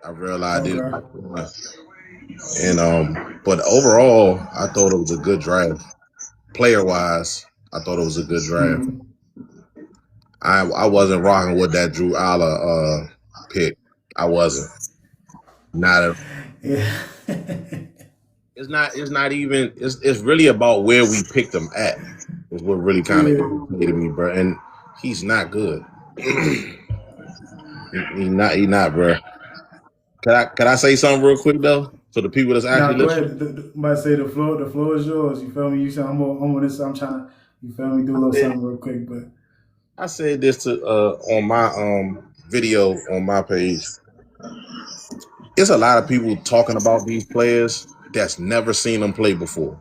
I realized I didn't Okay. like it. But overall, I thought it was a good draft. Player wise, I thought it was a good draft. Mm. I wasn't rocking with that Drew Alla pick. I wasn't. Not at Yeah. It's not even. It's really about where we picked him at. Is what really kind of Yeah. irritated me, bro. And he's not good. He not, bro. Can I say something real quick though? So the people that's Now actually go listening. ahead. Might say the floor is yours. You feel me? You said I'm on this. I'm trying to. You feel me? Do a little something real quick, but I said this to on my video on my page. It's a lot of people talking about these players that's never seen them play before.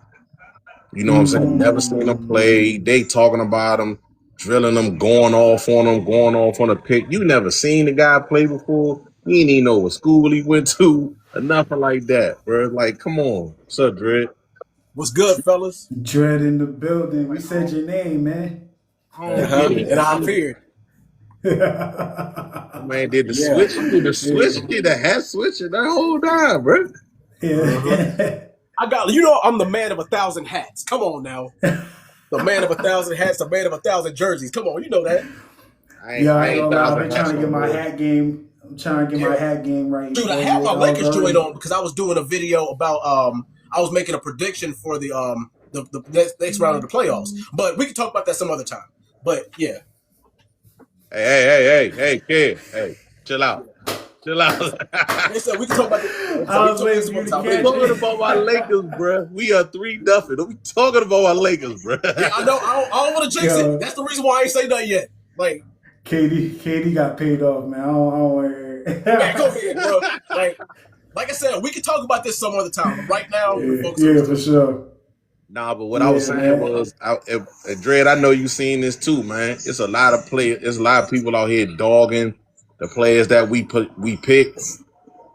You know what I'm saying? Never seen them play. They talking about them, drilling them, going off on a pick. You never seen the guy play before. You ain't even know what school he went to or nothing like that, bro. Like, come on. What's up, Dred? What's good, fellas? Dread in the building. We said your name, man. I don't get it. And I appeared. Man, did the Yeah. switch, did the switch, did the hat switch that whole time, bro. Yeah. I got I'm the man of 1,000 hats. Come on now. The man of 1,000 hats, the man of 1,000 jerseys. Come on, you know that. Yeah, I I ain't ain't gonna lie. I've thousand been hats trying to no get my more. hat game. I'm trying to get my hat game right. Dude, I had my Lakers joint on because I was doing a video about I was making a prediction for the next round of the playoffs. But we can talk about that some other time. But yeah. Hey, kid. Hey, chill out. Chill out. They said we can talk about this. I was waiting for you to We catch talking it. about my Lakers, bro. We are 3-0. We talking about our Lakers, bro. Yeah, I know. I don't want to jinx it. That's the reason why I ain't say nothing yet. Like, KD got paid off, man. I don't want to hear it. yeah, go ahead, bro. Like I said, we can talk about this some other time. But right now, we're focused Yeah, on for sure. Nah, but what I was saying was, Dred, I know you seen this too, man. It's a lot of players. There's a lot of people out here dogging the players that we pick,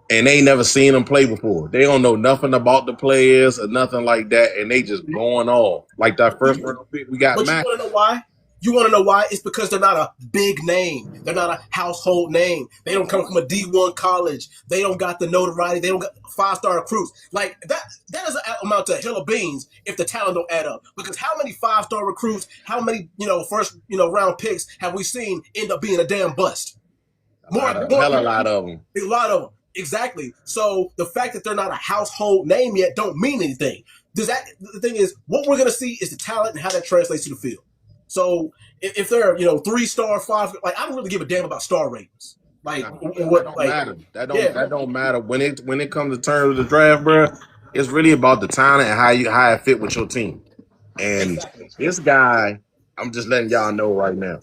and they ain't never seen them play before. They don't know nothing about the players or nothing like that, and they just going off like that first round pick we got. But Mac. you want to know why? You want to know why? It's because they're not a big name. They're not a household name. They don't come from a D1 college. They don't got the notoriety. They don't got 5-star recruits. Like that doesn't amount to a hill of beans if the talent don't add up. Because how many 5-star recruits, how many, first, round picks have we seen end up being a damn bust? A lot of them. A lot of them. Exactly. So the fact that they're not a household name yet don't mean anything. The thing is, what we're gonna see is the talent and how that translates to the field. So if they're 3-star, 5, like I don't really give a damn about star ratings. Like that don't matter. That don't matter when it comes to terms of the draft, bro. It's really about the talent and how it fit with your team. And this guy, I'm just letting y'all know right now.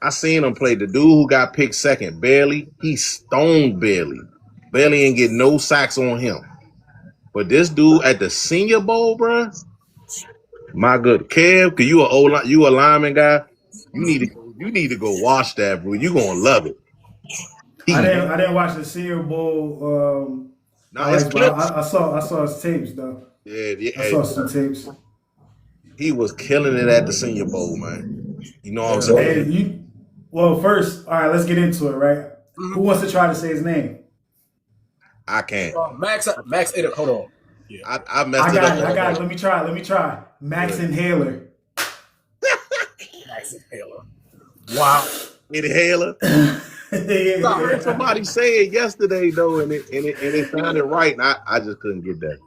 I seen him play. The dude who got picked second, Bailey, he stoned Bailey. Bailey ain't get no sacks on him. But this dude at the Senior Bowl, bro, my good Kev, cause you a lineman guy. You need to go watch that, bro. You gonna love it. I didn't watch the Senior Bowl It's but clips. I saw his tapes though. Yeah, I saw some tapes. he was killing it at the Senior Bowl, man. You know what I'm saying? Hey, well, first, all right, let's get into it, right? Who wants to try to say his name? I can't. Max, hold on. Yeah. I messed it up. I got it. Let me try. Max Inhaler. Max Inhaler. Wow. Inhaler. I heard somebody say it yesterday though, and it sounded right, and I just couldn't get that.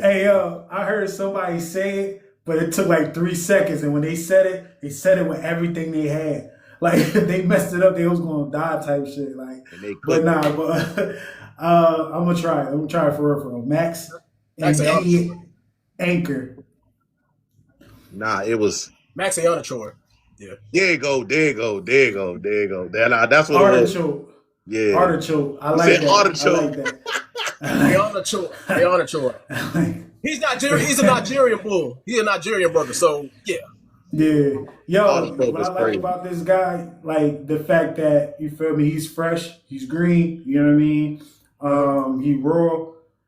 Hey yo, I heard somebody say it, but it took like 3 seconds, and when they said it with everything they had. Like if they messed it up, they was gonna die type shit. Like, but I'm gonna try it. I'm gonna try it for real. Max Anchor. Nah, it was Max Ayanachor. Yeah. There you go. That's what Artichoke. it was. Yeah. Artichoke. I like that. Artichoke. I like that. Ayanachor. He's a Nigerian bull. He's a Nigerian brother. So yeah. Yeah. Yo, what I like about this guy, like the fact that, you feel me, he's fresh, he's green, you know what I mean? He raw.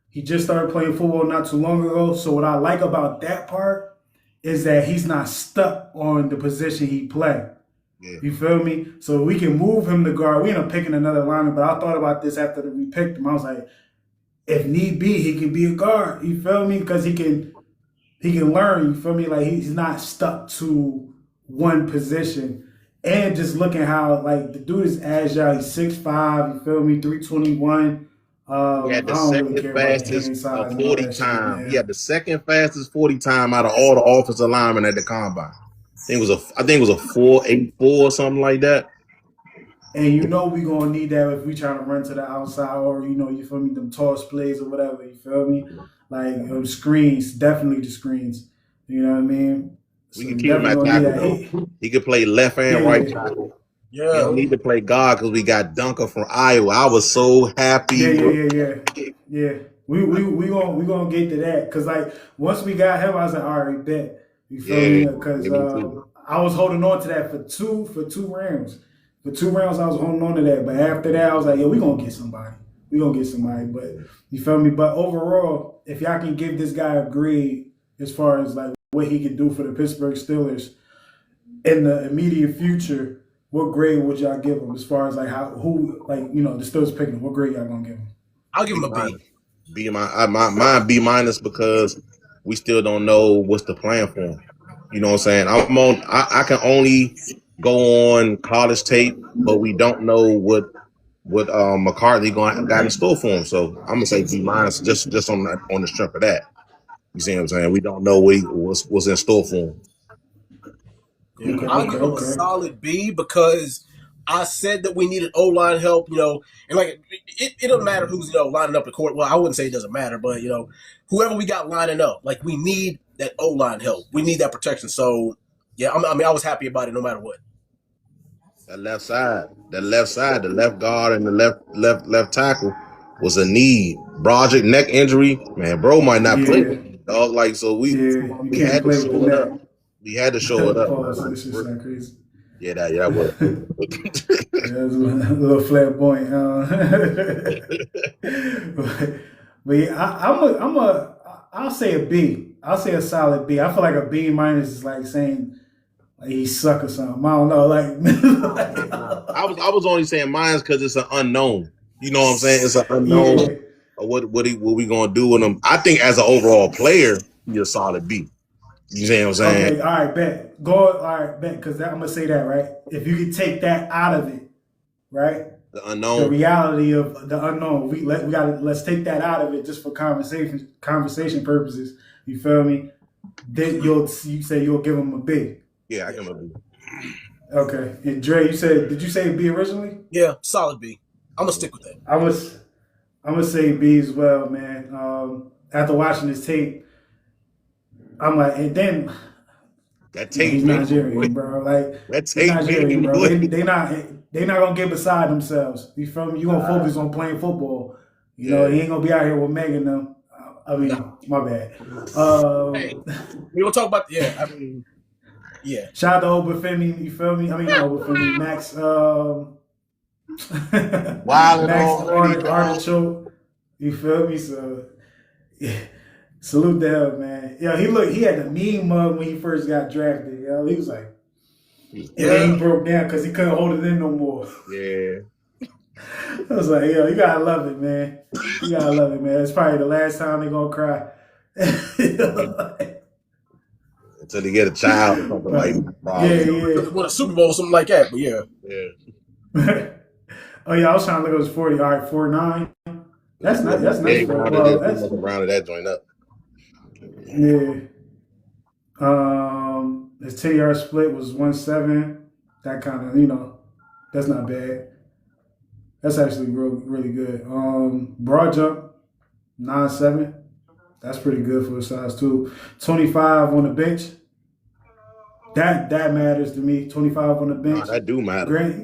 He just started playing football not too long ago. So what I like about that part is that he's not stuck on the position he play. Yeah. You feel me? So we can move him to guard. We end up picking another lineman, but I thought about this after we picked him. I was like, if need be, he can be a guard. You feel me? Because he can learn. You feel me? Like he's not stuck to one position. And just looking how like the dude is agile. He's 6'5", you feel me? 321. He had I the don't really second care about the hand fastest size and all 40 that shit, time. He man. had the second fastest 40 time out of all the offensive linemen at the combine. I think it was a 4.84 or something like that. And you know we gonna need that if we trying to run to the outside or you feel me, them toss plays or whatever, you feel me? Like screens, definitely the screens. You know what I mean? We So can we keep him definitely at gonna need tackle that. though. He could play left and right Yeah, tackle. He Yeah. don't need to play guard because we got Dunker from Iowa. I was so happy. yeah. We gonna get to that because like once we got him, I was like, all right, bet. You feel Yeah, me? Because me too. I was holding on to that for two rounds. For 2 rounds, I was holding on to that. But after that, I was like, yo, we gonna get somebody. We gonna get somebody. But you feel me? But overall, if y'all can give this guy a grade as far as like what he can do for the Pittsburgh Steelers in the immediate future, what grade would y'all give him as far as like the Steelers picking him? What grade y'all gonna give him? I'll give him B a B. B mine B minus because we still don't know what's the plan for him. You know what I'm saying? I can only go on college tape, but we don't know what McCarthy got in store for him. So I'm gonna say B minus just on the strength of that. You see what I'm saying? We don't know what's in store for him. Yeah, I'll give him a Okay. solid B because I said that we needed O-line help, and like it doesn't matter who's lining up the court. Well, I wouldn't say it doesn't matter, but whoever we got lining up, like we need that O-line help. We need that protection. So yeah, I was happy about it no matter what. That left side, the left guard and the left tackle was a need. Broderick neck injury, man, bro might not play. Yeah, Dog, like so you we can't had to play with the show it up. neck. We had to show it up. Pause. This shit sound crazy. Yeah, that was. Yeah, it was a little flamboyant. but yeah, I'll say a B. I'll say a solid B. I feel like a B minus is like saying like he suck or something. I don't know. I was only saying mine's because it's an unknown. You know what I'm saying? It's an unknown. Yeah. What we gonna do with him? I think as an overall player, he's a solid B. You see what I'm saying? Okay, all right, bet. Go, all right, bet, because I'm going to say that, right? If you could take that out of it, right? The unknown. The reality of the unknown. Let's take that out of it just for conversation purposes. You feel me? Then you say you'll give him a B. Yeah, I give him a B. Okay. And Dre, did you say B originally? Yeah, solid B. I'm gonna stick with that. I'm gonna say B as well, man. After watching this tape, I'm like, and then that tape, he's Nigerian, bro. Like that tape, Nigerian, bro. They not gonna get beside themselves. You feel me? You gonna focus on playing football. You know, he ain't gonna be out here with Megan them. I mean, my bad. Hey, we gonna talk about yeah. Shout out to Obafemi, you feel me? I mean, not Obafemi, Max. Max Artichoke, you feel me? So, yeah. Salute to him, man. Yo, he had the mean mug when he first got drafted. Yo, he was like, and then he broke down because he couldn't hold it in no more. Yeah. I was like, yo, you gotta love it, man. You gotta love it, man. It's probably the last time they're gonna cry. Until they get a child or something like that. Win a Super Bowl or something like that, but yeah. Oh yeah, I was trying to look at his 40. All right, 4.9. That's nice. That's nice. That's rounded that joint up. Yeah. His 10-yard split was 1.7. That kind of, that's not bad. That's actually really good. Broad jump, 9.7. That's pretty good for his size too. 25 on the bench. That matters to me. 25 on the bench. That do matter. Great.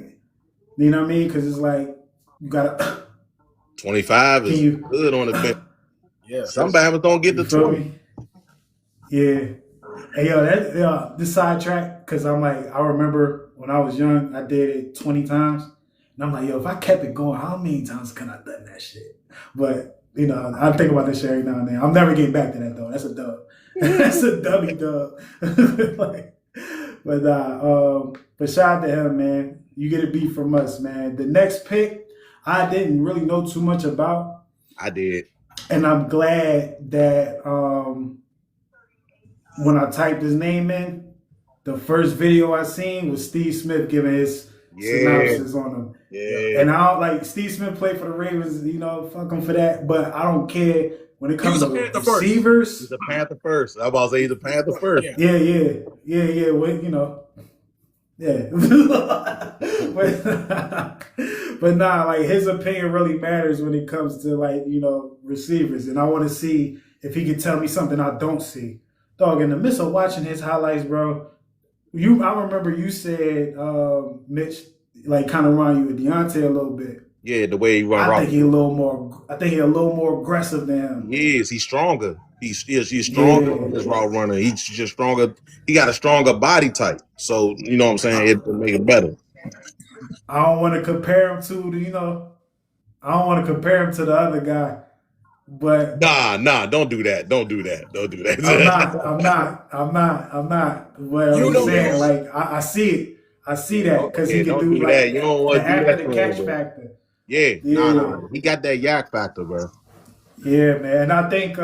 You know what I mean? Because it's like you gotta. 25 is good on the bench. Yeah. Some batters don't get the 20. Yeah. Hey yo, this sidetrack because I'm like I remember when I was young I did it 20 times and I'm like yo if I kept it going how many times could I have done that shit? But I think about this shit every now and then. I'm never getting back to that though. That's a dub. That's a dubby dub. But shout out to him, man. You get a beat from us, man. The next pick, I didn't really know too much about. I did. And I'm glad that when I typed his name in, the first video I seen was Steve Smith giving his synopsis on him. Yeah. And I don't like Steve Smith played for the Ravens, fuck him for that. But I don't care when it comes to receivers. He's a Panther first. I was about to say he's a Panther first. Yeah. Well, yeah. but nah, like his opinion really matters when it comes to like, receivers. And I want to see if he can tell me something I don't see. Dog, in the midst of watching his highlights, bro, I remember you said Mitch like kind of remind you with Deontay a little bit. Yeah, the way he run. I think he's a little more aggressive than him. He is. He's stronger. He's stronger in his route runner. He's just stronger. He got a stronger body type. So you know what I'm saying? It make it better. I don't want to compare him to I don't want to compare him to the other guy. But nah, don't do that. Don't do that. I'm not. But I'm saying, like, I see it. I see that because he can do like that. You don't want to do that the catch factor. Yeah. Nah. He got that yak factor, bro. Yeah, man. And I think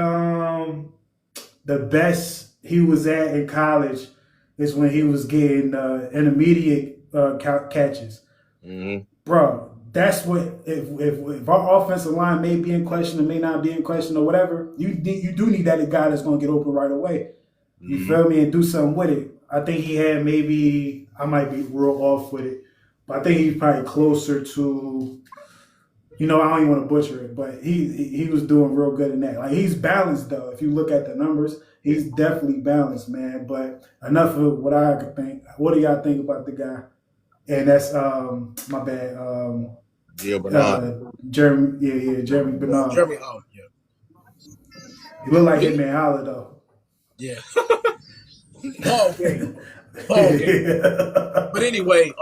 the best he was at in college is when he was getting intermediate catches. Mm-hmm. Bro, that's what if our offensive line may be in question or may not be in question or whatever, you do need that guy that's going to get open right away. You feel me? And do something with it. I think he had maybe, I might be real off with it, but I think he's probably closer to, I don't even want to butcher it, but he was doing real good in that. Like he's balanced though. If you look at the numbers, he's definitely balanced, man. But enough of what I could think. What do y'all think about the guy? And that's my bad. Bernard. Jeremy Bernard. Jeremy Howard, yeah. He look like Hitman Holler though. Yeah. Okay. But anyway,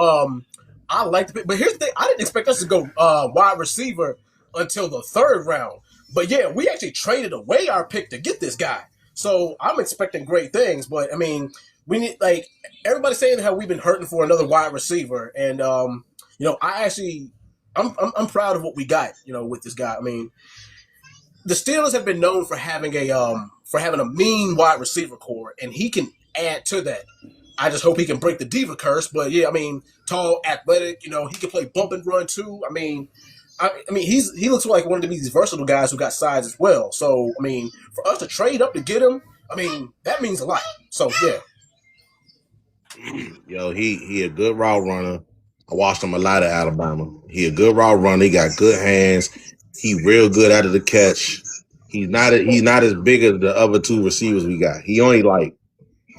I like the pick. But here's the thing: I didn't expect us to go wide receiver until the third round. But yeah, we actually traded away our pick to get this guy. So I'm expecting great things. But I mean, we need like everybody's saying how we've been hurting for another wide receiver, and I'm proud of what we got. With this guy. I mean, the Steelers have been known for having a mean wide receiver core, and he can add to that. I just hope he can break the diva curse. But yeah, I mean, tall, athletic. He can play bump and run too. I mean, he looks like one of these versatile guys who got size as well. So I mean, for us to trade up to get him, I mean, that means a lot. So yeah. Yo, he a good route runner. I watched him a lot at Alabama. He a good route runner. He got good hands. He real good out of the catch. He's not as big as the other two receivers we got. He only like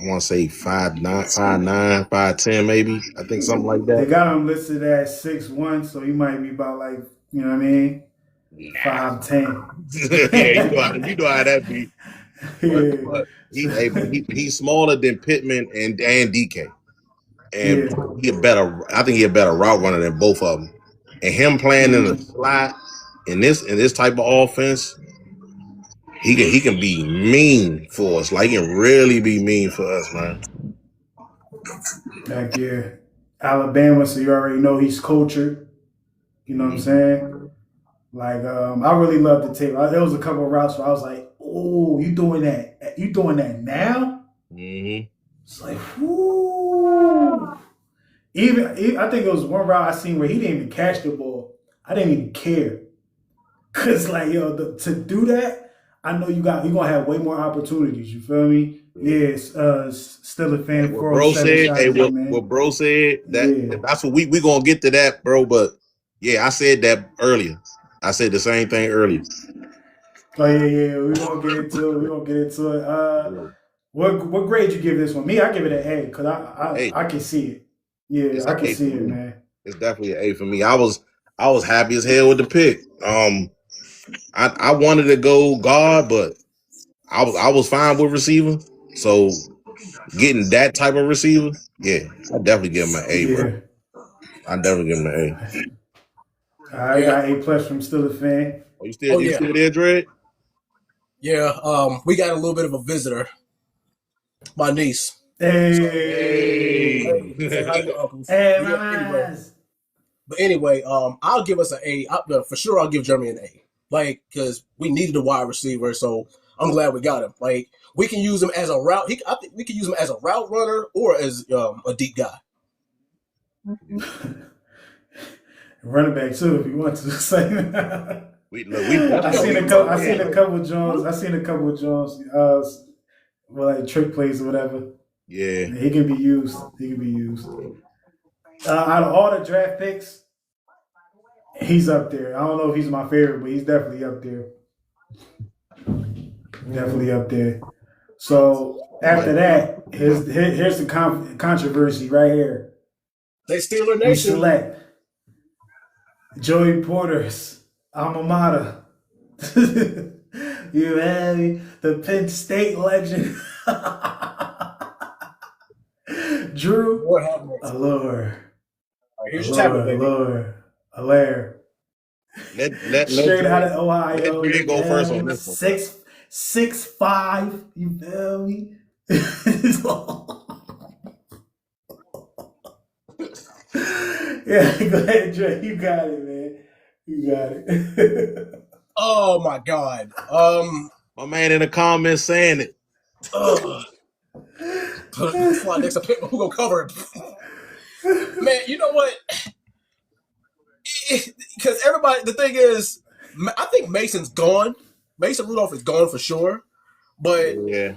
I want to say 5'9", 5'10", maybe. I think something like that. They got him listed at 6'1", so he might be about like, you know what I mean? 5'10". Yeah, you know how that be. But he's smaller than Pittman and DK. And I think he a better route runner than both of them. And him playing in the slot in this type of offense, he can be mean for us. Like he can really be mean for us, man. Back here, Alabama, so you already know he's cultured. You know what I'm saying? Like I really love the tape. There was a couple of routes where I was like, "Oh, you doing that? You doing that now?" Mm-hmm. It's like, whoo. Even I think it was one route I seen where he didn't even catch the ball. I didn't even care, cause like to do that. I know you're gonna have way more opportunities. You feel me? Yes, still a fan. What bro said, that's what we gonna get to that, bro. But yeah, I said that earlier. I said the same thing earlier. Oh yeah. We're gonna get into it. What grade you give this one? Me, I give it an A because I can see it. Yeah, I can see it, man. It's definitely an A for me. I was happy as hell with the pick. I wanted to go guard, but I was fine with receiver. So getting that type of receiver, yeah, I definitely give him an A, bro. I definitely give him an A. I got A+ from Still a Fan. Oh, you still there, Dred? Yeah, we got a little bit of a visitor. My niece. Hey. Say hi to your uncles. Hey, But yeah, anyway. mamas. But anyway, I'll give us an A. For sure, I'll give Jeremy an A. Like, because we needed a wide receiver, so I'm glad we got him. Like, we can use him as a route. I think we can use him as a route runner or as a deep guy. Running back too, if you want to say. I seen a couple of Jones. Well, like trick plays or whatever. Yeah. He can be used. Out of all the draft picks, he's up there. I don't know if he's my favorite, but he's definitely up there. So after that, here's the controversy right here. They Steeler Nation. We select Joey Porter's alma mater. You have the Penn State legend, Drew Allure. Here's your tablet, baby. Allure. Straight out of Ohio. Let Dre go first on this one. 6'5", you feel me? Yeah, go ahead, Dre. You got it, man. You got it. Oh my God. My man in the comments saying it. Slide next to Pittman, who gonna cover it? Man, you know what? Because everybody, the thing is, I think Mason's gone. Mason Rudolph is gone for sure. But yeah,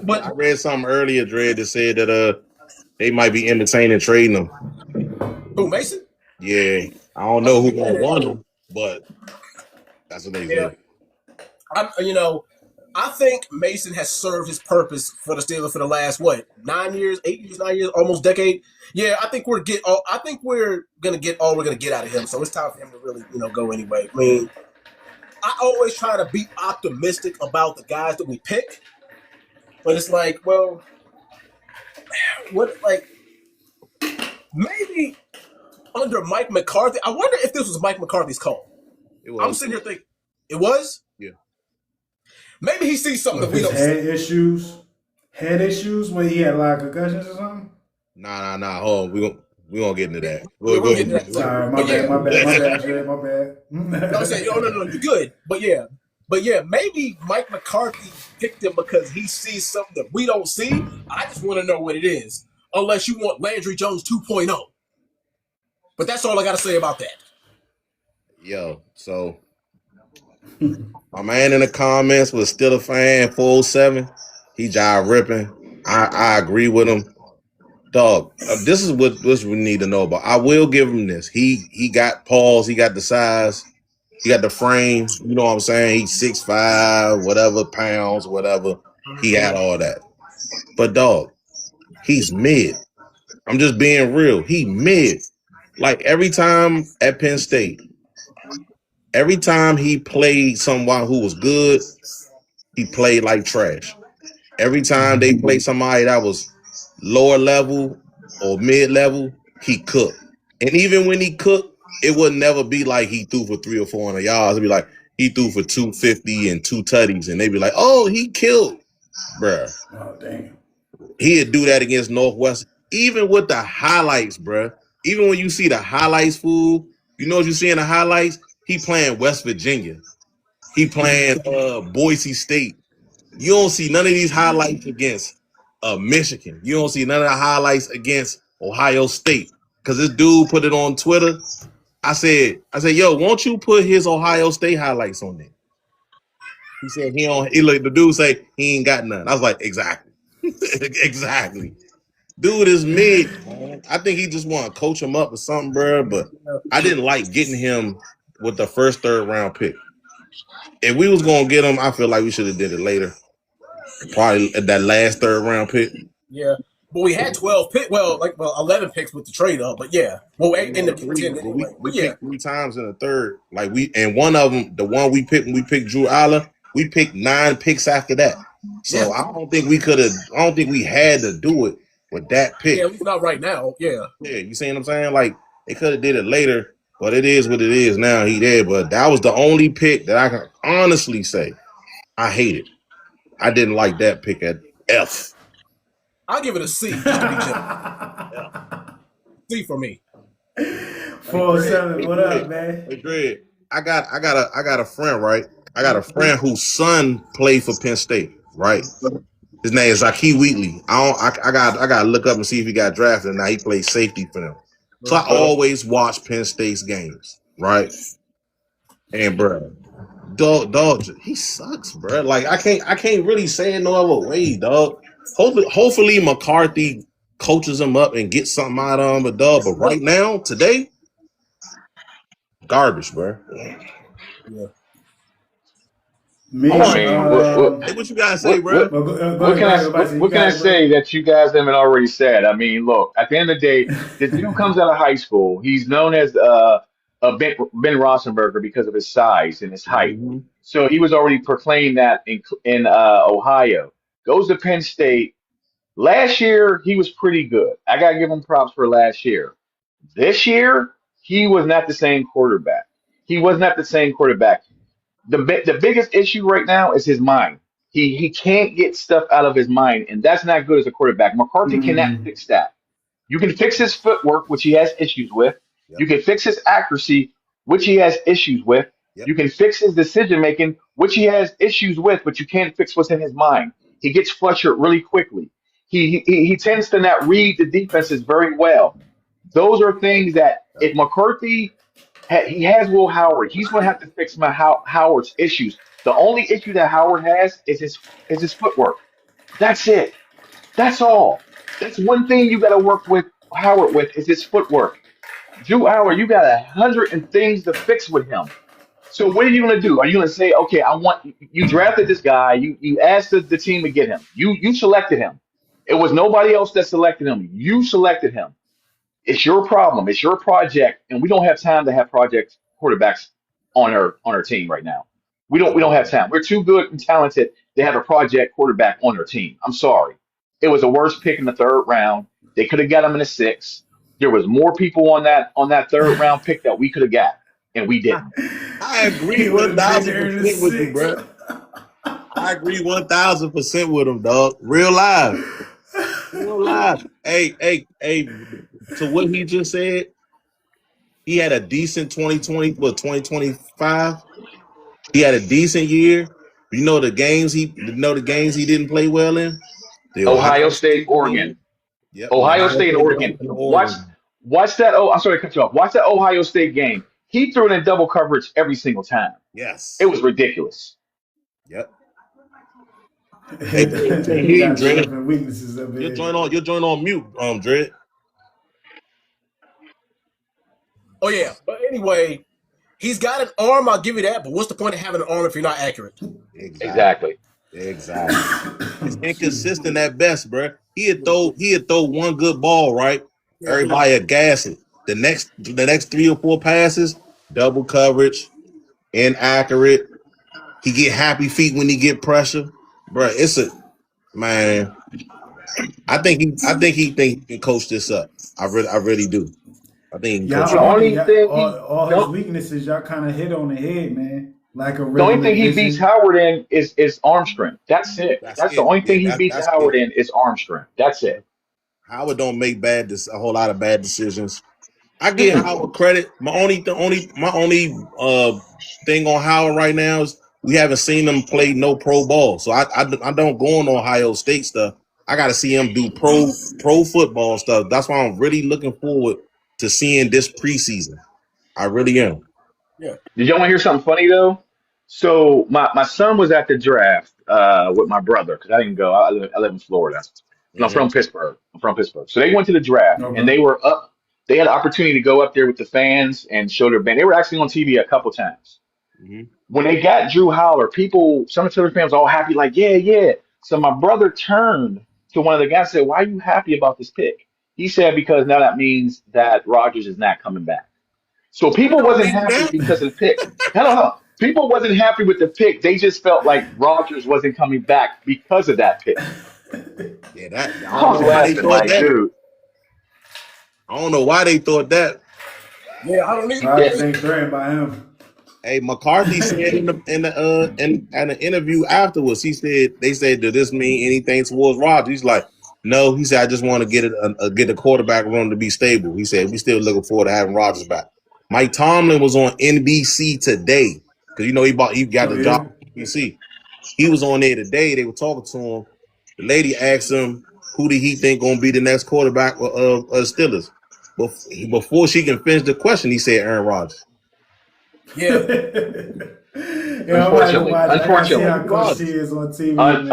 but I read something earlier, Dre, that said that they might be entertaining trading him. Who, Mason? Yeah, I don't know who gonna want him, but that's what they said. I think Mason has served his purpose for the Steelers for the last 8 years, 9 years, almost decade. Yeah, I think we're gonna get all we're gonna get out of him. So it's time for him to really, go anyway. I mean, I always try to be optimistic about the guys that we pick, but it's like, well, maybe under Mike McCarthy. I wonder if this was Mike McCarthy's call. I'm sitting here thinking, it was? Yeah. Maybe he sees something that we don't see. Head issues when he had a lot of concussions or something? Nah. Hold on. We gonna get into that. We'll get into that. Sorry, my bad. No, I'm saying, no, you're good. But yeah, maybe Mike McCarthy picked him because he sees something that we don't see. I just want to know what it is. Unless you want Landry Jones 2.0. But that's all I got to say about that. Yo, so my man in the comments was still a fan, 407. He jive ripping. I agree with him. Dog, this is what we need to know about. I will give him this. He got paws, he got the size, he got the frame. You know what I'm saying? He's 6'5", whatever pounds, whatever. He had all that. But dog, he's mid. I'm just being real. He mid. Like every time at Penn State, every time he played someone who was good, he played like trash. Every time they played somebody that was lower level or mid level, he cooked. And even when he cooked, it would never be like he threw for 300 or 400 yards. It'd be like he threw for 250 and 2 tutties, and they'd be like, "Oh, he killed, bruh." Oh, damn. He'd do that against Northwest, even with the highlights, bruh. Even when you see the highlights, fool, you know what you see in the highlights? He playing West Virginia. He playing Boise State. You don't see none of these highlights against Michigan. You don't see none of the highlights against Ohio State. Because this dude put it on Twitter. I said, yo, won't you put his Ohio State highlights on there? He said the dude say he ain't got none. I was like, exactly. Exactly. Dude is mid, man. I think he just want to coach him up or something, bro. But I didn't like getting him with the first, third round pick. If we was gonna get him, I feel like we should have did it later. Probably at that last third round pick. Yeah. But we had 12 picks. 11 picks with the trade up. But yeah. Well, in the 10 anyway. We picked 3 times in the third. And one of them, the one we picked when we picked Drew Aller, we picked 9 picks after that. So I don't think we had to do it with that pick. Yeah, at least not right now. Yeah. Yeah, you see what I'm saying? Like they could have did it later, but it is what it is now. He did, but that was the only pick that I can honestly say I hated. I didn't like that pick at F. I'll give it a C just to be generous. C for me. 407, what up, man? Hey, Dred, I got a friend, right? I got a friend whose son played for Penn State, right? His name is Aki Wheatley. I got to look up and see if he got drafted. And now he plays safety for them. So I always watch Penn State's games, right? And bro, dog, he sucks, bro. Like I can't really say it no other way, dog. Hopefully McCarthy coaches him up and gets something out of him, but right now, today, garbage, bro. Yeah. Me, what you guys say, bro? What can I say that you guys haven't already said? I mean, look, at the end of the day, this dude comes out of high school. He's known as Ben Roethlisberger because of his size and his height. Mm-hmm. So he was already proclaimed that in Ohio. Goes to Penn State. Last year, he was pretty good. I got to give him props for last year. This year, he was not the same quarterback. He was not the same quarterback. The biggest issue right now is his mind. He can't get stuff out of his mind, and that's not good as a quarterback. McCarthy cannot fix that. You can fix his footwork, which he has issues with. Yep. You can fix his accuracy, which he has issues with. Yep. You can fix his decision making, which he has issues with, but you can't fix what's in his mind. He gets flustered really quickly. He tends to not read the defenses very well. Those are things that if McCarthy he has Will Howard, he's going to have to fix Howard's issues. The only issue that Howard has is his footwork. That's it. That's all. That's one thing you got to work with Howard with is his footwork. Drew Howard, you got 100 things to fix with him. So what are you going to do? Are you going to say, okay, you drafted this guy, you asked the team to get him, you selected him. It was nobody else that selected him. You selected him. It's your problem. It's your project, and we don't have time to have project quarterbacks on our team right now. We don't have time. We're too good and talented to have a project quarterback on our team. I'm sorry. It was the worst pick in the third round. They could have got him in the sixth. There was more people on that third round pick that we could have got, and we didn't. I agree 1,000% with you, bro. I agree 1,000% with him, dog. Real live. Real live. Hey. So what he just said, he had a decent 2025. He had a decent year. You know the games he didn't play well in? The Ohio State, Oregon. Yep. Ohio State, Oregon. Watch that. Oh, I'm sorry to cut you off. Watch that Ohio State game. He threw it in double coverage every single time. Yes. It was ridiculous. Yep. Hey, Dred. Weaknesses of it. You're joining on mute, Dred. Oh yeah. But anyway, he's got an arm, I'll give you that, but what's the point of having an arm if you're not accurate? Exactly. It's inconsistent at best, bro. He'd throw one good ball, right? Yeah. Everybody would gas it. The next 3 or 4 passes, double coverage, inaccurate. He get happy feet when he get pressure. Bro, it's a man. I think he can coach this up. I really do. I think all his weaknesses y'all kind of hit on the head, man. Like a the only thing he beats Howard in is arm strength. That's it. That's the only thing he beats Howard in is arm strength. That's it. Howard don't make a whole lot of bad decisions. I give Howard credit. My only thing on Howard right now is we haven't seen him play no pro ball. So I don't go on Ohio State stuff. I got to see him do pro football stuff. That's why I'm really looking forward to seeing this preseason. I really am. Yeah. Did y'all want to hear something funny though? So my son was at the draft with my brother because I didn't go. I live in Florida. And I'm from Pittsburgh. So they went to the draft and they were up. They had an opportunity to go up there with the fans and show their band. They were actually on TV a couple times. Mm-hmm. When they got Drew Howler, some of the fans were all happy, like, yeah. So my brother turned to one of the guys and said, "Why are you happy about this pick?" He said, "Because now that means that Rodgers is not coming back." So people wasn't happy because of the pick. I don't know. People wasn't happy with the pick. They just felt like Rodgers wasn't coming back because of that pick. Yeah, I was laughing like, dude. I don't know why they thought that. Yeah, I don't need I think threatened by him. Hey, McCarthy said in an interview afterwards, they said, "Does this mean anything towards Rodgers?" He's like, No, he said, I just want to get the quarterback room to be stable. He said, we still looking forward to having Rodgers back. Mike Tomlin was on NBC today because he got Oh the yeah. job at NBC. He was on there today. They were talking to him. The lady asked him who did he think gonna be the next quarterback of Steelers. Before she can finish the question, he said Aaron Rodgers. Yeah. Yeah, I'm not gonna Unfortunately, watch it. I gotta see unfortunately, how Coach T is on TV,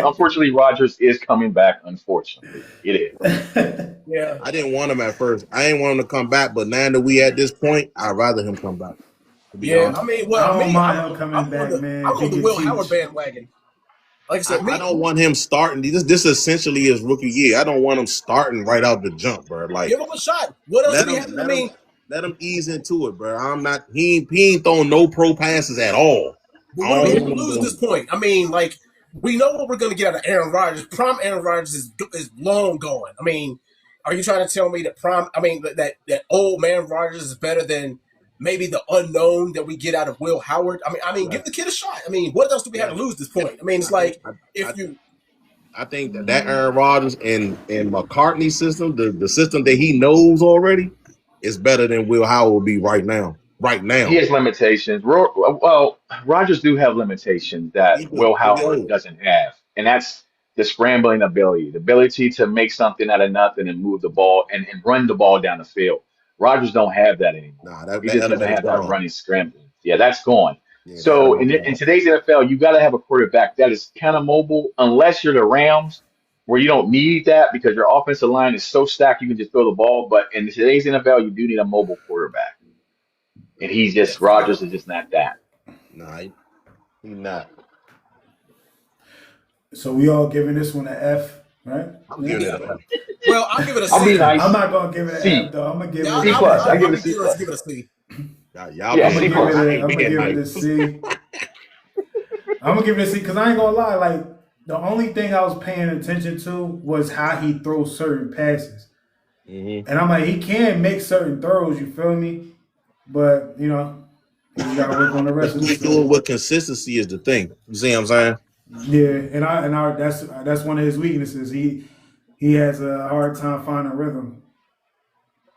unfortunately, Rogers is coming back. Unfortunately, it is. man. Yeah. I didn't want him at first. I didn't want him to come back, but now that we at this point, I'd rather him come back. To be Yeah. honest, I mean, I well, don't me, mind him coming I'm on back, the man. I'm If he on the could Will Howard teach. bandwagon. Like I said, I me, don't want him starting. This essentially his rookie year. I don't want him starting right out the jump, bro. Like give him a shot. What else do let we him have? I let him mean, let him ease into it, bro. I'm not. He ain't throwing no pro passes at all. but I what do we don't have to want him lose at this doing. point? I mean, like we know what we're going to get out of Aaron Rodgers. Prime Aaron Rodgers is long gone. I mean, are you trying to tell me that prime? I mean, that old man Rodgers is better than maybe the unknown that we get out of Will Howard? I mean, give the kid a shot. I mean, what else do we have to Yeah, lose at this point? I mean, it's I think like I, if you I think that Aaron Rodgers and McCartney system, the system that he knows already, is better than Will Howard will be right now. Right He now, has limitations. Well, Rogers do have limitations that he Will do. He Howard do. doesn't have, and that's the scrambling ability, the ability to make something out of nothing and move the ball and run the ball down the field. Rogers don't have that anymore. Nah, He that just doesn't element is have that gone. running scrambling. Yeah, that's gone. Yeah, that So element is in gone. today's NFL, you got to have a quarterback that is kind of mobile, unless you're the Rams, where you don't need that because your offensive line is so stacked you can just throw the ball. But in today's NFL, you do need a mobile quarterback, and Rogers is just not that. Nah, he not. So we all giving this one an F, right? I'm Yeah. giving it yeah, a. well, I'll give it a I'll be C. I'm nice. not gonna give it an F C, though. I'm gonna give Yeah, it a C plus. I give I'll it a be C generous, plus. give it a C. Y'all Yeah, I'm being gonna C give nice. it plus. I a ain't I'm gonna being give it nice. a C. I'm gonna give it a C because I ain't gonna lie. Like the only thing I was paying attention to was how he throws certain passes, Mm-hmm. and I'm like, he can make certain throws. You feel me? But he just gotta work on the But rest of the do it stuff. with consistency is the thing. You see what I'm saying? Yeah, and I that's one of his weaknesses. He has a hard time finding rhythm.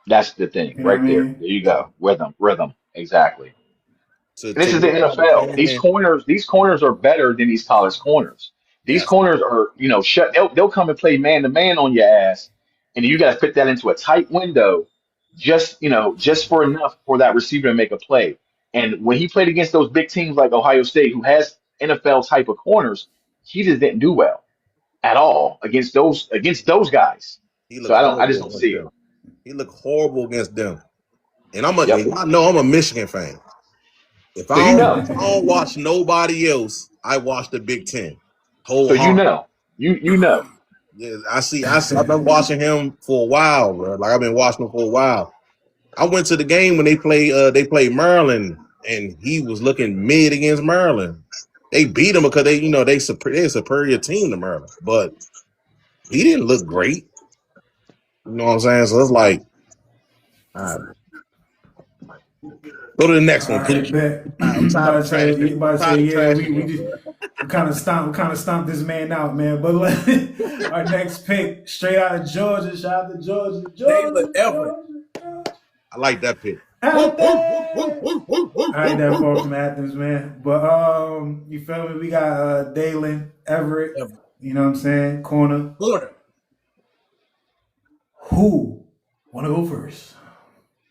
That's the thing You know what I right there. mean? There you go. Rhythm, rhythm. Exactly. To And this to is the where the NFL. fan. These corners are better than these college corners. These Yes. corners are, shut. They'll come and play man to man on your ass, and you got to fit that into a tight window, just for enough for that receiver to make a play. And when he played against those big teams like Ohio State, who has NFL type of corners, he just didn't do well at all against those guys. He So looked I just horrible don't against see it. them. He looked horrible against them. And Yep. I know I'm a Michigan fan. If So you I don't, know. if I don't watch nobody else, I watch the Big Ten So you wholeheartedly. know. You know. Yeah, I've been watching him for a while, bro. Like I've been watching him for a while. I went to the game when they played Maryland, and he was looking mid against Maryland. They beat him because they're a superior team to Maryland, but he didn't look great. You know what I'm saying? So it's like, all right, go to the next All one, right, please. bet. I'm tired of trash. You about I'm to say, tired of yeah, trashing we him, just bro. we kind of stomped this man out, man. But our next pick, straight out of Georgia, shout out to Georgia, David Georgia, Everett. Georgia, Georgia. I like that pick. Woo, woo, woo, woo, Athens. woo, woo, woo, I ain't woo, that woo, far woo. from Athens, man. But you feel me? We got Dalen Everett. Everett. You know what I'm saying? Corner. Florida. Who wanna go first?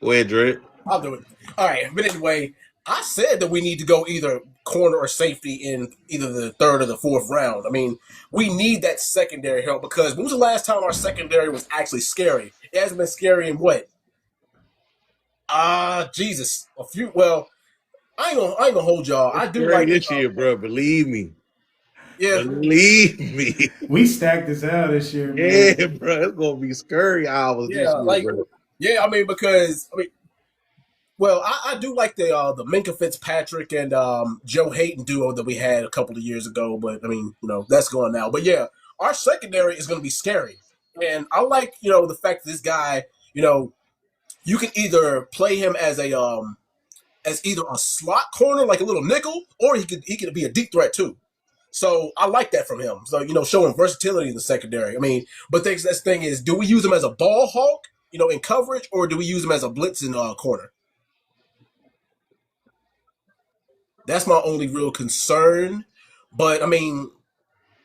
Go ahead, Dredd. I'll do it. All right, but anyway, I said that we need to go either corner or safety in either the third or the fourth round. I mean, we need that secondary help because when was the last time our secondary was actually scary? It hasn't been scary in what? Jesus, a few. Well, I ain't gonna hold y'all. I It's do scary like. this year, bro. Believe me. Yeah, Believe me. We stacked as hell this year, man. Yeah, bro. It's gonna be scary hours yeah, this year, like bro. yeah. I mean, because I mean, well, I do like the Minka Fitzpatrick and Joe Hayden duo that we had a couple of years ago, but I mean, that's gone now. But yeah, our secondary is going to be scary, and I like the fact that this guy, you know, you can either play him as either a slot corner like a little nickel, or he could be a deep threat too. So I like that from him. So, showing versatility in the secondary. I mean, but the thing is, do we use him as a ball hawk, in coverage, or do we use him as a blitzing corner? That's my only real concern. But I mean,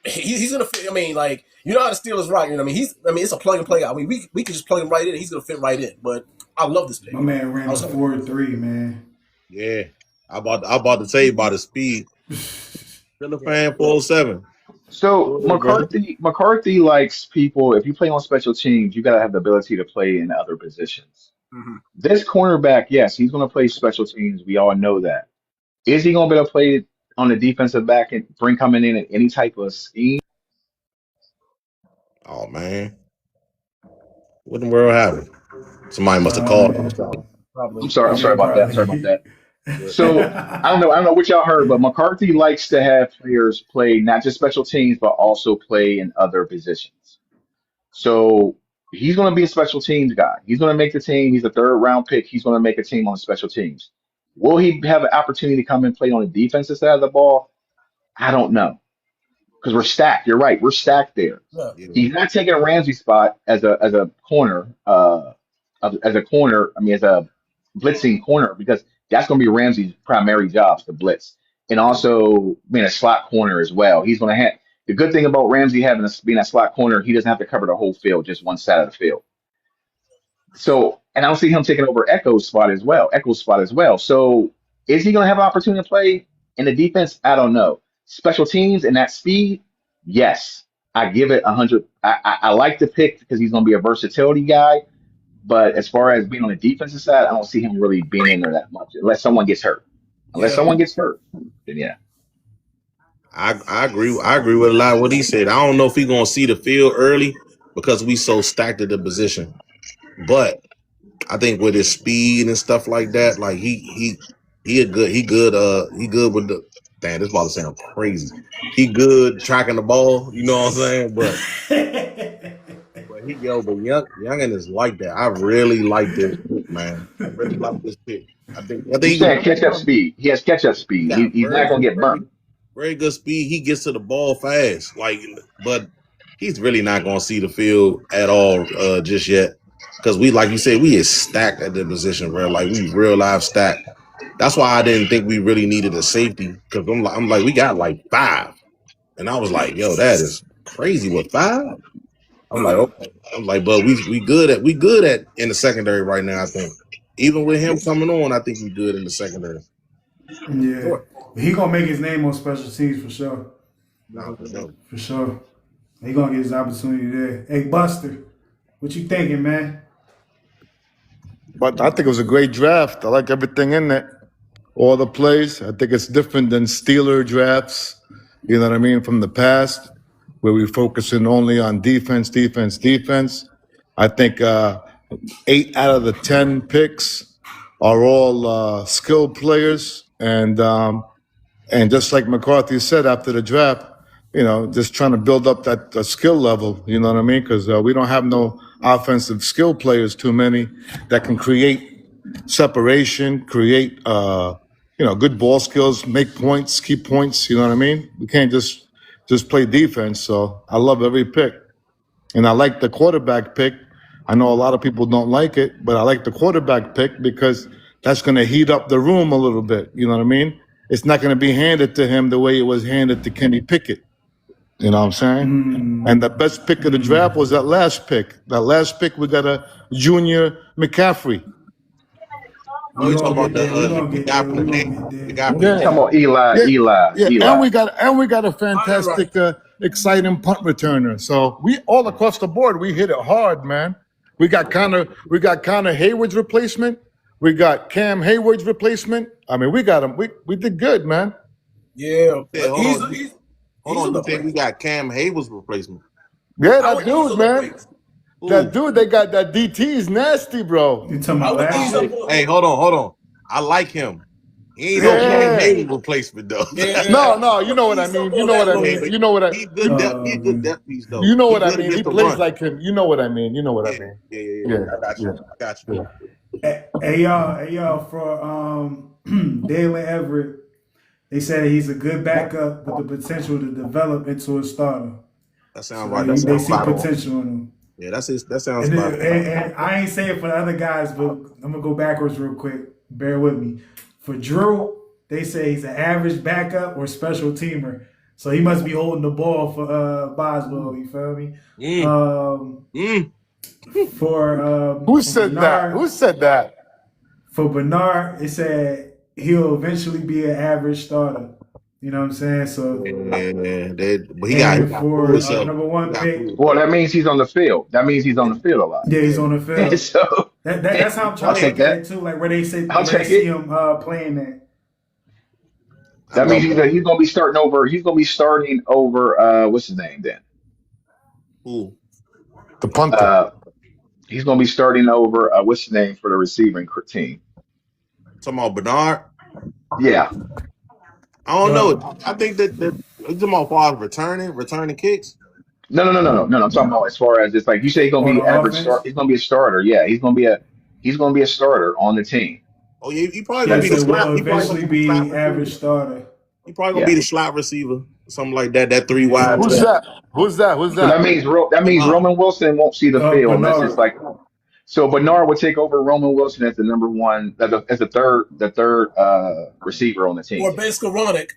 he's gonna fit. I mean, like, how the Steelers rock. It's a plug and play. I mean, we can just plug him right in. He's gonna fit right in. But I love this pick. My man ran a 4.3, man. Yeah, I about to tell you about his speed. Still fan 407. So McCarthy likes people. If you play on special teams, you got to have the ability to play in other positions. Mm-hmm. This cornerback, yes, he's going to play special teams. We all know that. Is he going to be able to play on the defensive back and coming in any type of scheme? Oh man, what in the world happened? Somebody must have called. Probably. I'm sorry about that. So I don't know what y'all heard, but McCarthy likes to have players play not just special teams, but also play in other positions. So he's going to be a special teams guy. He's going to make the team. He's a third round pick. He's going to make a team on the special teams. Will he have an opportunity to come and play on the defensive side of the ball? I don't know. Because we're stacked. You're right. We're stacked there. Yeah. He's not taking a Ramsey spot as a corner, as a blitzing corner, because that's going to be Ramsey's primary job, to blitz, and also being a slot corner as well. He's going to have the good thing about Ramsey being a slot corner. He doesn't have to cover the whole field, just one side of the field. So, and I don't see him taking over Echo's spot as well. So, is he going to have an opportunity to play in the defense? I don't know. Special teams and that speed, yes, I give it 100. I like the pick because he's going to be a versatility guy. But as far as being on the defensive side, I don't see him really being in there that much unless someone gets hurt. Then yeah. I agree. I agree with a lot of what he said. I don't know if he's gonna see the field early because we so stacked at the position. But I think with his speed and stuff like that, like he good with the damn, this about to sound crazy. He good tracking the ball, you know what I'm saying? But Youngin is like that. I really like this pick, man. I really like this pick. I think he said catch up speed. He has catch up speed. He's not gonna get burnt. Very good speed. He gets to the ball fast. But he's really not gonna see the field at all just yet. Because we, like you said, we is stacked at the position, bro. Like we real live stacked. That's why I didn't think we really needed a safety. Because I'm like, we got like 5. And I was like, yo, that is crazy with 5. I'm like, okay. I'm like, but we good at in the secondary right now, I think. Even with him coming on, I think we good in the secondary. Yeah. He gonna make his name on special teams for sure. For sure. He gonna get his opportunity there. Hey Buster, what you thinking, man? But I think it was a great draft. I like everything in it. All the plays. I think it's different than Steeler drafts, you know what I mean, from the past, where we're focusing only on defense. I think 8 out of the 10 picks are all skilled players. And just like McCarthy said after the draft, just trying to build up that skill level, you know what I mean? Because we don't have no offensive skill players, too many, that can create separation, create good ball skills, make points, keep points, you know what I mean? We can't just play defense. So I love every pick. And I like the quarterback pick. I know a lot of people don't like it, but I like the quarterback pick because that's going to heat up the room a little bit, you know what I mean? It's not going to be handed to him the way it was handed to Kenny Pickett. You know what I'm saying? And the best pick of the draft was that last pick. That last pick, we got a Junior McCaffrey. Oh, you talking about the guy from the guy from talking about Eli. Yeah, and we got a fantastic, exciting punt returner. So we all across the board, we hit it hard, man. We got Connor Hayward's replacement. We got Cam Hayward's replacement. I mean, we got him. We did good, man. Yeah. Hold on, you think we got Cam Hayward's replacement? Yeah, that dude, man. That dude, they got that DT is nasty, bro. You talking about Hey, hold on. I like him. He ain't no Cam Hayward replacement though. Yeah. No, you know what I mean. He's good depth piece though. You know what I mean. He plays like him. You know what I mean. Yeah. I got you. Hey y'all, for Dalen Everett, They said he's a good backup with the potential to develop into a starter. That sounds So right. That they sounds see spot on. potential in him. Yeah, that sounds And, spot then, on. and I ain't saying for the other guys, but I'm gonna go backwards real quick. Bear with me. For Drew, they say he's an average backup or special teamer. So he must be holding the ball for Boswell, you feel me? For Who for said that? Who Bernard, said that? for Bernard, it said he'll eventually be an average starter. You know what I'm saying? So Yeah, but he and got to prove for himself. number He one got to pick, prove Well, himself. that means he's on the field. That means he's on the field a lot. yeah, he's on the field. So That's how I'm I'll trying to take look at that. it too, like where they say I'll where they take see it. him playing that. I That means love that. he's going to be starting over. He's going to be starting over. What's his name then? Ooh. The punter. Uh, he's going to be starting over. What's his name for the receiving team? Talking about Bernard. Yeah. I don't know. Uh, I think that you talking about far as returning kicks. No. I'm talking about as far as it's like you say he's going to on the be average start. offense. He's going to be a starter. Yeah, he's going to be a starter on the team. Oh yeah, he probably Yeah, gonna it be the said slot. will He probably gonna eventually be the slot be receiver. average starter. He probably gonna be Yeah. the slot receiver, something like that. That three Yeah. wide Who's type. that? Who's that? Who's So that that? means Bernard. Roman Wilson won't see the field unless it's Bernard. like so. Bernard would take over Roman Wilson as the number one as the third receiver on the team. Or Ben Skowronek.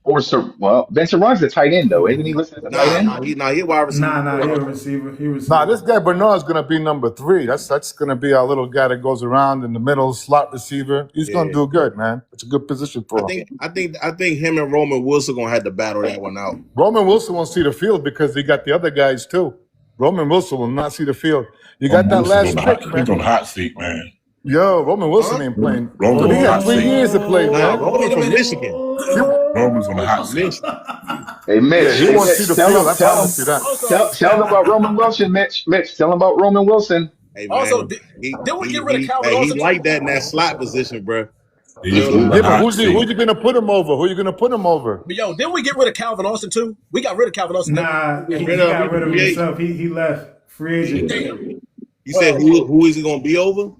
Or so well, Benson Runn's the tight end though, isn't he listed as a tight end? He a wide receiver. Nah, he a receiver. He Nah, receiver. this guy Bernard's gonna be number 3. That's gonna be our little guy that goes around in the middle, slot receiver. He's gonna Yeah. do good, man. It's a good position for him. I think him and Roman Wilson gonna have to battle that one out. Roman Wilson won't see the field because he got the other guys too. Roman Wilson will not see the field. You got that last pick, He's man. on the hot seat, man. Yo, Roman Wilson Huh? ain't playing. Roman But he on the had hot 3 seat. years to play, Nah, man. Roman Wait a from minute. Michigan. Roman's on the hot From seat. Michigan. Hey Yeah, he won't see Mitch, the tell field. him, I promise you that. tell him about Roman Wilson, Mitch, tell him about Roman Wilson. Hey Also, man, didn't we get rid of Calvin he Austin? like that in that slot position, bro. He's on the Yeah, but hot who you seat. gonna put him over? Who you gonna put him over? But yo, didn't we get rid of Calvin Austin too? We got rid of Calvin Austin. Nah, he rid of got him, rid of free agent. himself. He left. Free agent. Damn. You said who is he gonna be over?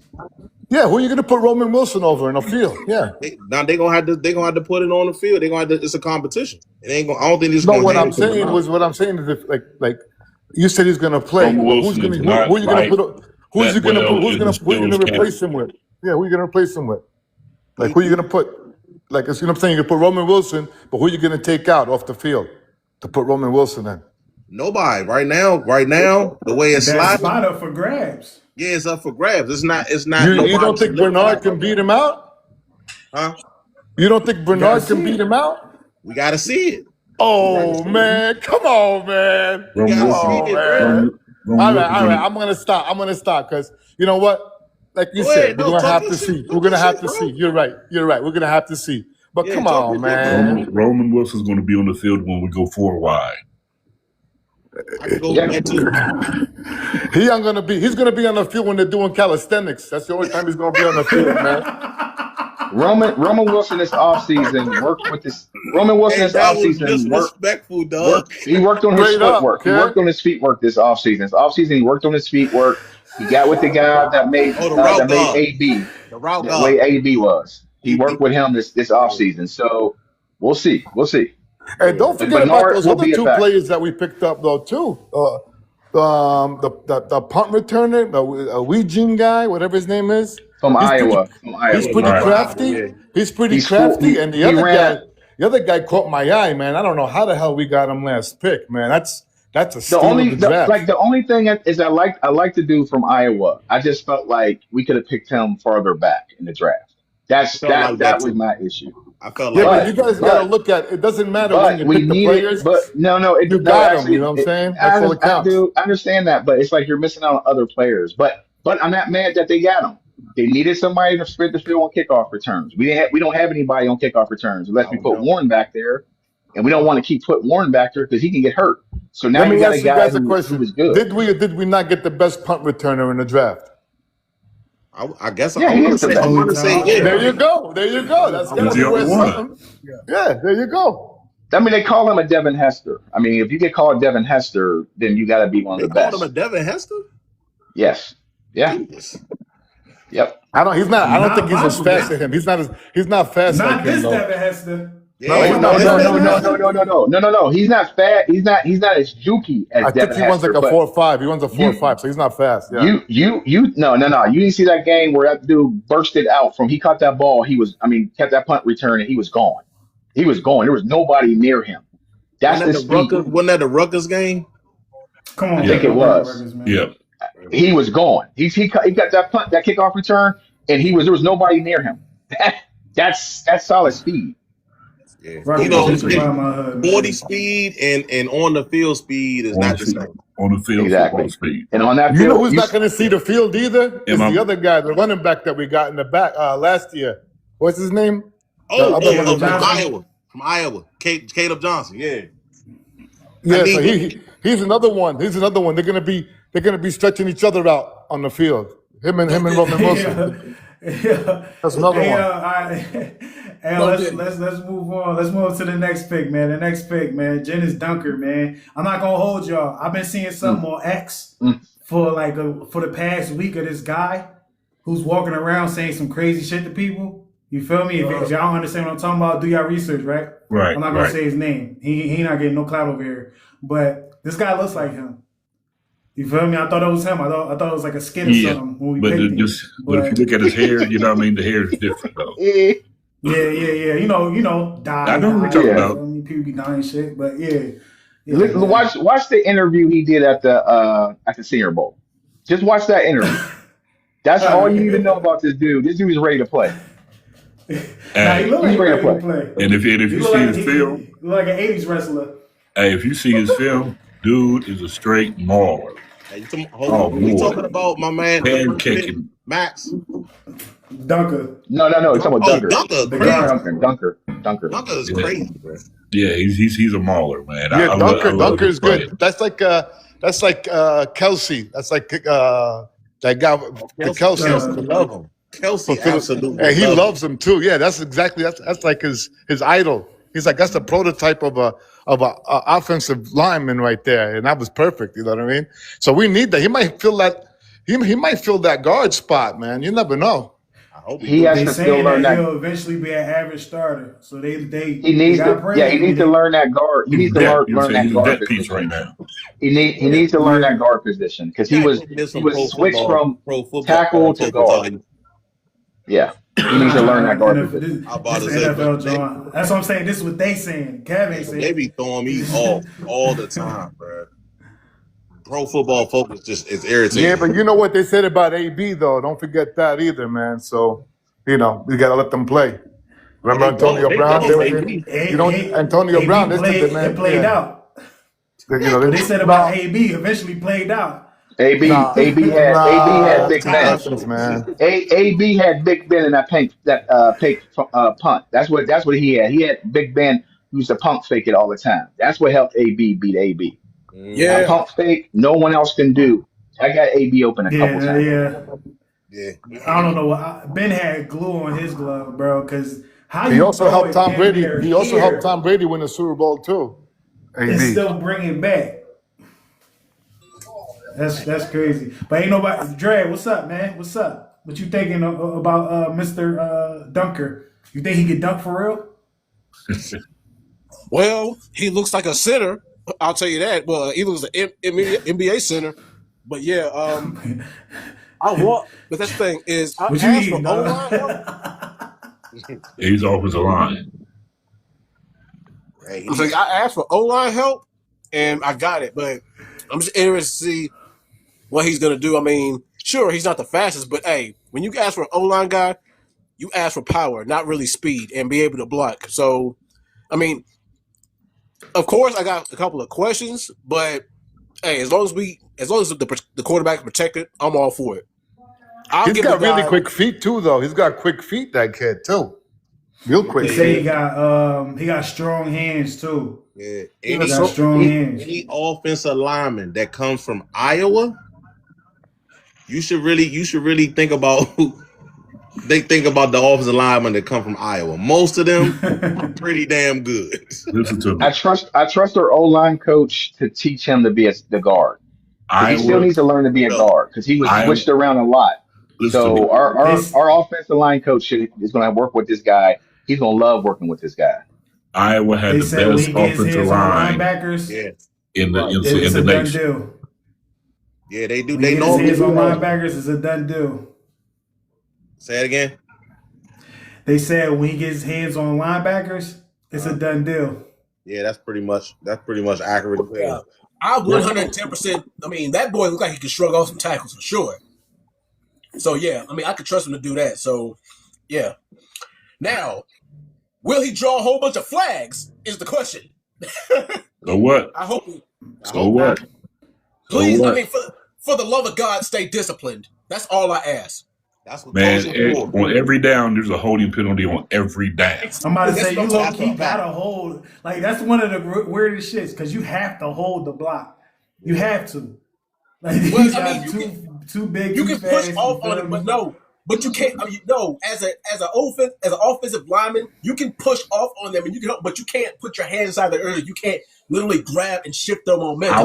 Yeah, who you gonna put Roman Wilson over in the field? Yeah. Now they gonna have to put it on the field. They gonna have to, it's a competition. It ain't gonna. I don't think it's No, gonna. what I'm hand it to saying Bernard. is if like you said he's gonna play. Roman But who's Wilson gonna is not who you gonna like put who's that you gonna well put who's in gonna the who you gonna Bills replace him with? Yeah, who you gonna replace him with? Like who you gonna put? Like you know what I'm saying? You can put Roman Wilson, but who you gonna take out off the field to put Roman Wilson in? Nobody right now. The way it's That sliding, spot up for grabs. yeah, it's up for grabs. It's not. It's not. You don't Nobody think Bernard can beat him out? Huh? You don't think Bernard see can beat it. him out? We gotta see it. Oh man, come on, man. We Roman gotta Come see on, it, man. bro. All right. I'm gonna stop because you know what? Like you Go said, ahead. we're No, gonna talk have your to shit. see. Talk We're gonna your have shit, to bro. see. You're right. We're gonna have to see. But Yeah, come talk on, your shit, bro. man. Roman Wilson's going to be on the field when we go 4 wide. I can go with that too. He's gonna be on the field when they're doing calisthenics. That's the only time he's gonna be on the field, man. Roman Wilson this offseason worked with this. Roman Wilson Hey, this that was offseason disrespectful, dog. He worked on his Straight up, footwork. He okay? worked on his feet work this offseason. This offseason, he worked on his feet work. He got with the guy that made Oh, the route guard. AB The route the way guard. AB was. He worked with him this offseason. So we'll see. And don't But forget about Bernard those will other be a 2 back. players that we picked up though too. The punt returner, the Weegene guy, whatever his name is. From He's pretty Iowa. He's pretty Right. crafty. Yeah. He's pretty He's crafty. he, And he ran the other guy caught my eye, man. I don't know how the hell we got him last pick, man. That's a steal of the draft. the only thing is I like the dude from Iowa. I just felt like we could have picked him farther back in the draft. Felt like That that was too. my issue. I felt Yeah, like but you that. guys got to look at it. Doesn't matter when But you we pick the needed, players. but it You no got them. actually You know what I'm saying? That's all that I counts. do understand that, but it's like you're missing out on other players. But I'm not mad that they got him. They needed somebody to spread the field on kickoff returns. We don't have anybody on kickoff returns unless we No, we put don't. Warren back there, and we don't want to keep putting Warren back there because he can get hurt. So now Let you me got a ask you guy guys a who question. is good. Did we or did we not get the best punt returner in the draft? I guess Yeah, I'm he gonna is the say. best. I'm gonna say Yeah. There yeah. you go. That's He's gotta be the worth only one. something. Yeah, there you go. I mean, they call him a Devin Hester. I mean, if you get called Devin Hester, then you got to be one of They the called him a best. Devin Hester. Yes. Yeah. Jesus. Yep. I don't Not think he's as possible. fast as him. He's not fast Not like him this though. Devin Hester. Yeah, No. He's not fast. He's not as jukey as I think Devin he runs Hester. like a But 4.5. He runs a 4.5, so he's not fast. Yeah. no. You didn't see that game where that dude bursted out from. He caught that ball. Kept that punt return, and he was gone. He was gone. There was nobody near him. That's the speed. Wasn't that the Rutgers game? Come on, I think it was. Yeah. He was gone. He got that punt, that kickoff return, and there was nobody near him. That's solid speed. Yeah. Rutgers You used to know, run my hood, 40 man. speed and on the field speed is not the same. On the field, Exactly. football speed. And on that You field, know who's not going to see the field either? Is Am I- the other guy, the running back that we got in the back last year. What's his name? Oh, The other running from back. Iowa. Caleb Johnson. Yeah. Yeah, I so mean- he's another one. He's another one. They're gonna be stretching each other out on the field. Him and Roman Wilson. Yeah. That's another Hey, one. all right. Hey, let's move on. Let's move to the next pick, man. The next pick, man. Jennings Dunker, man. I'm not gonna hold y'all. I've been seeing something on X for the past week of this guy who's walking around saying some crazy shit to people. You feel me? If y'all don't understand what I'm talking about, do y'all research, right? Right. I'm not gonna say his name. He not getting no clout over here. But this guy looks like him. You feel me? I thought it was him. I thought it was like a skin or something when we But picked him. but if you look at his hair, you know what I mean? The hair is different though. Yeah. You know, die. I know what you're talking about. I mean, people be dying shit, but yeah. watch the interview he did at the Senior Bowl. Just watch that interview. That's all you need to know about this dude. This dude is ready to play. Nah, he look like He's he ready ready to to play. And if you see his film, He look like an 80s wrestler. hey, if you see his film, dude is a straight mauler. Hey, we boy. talking about my man Hand kicking. Max. Dunker. No. He's talking about Dunker. Dunker. Dunker. Dunker is crazy, bro. Yeah, he's a mauler, man. Yeah, I love Dunker's his play. good. That's like Kelsey. That's like that guy, Kelsey. I love him. Kelsey, absolutely. And he love loves him too. Yeah, that's like his idol. He's like, that's the prototype of a offensive lineman right there, and that was perfect. You know what I mean? So we need that. He might fill that. He might fill that guard spot, man. You never know. I hope He has They to still saying learn that that. he'll eventually be an average starter. So he He needs to learn that guard. He needs to learn that He's a guard vet piece position. right now. He needs to learn that guard position because he was switched from tackle to guard. Yeah, he needs to learn that guard position. This I'm about to is say, NFL, but John. That's what I'm saying. This is what they saying. Kevin they saying. be throwing me off all the time, bro. Pro Football Focus just is irritating. Yeah, but you know what they said about AB though. Don't forget that either, man. So we got to let them play. Remember Antonio Brown? Antonio Brown. It played out. They said about AB eventually played out. AB had Big Ben. Man. AB had Big Ben in that punt. That's what he had. He had Big Ben who used to pump fake it all the time. That's what helped AB beat AB. Yeah. That pump fake, no one else can do. I got AB open a couple times. Yeah. I don't know what Ben had glue on his glove, bro. Because He also helped Tom Brady. He also helped Tom Brady win the Super Bowl too. And AB. still bring it back. That's crazy. But ain't nobody. Dre, what's up, man? What's up? What you thinking about Mr. Dunker? You think he could dunk for real? Well, he looks like a center. I'll tell you that. Well, he looks like an NBA center. But yeah, but that's the thing is, I What you asked for eating, O-line help. He's offensive line. Hey, It's like I asked for O-line help, and I got it. But I'm just interested to see what he's gonna do. I mean, sure, he's not the fastest, but hey, when you ask for an O-line guy, you ask for power, not really speed, and be able to block. So, I mean, of course, I got a couple of questions, but hey, as long as the quarterback is protected, I'm all for it. He's got really quick feet too, though. He's got quick feet, that kid too. Real quick. They say he got strong hands too. yeah. He got strong hands. Any offensive lineman that comes from Iowa, you should really think about who they think about the offensive linemen that come from Iowa. Most of them are pretty damn good. Listen to me. I trust our O-line coach to teach him to be the guard. He still needs to learn to be a guard because he was switched around a lot. Listen to me. So our This our offensive line coach is going to work with this guy. He's going to love working with this guy. Iowa had they the said when best he gets offensive hands on line linebackers, Yeah, in the Right. in it's the a done nation. deal. yeah, they do. When They he gets his normally hands do on that. linebackers, it's a done deal. Say it again. They said when he gets his hands on linebackers, it's a done deal. Yeah, that's pretty much accurate. Yeah. I 110%. I mean, that boy looked like he could shrug off some tackles for sure. So yeah, I mean, I could trust him to do that. So yeah. Now, will he draw a whole bunch of flags? Is the question. So what? I hope. So what? Please, what? I mean, for the love of God, stay disciplined. That's all I ask. That's what Man, coaches are for. on every down, there's a holding penalty on every down. I'm about to That's say you what I'm low talking key about. gotta hold. Like that's one of the weirdest shits because you have to hold the block. You have to. Like Well, these I guys mean, too big. You too can push fast, off you on feel it, but me? no. But you can't. I mean, no. As an offensive lineman, you can push off on them, and you can. But you can't put your hands inside the early. You can't literally grab and shift their momentum.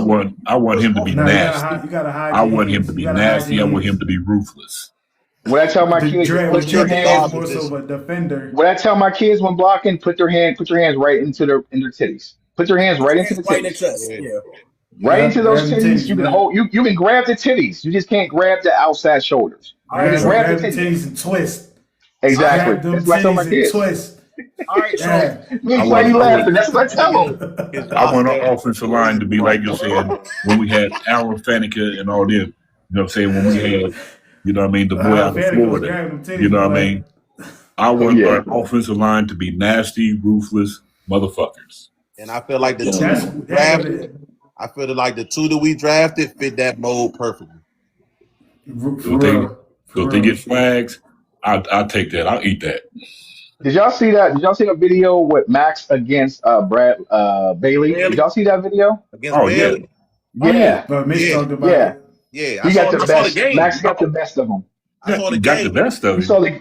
I want him to be No, nasty. you gotta hide. I your want him hands. to You be gotta hide nasty. your I want hands. him to be ruthless. When I tell my The kids, Dre, put your TJ is hands. more so of a defender. When I tell my kids when blocking, put your hands right into their titties. Put your hands right into the Right in their titties. chest. Yeah. Yeah. Right into those Grab the titties. You can man. hold. You can grab the titties. You just can't grab the outside shoulders. All You right, can so grab the Grab the titties. titties and twist. Exactly. Grab them That's what I tell my titties and kids. twist. All right, so Yeah. Why you laughing? That's what I tell them. I want our offensive line to be like you said when we had Alan Faneca and all them. You know what I'm saying? When we had, you know what I mean, the boy out of Faneca was Florida. grabbing them titties, You know what I boy. mean? I want Yeah. our offensive line to be nasty, ruthless motherfuckers. And I feel like the two That's that we drafted, I feel like the two that we drafted fit that mold perfectly. for So if they, real. so if they get flags, I'll take that. I'll eat that. Did y'all see that? Did y'all see the video with Max against Brad Bailey? Bailey? Did y'all see that video? Against Oh, yeah. Bailey? Yeah. But Mitch Yeah. talked about Yeah. it. Yeah, He got the I saw the best. game. Max got the best of him. I saw the You got game. the best of You it. saw the.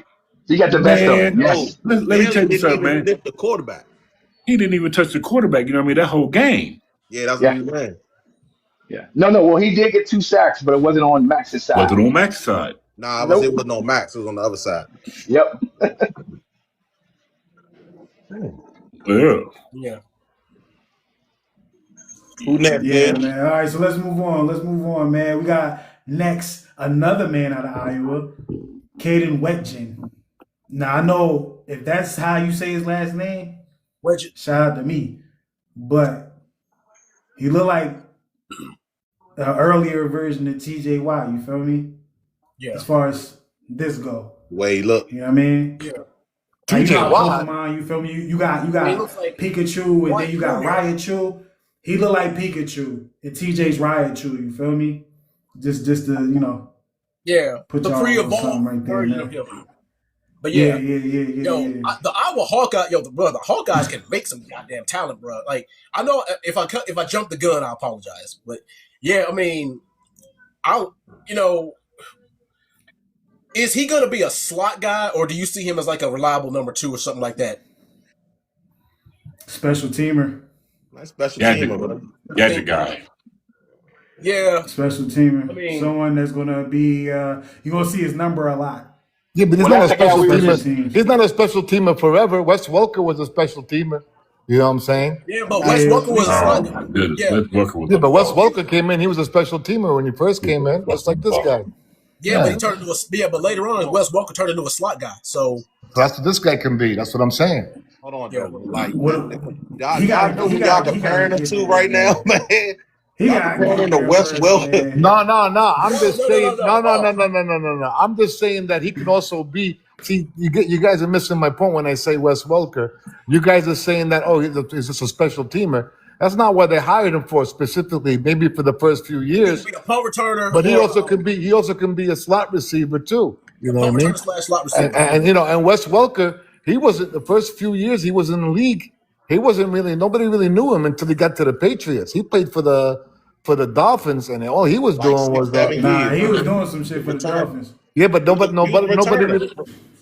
He got the best of him. Man, Yes. let me Bailey tell you didn't something, even man. lift the quarterback. He didn't even touch the quarterback. You know what I mean? That whole game. Yeah, that's Yeah. what he ran. Yeah. No. Well, he did get 2 sacks, but it wasn't on Max's side. Was it on Max's side? Nah, Nope. it wasn't on Max. It was on the other side. Yep. Yeah. yeah. Who next, Yeah, man? man. All right, so let's move on, man. We got next another man out of Iowa, Caden Wetjen. Now I know if that's how you say his last name, shout out to me. But he looked like an earlier version of TJ Watt, you feel me? Yeah. As far as this go. Wait, look. You know what I mean? Yeah. Like, you got Watt? Pokemon, you feel me? You got He looks like Pikachu and then you got Jr. Raichu. He look like Pikachu and TJ's Raichu, you feel me? Just to, Yeah. put The y'all on pre-evolved something right there, version man. of him. But Yeah. Yo, the Iowa Hawkeye, the Hawkeyes can make some goddamn talent, bro. Like, I know if I jump the gun, I apologize. But yeah, I mean, is he going to be a slot guy, or do you see him as like a reliable number 2 or something like that? Special teamer. Nice special Gadget, team, bro. gadget guy. Yeah, Special teamer. I mean- Someone that's gonna be you're gonna see his number a lot. Yeah, but he's Well, not a that's the guy special we were teamer. just- He's not a special teamer forever. Wes Welker was a special teamer. You know what I'm saying? yeah, but Wes Welker was a Oh slot my guy. goodness. Yeah. Let's work with Yeah, but Wes Welker came in. He was a special teamer when he first came in, just like this guy. Yeah, but he turned into but later on, Wes Welker turned into a slot guy. So That's what this guy can be. That's what I'm saying. Hold on, Yeah. though. Like, What- y'all he got- know who he y'all got- he comparing got- him to right now, man. He Y'all got comparing him to Wes Welker. No. I'm just no, saying. no. No. I'm just saying that he can also be. See, you guys are missing my point when I say Wes Welker. You guys are saying that he's just a special teamer. That's not what they hired him for specifically. Maybe for the first few he years, could be a punt returner, but he or, also can be. He also can be a slot receiver too. You know what I punt mean? returner / slot receiver. And Wes Welker, he wasn't the first few years he was in the league. He wasn't really. Nobody really knew him until he got to the Patriots. He played for the Dolphins, and all he was doing was 7 Nah, years. he was doing some shit for the Dolphins. yeah, but nobody returner. really.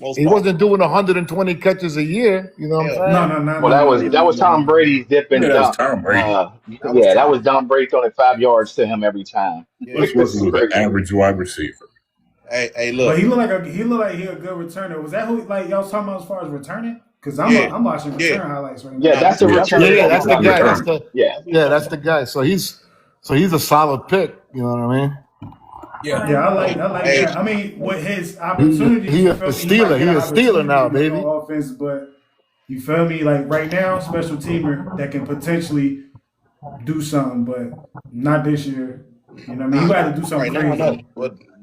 Most He part. wasn't doing 120 catches a year. You know what I'm saying? No. Well, that was Tom Brady's dip and Yeah, dunk. that's Tom Brady. That was Tom Brady throwing 5 yards to him every time. Yeah. Wes Welker was an average wide receiver. Hey, But look. he look like he a good returner. Was that who like y'all was talking about as far as returning? Because Yeah, I'm watching yeah. return highlights right Yeah, now. that's the Yeah, return Yeah, that we that's the talking guy. about. That's the Yeah. that's the guy. So he's a solid pick. You know what I mean? Yeah. Yeah, Hey, I like hey, that. I mean, with his He opportunities, you a feel me? He might stealer. get He an a stealer opportunity now, to be baby. on offense, but you feel me? Like right now, special teamer that can potentially do something, but not this year. You know what I mean? He nah, would have not, to do not something right now, no. crazy.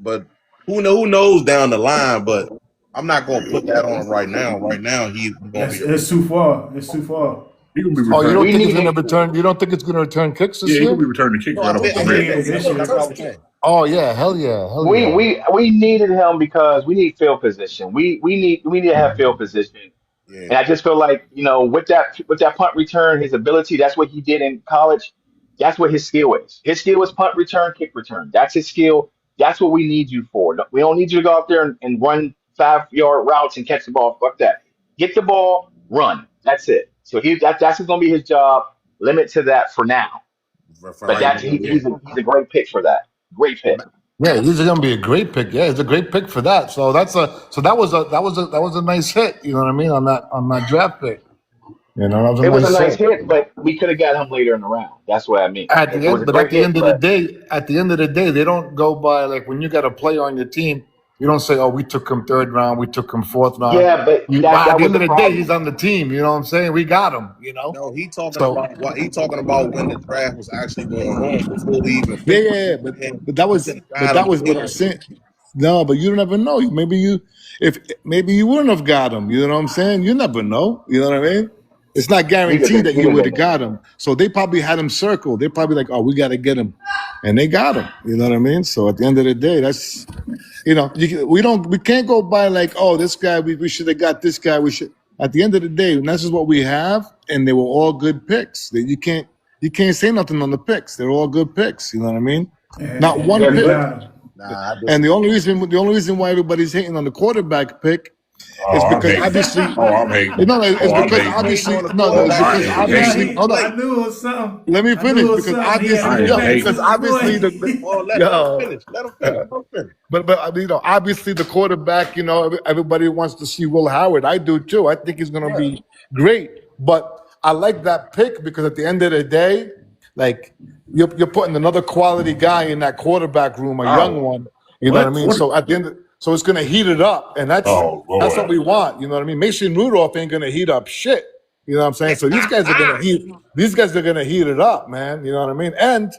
But who knows down the line? But I'm not gonna put that on him right now. Right now, he's gonna be a It's too far. It's too far. he gonna be Oh, you returning. don't We think it's need gonna it. return? You don't think it's gonna return kicks Yeah, this he gonna year? be returning kicks no. right off I the think rip. he is this That's year. what I was saying. Oh yeah, hell We yeah. we we needed him because we need field position. We need to have field position. Yeah, And I just feel like, with that punt return, his ability, that's what he did in college. That's what his skill is. His skill is punt return, kick return. That's his skill. That's what we need you for. No, we don't need you to go out there and run 5 yard routes and catch the ball. Fuck that. Get the ball, run. That's it. So that's going to be his job. Limit to that for now. for But right that's now. Yeah. he's a great pick for that. Great pick. Yeah, he's gonna be a great pick. Yeah, he's a great pick for that. So that was a nice hit. You know what I mean on that draft pick. You know, that was a It was a nice nice hit. hit, but we could have got him later in the round. That's what I mean. At It the was end, a but at great the hit, end of the but day, they don't go by like when you got a player on your team. You don't say, "Oh, we took him third round, we took him fourth round." yeah, but But at that the was end the of the day, problem. he's on the team. You know what I'm saying? We got him. No, So he talking about when the draft was actually going on before we even yeah, picked him. yeah, And but that we was could have got him what I'm then. saying. No, but you never know. If maybe you wouldn't have got him. You know what I'm saying? You never know. You know what I mean? It's not guaranteed that He'd you have would have been got him. So they probably had him circled. They're probably like, "Oh, we got to get him," and they got him. You know what I mean? So at the end of the day, that's we can't go by like, "Oh, this guy we should have got this guy. We should." At the end of the day, and this is what we have, and they were all good picks. That you can't say nothing on the picks. They're all good picks. You know what I mean? Not one And they're we pick. good. got him. Nah, I And the disagree. only reason why everybody's hating on the quarterback pick is Oh, I'm because hating. obviously, Oh, I'm hating. it's Oh, I'm because hating. Hating obviously on the no, it's quarterback. I because am Yeah, obviously hating. hold I up. knew it was something. Let me I knew finish it was because something. He had obviously, I to am get yo, back because hating. to it. Go obviously ahead. Well, let him yo, finish. Let him finish. Let him finish. but obviously the quarterback, everybody wants to see Will Howard. I do too. I think he's gonna Yeah. be great. But I like that pick because at the end of the day, like you're putting another quality guy in that quarterback room, a young Oh, one. You know what I mean? what? So at the end, so it's gonna heat it up, and Oh that's what Lord. we want. You know what I mean? Mason Rudolph ain't gonna heat up shit. You know what I'm saying? So these guys are gonna heat it up, man. You know what I mean? And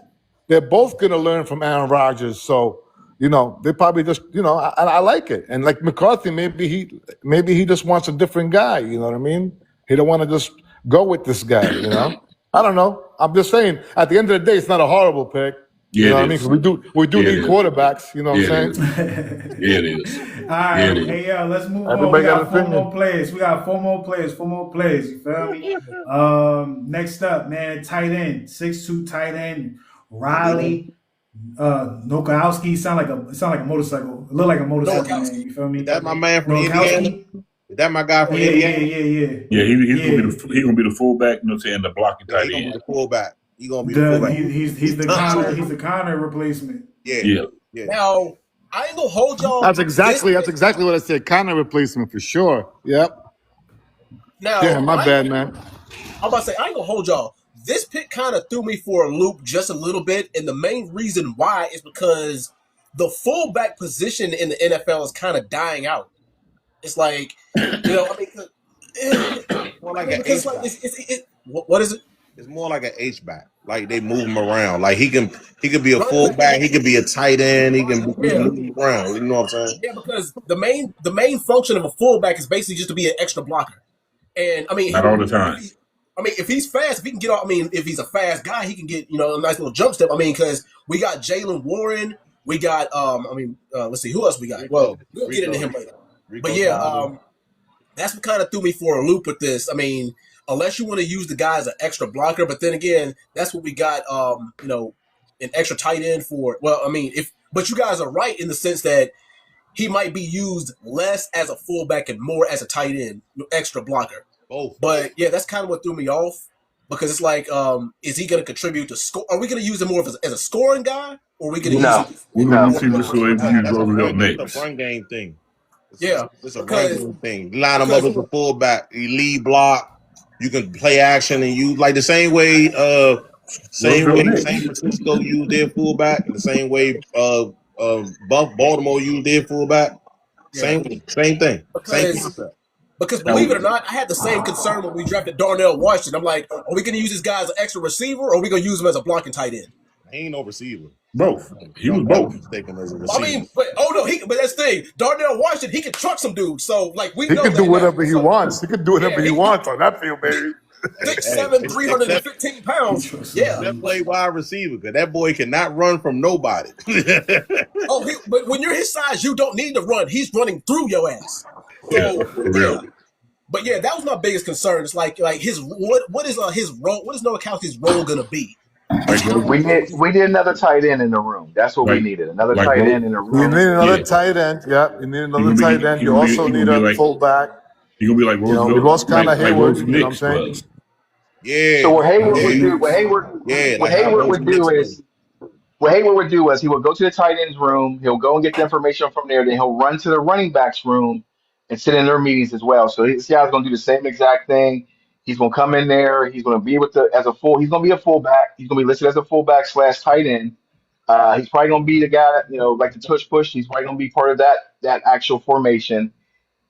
they're both gonna learn from Aaron Rodgers. So they probably just I like it. And like McCarthy, maybe he just wants a different guy. You know what I mean? He don't want to just go with this guy. I don't know. I'm just saying. At the end of the day, it's not a horrible pick. You Yeah, know it what I mean? is. Because we do Yeah, it need is. quarterbacks. You know what Yeah, I'm it saying? is. Yeah, it is. All Yeah, it right, is. hey yo, let's move on. We Everybody got an got four opinion. more players. We got four more players. Four more players. You feel me? Next up, man, tight end, 6'2" tight end, Riley Nokowski. Sound like a motorcycle. It look like a motorcycle name. You feel me? Is that my man from Indiana? Nokowski. Is that my guy from Yeah, Indiana? Yeah, he's yeah. gonna be the fullback. Saying the blocking Yeah, tight he gonna be end. the fullback. He gonna be the fullback. He's the tough Connor. too. He's the Connor replacement. Yeah, Yeah. yeah. Now, I ain't gonna hold y'all. That's exactly what I said. Connor replacement for sure. Yep. Now, Damn, my bad, man. I'm about to say, I ain't gonna hold y'all. This pick kind of threw me for a loop just a little bit, and the main reason why is because the fullback position in the NFL is kind of dying out. It's like, More like an because H like back. what is it? It's more like an H back. Like they move him around. Like he can be a Running back. fullback. He can be a tight end. He can Yeah. move around. You know what I'm saying? Yeah, because the main function of a fullback is basically just to be an extra blocker. And I mean, Not all the time. if he's fast, if he can get off, I mean, if he's a fast guy, he can get a nice little jump step. I mean, because we got Jalen Warren, we got let's see who else we got. Well, we'll get into him later. But yeah, that's what kind of threw me for a loop with this. I mean, unless you want to use the guy as an extra blocker, but then again, that's what we got. An extra tight end for. Well, I mean, but you guys are right in the sense that he might be used less as a fullback and more as a tight end, extra blocker. Both. But yeah, that's kind of what threw me off because it's like, is he going to contribute to score? Are we going to use him more as a scoring guy, or are we going to use No, him? We're going to no. see this so if you That's a Roosevelt run. It's next. a run game thing. Yeah, It's a run because game thing. You line them up as a fullback. You lead block. You can play action and you like the same way. Roosevelt San next. Francisco used their fullback, and the same way. Baltimore used their fullback. yeah, Same thing. Same because concept. Now, believe it or not, I had the same concern when we drafted Darnell Washington. I'm like, are we going to use this guy as an extra receiver, or are we going to use him as a blocking tight end? He ain't no receiver. both. He was Don't ever both. mistake him as a I receiver. mean, but that's the thing. Darnell Washington, he can truck some dudes. So like we He know can that do now. whatever he So, wants. He can do whatever he he- wants on that field, baby. 6'7", 315 pounds. Yeah. That play wide receiver, because that boy cannot run from nobody. But when you're his size, you don't need to run. He's running through your ass. So For real. But yeah, that was my biggest concern. It's like his what is his role? What is Noah Kowski's role gonna be? Like, We need another tight end in the room. That's what we Like- needed. Another like tight Ro- end in the You room. need another Yeah. tight end. Yeah, you need another He gonna be- tight end. he You gonna be- also he need gonna a be like- fullback. You're going to be like You know, Roosevelt. we lost Connor like Hayward, Roosevelt you know what I'm Nix saying? was. Yeah. So what Hayward would yeah. do, Yeah, what like how Hayward Moses would do Nix is, what Hayward would do is he would go to the tight ends room. He'll go and get the information from there. Then he'll run to the running backs room and sit in their meetings as well. So this guy's going to do the same exact thing. He's going to come in there. He's going to be he's going to be a fullback. He's going to be listed as a fullback / tight end. He's probably going to be the guy that, like the tush push. He's probably going to be part of that actual formation.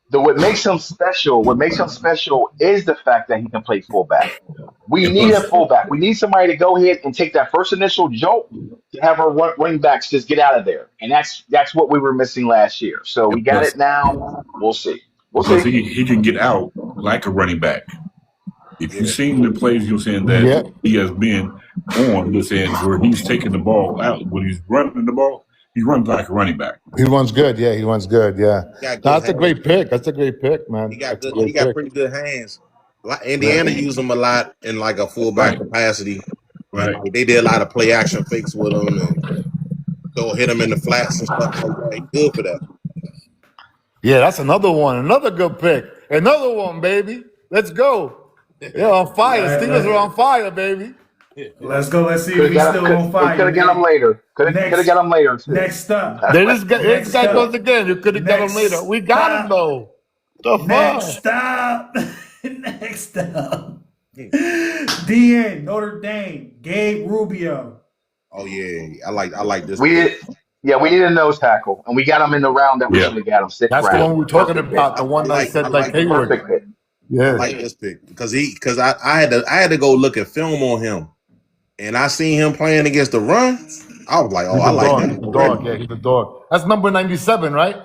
What makes him special is the fact that he can play fullback. We And need a plus- fullback. We need somebody to go ahead and take that first initial jolt to have our running backs just get out of there. And that's what we were missing last year. So we got it now. We'll see. Because he can get out like a running back. If you've seen the plays, you're saying that Yeah. he has been on, you're saying where he's taking the ball out, when he's running the ball, he runs like a running back. He runs good. Yeah, he runs good. Yeah. got good That's a hands. great pick. That's a great pick, man. He got That's a good. great He got pick. pretty good hands. Indiana used him a lot in like a fullback capacity. Right. Like, they did a lot of play action fakes with him and go hit him in the flats and stuff like that. He's good for that. Yeah, that's another one. Another good pick. Another one, baby. Let's go. Yeah, on fire. Right, Steelers right. are on fire, baby. Let's go. Let's see if Could we have still on fire. got him later. Could Next- have got him later. Too. Next up. This Next guy up. goes again. You could have got him later. We got him though. The fuck? Next up. Next up. DN, Notre Dame, Gabe Rubio. Oh yeah, I like this. We need a nose tackle, and we got him in the round that we Yeah. should have got him. Sixth That's round. the one we're talking about. The one I said like Hayward. Perfect pick. Yeah. I like this pick because I had to go look at film on him, and I seen him playing against the run. I was like, oh, I like He's him. a dog. Yeah, he's a dog. That's number 97, right?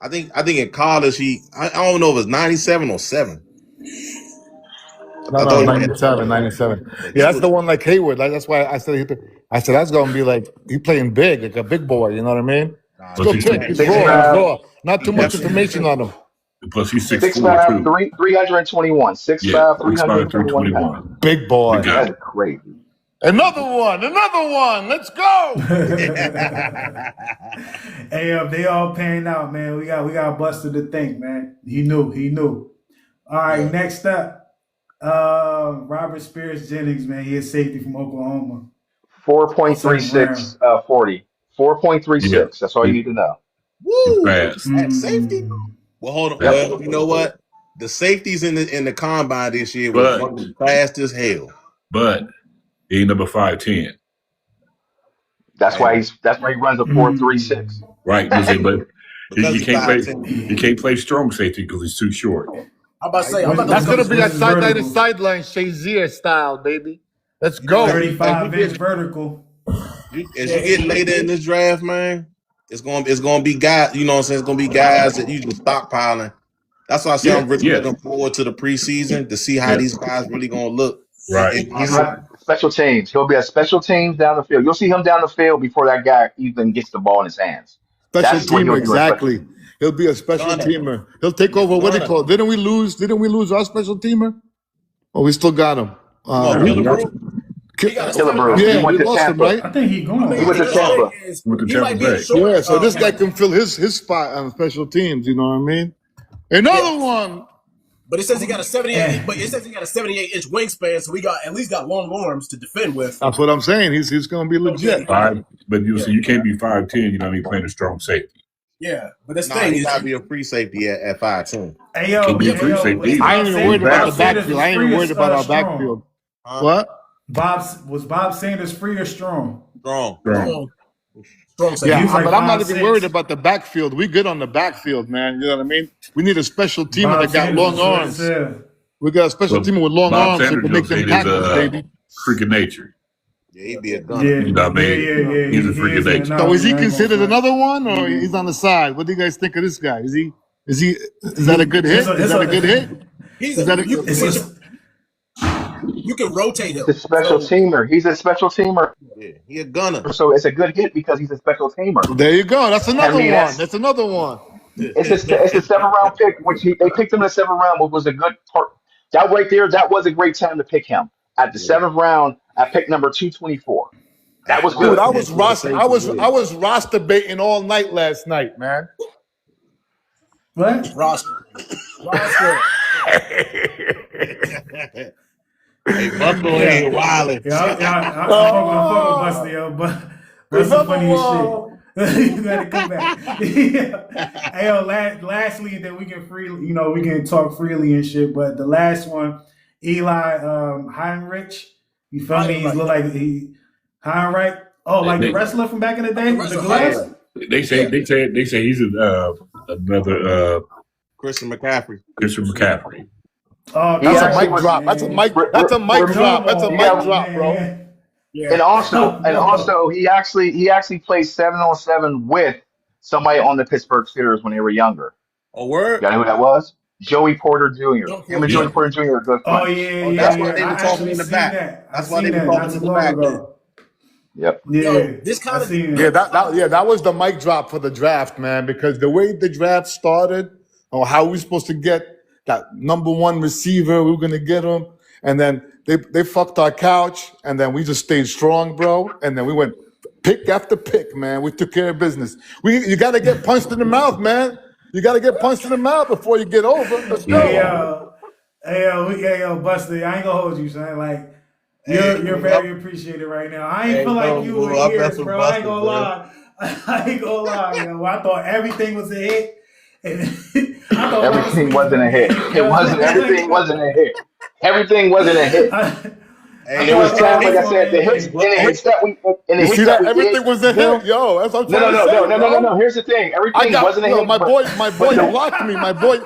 I think in college I don't know if it's 97 or 7. No, 97. Yeah, that's the one like Hayward. Like, that's why I said that's gonna be like he playing big, like a big boy. You know what I mean? It's a good pick. He's raw. Not too much information on him. Plus he's 6'5", 6'4", too. 321. 6'5", Yeah, 321 pounds. 321. Big boy. Big guy. That's crazy. Another one. Let's go. Hey, they all paying out, man. We got Buster to think, man. He knew. All right, next up, Robert Spears Jennings, man. He is safety from Oklahoma. 4.36 40. 4.36. Yeah. That's all you need to know. Woo! Fast. At safety. Well, hold on. Well, you know what? The safeties in the combine this year were fucking fast as hell. But he number 5'10". That's why he runs a 4.36. Right. You say, but Because you can't he's play 5'10". you can't play strong safety because he's too short. I'm about to say, That's gonna be a Vertical. sideline to sideline Shazier style, baby. Let's go. 35-inch vertical. As you get later in this draft, man, it's gonna be guys. You know what I'm saying? It's gonna be guys that you just stockpiling. That's why I say I'm really looking forward to the preseason to see how these guys really gonna look. Right. He's special teams. He'll be a special teams down the field. You'll see him down the field before that guy even gets the ball in his hands. Special That's what teamer, he'll do, exactly. He'll be a special teamer. He'll take over. What do you call it? Didn't we lose our special teamer? Oh, we still got him. Killebrew. Yeah, He went we to lost him, Tampa. right? I think he going. He went to Tampa. With the He Tampa might be Bay. a short. Yeah, so this guy can fill his spot on special teams. You know what I mean? Another one. But it says he got a 78. But it says he got a 78-inch wingspan, so we at least got long arms to defend with. That's what I'm saying. He's going to be legit. But you can't be 5'10", you know, playing a strong safety. Yeah, but that's the Nah, thing. he Is, gotta be a free safety at 5'10". Hey yo, Can be a free safety. I ain't even worried about the backfield. I ain't even worried about our Strong. backfield. What? Was Bob Sanders free or strong? Strong. strong safety. Yeah, like but I'm not even 5'6". worried about the backfield. We good on the backfield, man. You know what I mean? We need a special team Bob that got Sanders long was what it arms. said. We got a special team with long Bob arms that Sanders, can make them tackles, baby. Freak of nature. Yeah, he'd be a gunner. Yeah, You know what I mean? yeah. He's a freak of nature. So is he considered another one, or he's on the side? What do you guys think of this guy? Is that a good hit? Is that a good hit? You can rotate him. He's a special teamer. He's a special teamer. Yeah, he a gunner. So it's a good hit because he's a special teamer. There you go. That's another one. that's- That's another one. It's a 7th-round pick, which they picked him in the 7th round, which was a good part. That right there, that was a great time to pick him. At the 7th round, I picked number 224. That was good. Dude, I was roster baiting all night last night, man. What? Roster. Hey, Buffalo ain't wildin'. Yeah, I'm fucking with Buster, yo. But that's some funny as shit. You gotta come back. Hey, yo, lastly, then we can we can talk freely and shit. But the last one, Eli Heinrich. You feel me? He look like Heinrich. Oh, like the wrestler from back in the day with the gloves. They say he's another Christian McCaffrey. Oh, That's a mic actually drop. That's a mic drop. That's a mic drop, bro. Yeah. And also, he actually played 7-on-7 with somebody on the Pittsburgh Steelers when they were younger. Oh, word? You know who that was? Joey Porter Jr. Him and Joey Porter Jr. are good friends. Oh yeah. That's why they were talking in the back. That's why they were talking in the back. Yep. Yeah. This kind of That was the mic drop for the draft, man. Because the way the draft started, or how we supposed to get that number one receiver, we were gonna get him, and then they fucked our couch, and then we just stayed strong, bro. And then we went pick after pick, man. We took care of business. You got to get punched in the mouth, man. You got to get punched in the mouth before you get over. Let's go. Hey, yo, Buster, I ain't gonna hold you, son. Like, you're very appreciated right now. I ain't feel like you were here, bro. I ain't gonna lie. Yo. I thought everything was a hit. And Everything wasn't a hit. Everything wasn't a hit. Everything wasn't a hit. Hey, It was time, like I said, the hits that we everything was a hit, yo. That's what I'm trying to say. No. Here's the thing. Everything wasn't a hit. My boy blocked me. My boy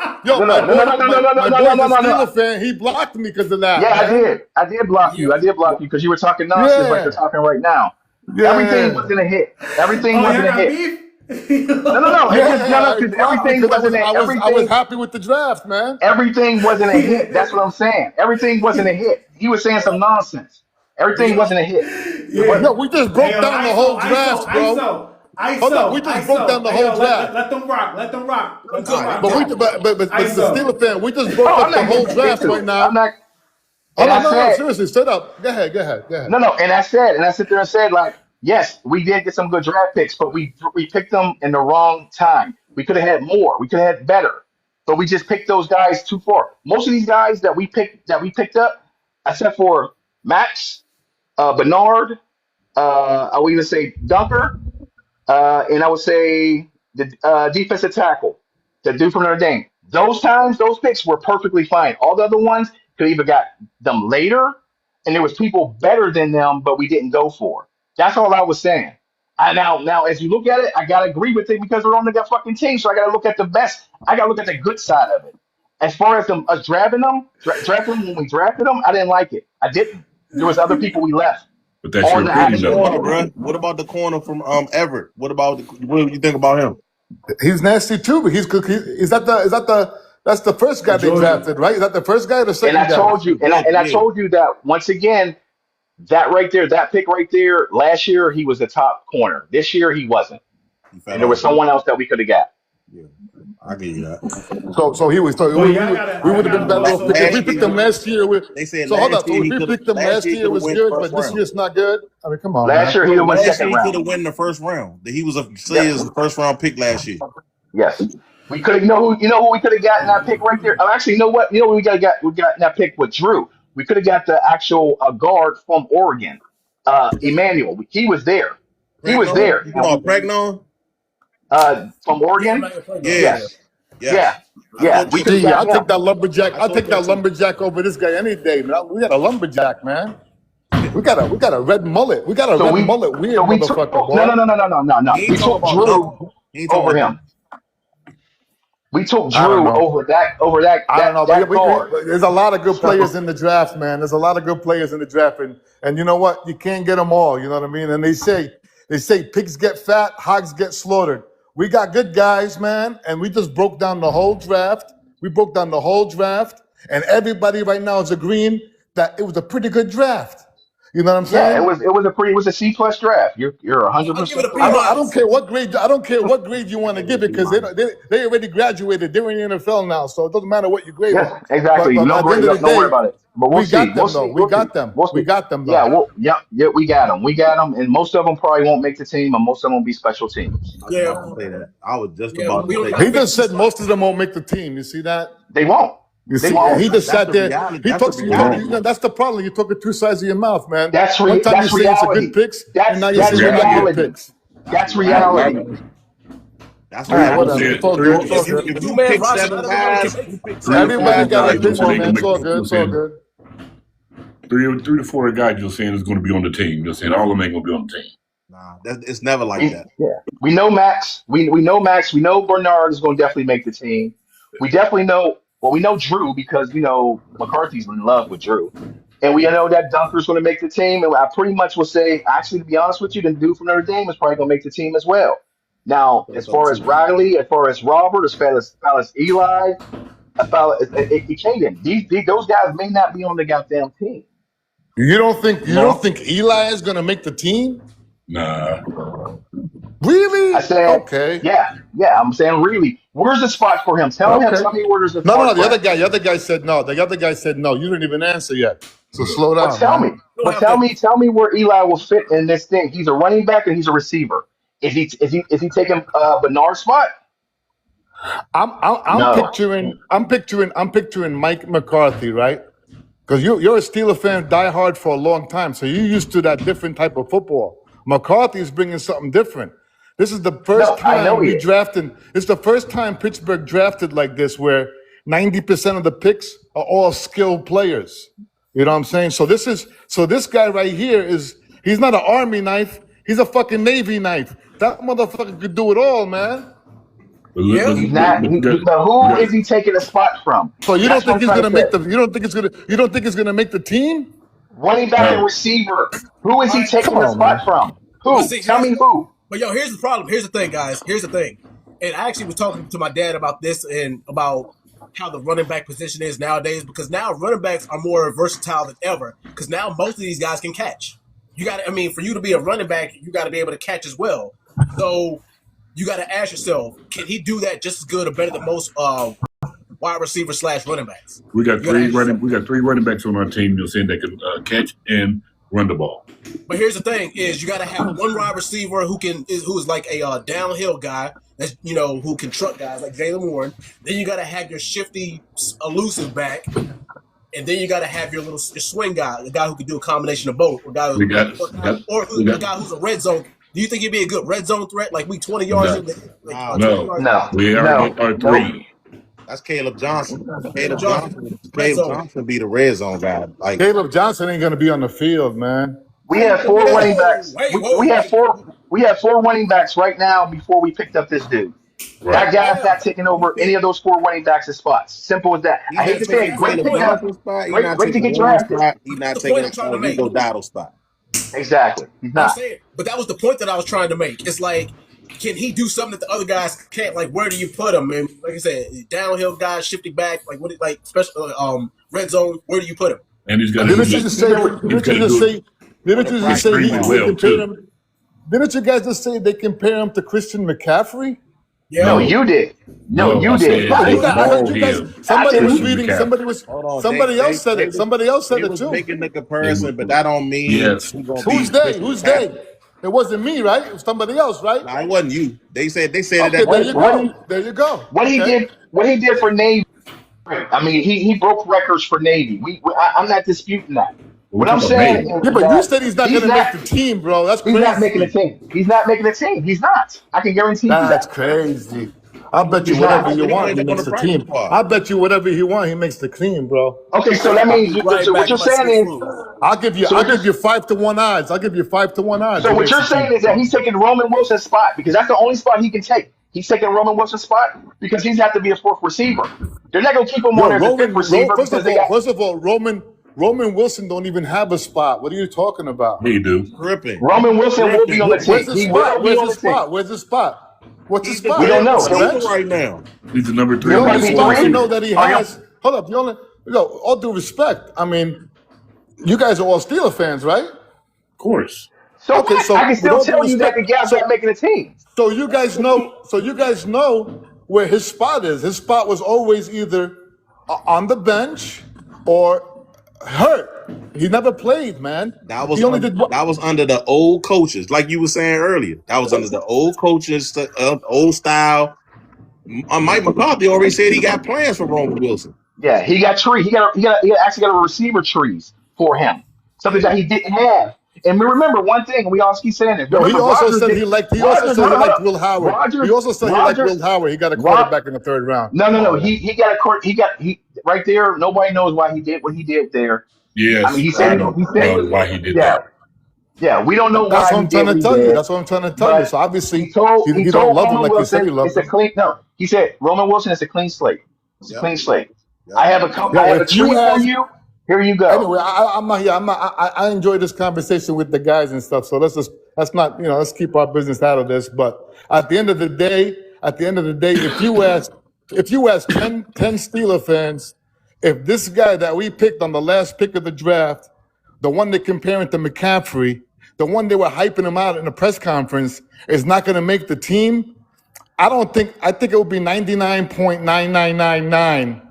Steeler fan, he blocked me because of that. Yeah, I did block you. I did block you because you were talking nonsense like you're talking right now. Yeah. Everything wasn't a hit. Everything wasn't a hit. No. Everything wasn't a hit. I was happy with the draft, man. Everything wasn't a hit. That's what I'm saying. Everything wasn't a hit. He was saying some nonsense. Everything wasn't a hit. Yeah. No, we just broke down the whole draft, bro. Hold on, we just broke down the whole draft. Let them rock. But the Steeler fan, we just broke up the whole draft right now. No, seriously, straight up. Go ahead. No, and I sit there and said, like, yes, we did get some good draft picks, but we picked them in the wrong time. We could have had more. We could have had better, but we just picked those guys too far. Most of these guys that we picked up, except for Max, Bernard, I would even say Dunker, and I would say the defensive tackle, the dude from Notre Dame. Those picks were perfectly fine. All the other ones could either got them later, and there was people better than them, but we didn't go for. That's all I was saying. Now, as you look at it, I gotta agree with it because we're on the fucking team, so I gotta look at the best. I gotta look at the good side of it. As far as us drafting them when we drafted them, I didn't like it. I didn't. There was other people we left. But that's your opinion, though. Bro. What about the corner from Everett? What do you think about him? He's nasty too, but that's the first guy they drafted, right? Is that the first guy or the second guy? And I told you that once again, that right there, that pick right there, last year he was the top corner. This year he wasn't. And there was someone else that we could have got. Yeah, I give you that. So he was. We would have been better off picking. If we picked him last year, hold up. So if we picked him last year, it was good, but this year's not good. I mean, come on. Last year he could have won the first round. He was the first round pick last year. Yes. We could have, you know who we could have gotten that pick right there. Oh, actually, you know what? You know what we got that pick with Drew. We could have got the actual guard from Oregon, Emmanuel. He was there. He was Pregnon? there. You call Pregnon? From Yeah, Oregon. Michael Pringle, yeah. Yes. Yes. I Yeah. thought We you could have Gee, I'll got take him. that lumberjack. I I'll thought take that that too. lumberjack over this guy any day, man. We got a lumberjack, man. We got a red mullet. We got a So red we mullet, weird so we took motherfucker, no no boy. no no no no no no. He We ain't talking took about Drew nothing. He ain't talking over about him. We took I don't Drew know. over that I don't know, that but guard. there's a lot of good players So in the draft, man. There's a lot of good players in the draft, and you know what? You can't get them all. You know what I mean? And they say pigs get fat, hogs get slaughtered. We got good guys, man, and we just broke down the whole draft. We broke down the whole draft, and everybody right now is agreeing that it was a pretty good draft. You know what I'm yeah, saying? it was a C+ draft. You're I'll give it 100% a B correct. I don't minus. care what grade. I don't care what grade you want to it. give it because they already graduated. They're in the NFL now, so it doesn't matter what you grade them. Yes, exactly. But No at the worry, end of the don't worry day, about it. But we'll we see. got them though. We We'll see. got them. We'll We see. got them Yeah, though. we got them. We got them, and most of them probably won't make the team, and most of them will be special teams. I was Yeah, about to say that. I was just yeah. about We to don't say got He that. 50 just said most spots. of them won't make the team. You see that? They won't. You They see, won't. he just That's sat the there. reality. He That's the talks. reality. That's the problem. You're talking two sides of your mouth, man. One time you're That's saying it's a good reality. picks, and now you're That's saying we're not good reality. picks. That's Reality. reality. That's All right, Three, whatever. reality. It's all three, good. Like It's I all If said, you good. with a if you two-man pick roster, seven not everybody can guys, make you it. pick three or seven four Everybody guys, got guys an you you'll say opinion, they can man. It's make all the, good. you're It's all saying good. three to four guys you're saying is going to be on the team. You're saying all of them ain't going to be on the team. nah, it's never like that. We know Max. We know Max. We know Bernard is going to definitely make the team. We definitely know. Well, we know Drew because McCarthy's in love with Drew, and we know that Dunker's going to make the team. And I pretty much will say, actually, to be honest with you, the dude from Notre Dame is probably going to make the team as well. Now, So, as so far as too. Riley, as far as Robert, as far as Eli, as far as Caden, those guys may not be on the goddamn team. You don't think No, Eli is gonna make the team? Nah. I Really? said, Okay. yeah. I'm saying, really, where's the spot for him? Tell Okay. me where there's a No. spot The for other him. guy said no. The other guy said no. You didn't even answer yet. So slow But down, man. We don't have to. tell me where Eli will fit in this thing. He's a running back and he's a receiver. Is he taking Bernard's spot? I'm No, picturing Mike McCarthy, right? Because you're a Steeler fan, diehard for a long time, so you're used to that different type of football. McCarthy is bringing something different. This is the first no, I know time he we is. drafted. It's the first time Pittsburgh drafted like this, where 90% of the picks are all skilled players. You know what I'm saying? So this guy right here he's not an Army knife. He's a fucking Navy knife. That motherfucker could do it all, man. But, Yeah. He's not. But who is he taking a spot from? So you don't That's what think I'm he's trying to gonna make say. the? You don't think he's gonna make the team? Running back and no. receiver. Who is All he right. taking Come the on, spot man. from? But Who? see, Tell me who. here's the problem. Here's the thing, guys. Here's the thing. And I actually was talking to my dad about this and about how the running back position is nowadays because now running backs are more versatile than ever because now most of these guys can catch. For you to be a running back, you got to be able to catch as well. So you got to ask yourself, can he do that just as good or better than most wide receivers / running backs? We got You got to ask yourself. we got three running backs on our team. You're saying they can catch and run the ball. But here's the thing: is you got to have one wide receiver who is like a downhill guy that's who can truck guys like Jalen Warren. Then you got to have your shifty, elusive back, and then you got to have your swing guy, the guy who can do a combination of both, a guy We got a guy who's a red zone. Do you think he'd be a good red zone threat, like 20 yards? No. Like, 20 no. yards? No. We already are three. That's Caleb Johnson. Caleb Johnson, Johnson. red Caleb zone. Johnson be the red zone guy. Like Caleb Johnson ain't gonna be on the field, man. We have four running backs. We have four. Wait. We have four running backs right now before we picked up this dude. That Right. guy's Yeah. not taking over any of those four running backs' spots. Simple as that. he's I hate not to say taking it. Great Caleb to get, Johnson's spot. He's great, not great to taking get Warren's drafted. spot. He's not That's the point taking I'm trying to make. Rico Dowdle's spot. Exactly. He's I'm not. saying, but that was the point that I was trying to make. It's like, can he do something that the other guys can't? Like, where do you put him? And like I said, downhill guy, shifting back, like special red zone. Where do you put him? And he's got to Didn't do you it. just say? He's got to do it Didn't you just say extremely they well, compare too. him? Didn't you guys just say they compare him to Christian McCaffrey? Yeah. No, you did. No, you I did. said I they heard you guys. ball him. Somebody was didn't. reading. Hold on. Somebody else said it. Somebody else said They it was too. making the comparison, but that don't mean Yes. he gonna Who's be they? Who's they? It wasn't me, right? It was somebody else, right? No, it wasn't you. They said it Okay, at there the you time. go. There you go. what he Okay. did for Navy. I mean, he broke records for Navy. I'm not disputing that. We What I'm talking about saying Navy. Yeah, is but you that said he's not going he's to make not the team, bro. That's he's not making the crazy. team. He's not making the team. He's not. I can guarantee you That's that. crazy. I'll bet you He's whatever not. you He want, might he up on makes the the practice team. squad. I'll bet you whatever he wants, he makes the team, bro. Okay, so that I'll means be right so what back. you're I'm about to saying get is food. so I'll what you're give you 5-1 odds. I'll give you 5-1 odds. so He what makes you're the saying team. is that he's taking Roman Wilson's spot because that's the only spot he can take. He's taking Roman Wilson's spot because he's have to be a fourth receiver. They're not gonna keep him on Yo, as a fifth receiver because they got First of all, Roman Wilson don't even have a spot. What are you talking about? He do. Tripping. Roman Wilson will be on the Where's team. his He spot? will be Where's on his the team. spot? Where's his spot? What's his He's the We spot? don't third know. On the receiver bench? right now. He's the number 3 The He'll only probably be spot I three. know that he Are you? has. Hold up. All due respect. I mean, you guys are all Steeler fans, right? Of course. So Okay, what? so I can with still all due tell you that the respect, guy's not making the team. so you guys know. So you guys know where his spot is. His spot was always either on the bench or hurt. He never played, man. He only did what? That was under the old coaches, like you were saying earlier. That was under the old coaches, old style. Mike McCarthy already said he got plans for Roman Wilson. Yeah, he got tree. He actually got a receiver trees for him, something that he didn't have. And we remember one thing, we all keep saying this. Yo, he Remember, also Rogers said did. he liked. He also Rogers, said hold he on, hold liked on. Will Howard. Rogers, He also said he liked Rogers, Will Howard. He got a Rod, quarterback in the third round. no. He got a court. He right there. Nobody knows why he did what he did there. I mean, Yes, he I said don't he said know why he did yeah, that. yeah. We don't know That's why what he I'm did trying what to he tell you. did, That's what I'm trying to tell you. but So obviously he he don't told love him Roman like he said Wilson he loved it's a him. clean. No, he said Roman Wilson is a clean slate. It's a Yep. clean slate. Yep. I Yo, have a if you treat for ask you. Here you go. anyway, I'm not here. I enjoy this conversation with the guys and stuff. So let's not let's keep our business out of this. But at the end of the day, if you ask 10 Steeler fans, if this guy that we picked on the last pick of the draft, the one they're comparing to McCaffrey, the one they were hyping him out in the press conference, is not going to make the team, I think it would be 99.9999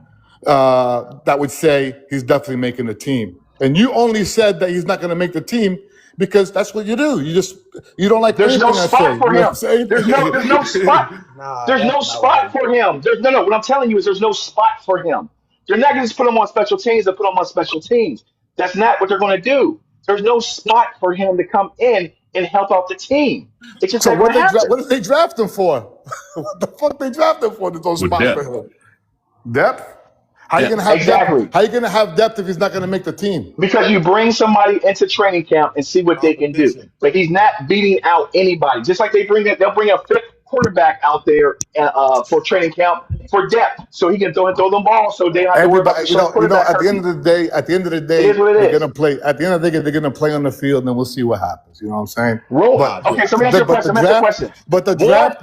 that would say he's definitely making the team. And you only said that he's not going to make the team because that's what you do. You don't like There's no anything I say. spot You for know what him. I'm saying? There's no spot. Nah, There's no that's not what spot for him. No. What I'm telling you is there's no spot for him. They're not going to just put him on special teams. They put him on special teams. That's not what they're going to do. There's no spot for him to come in and help out the team. It's just So not going to happen. what did they draft him for? What the fuck they draft him for? There's no With spot depth. for him. Depth? How you Depth. gonna have Exactly. depth? How you gonna have depth if he's not gonna make the team? Because you bring somebody into training camp and see what they can do. competition. But he's not beating out anybody. Just like they'll bring a fifth quarterback out there for training camp for depth, so he can throw them balls, so they don't have to worry about the Everybody, short quarterback at the end hurting. of the day, It is what it they're is. gonna play. At the end of the day, they're gonna play on the field, and then we'll see what happens. You know what I'm saying? Roll. But Okay, so let me ask you a question. Let me ask you a question.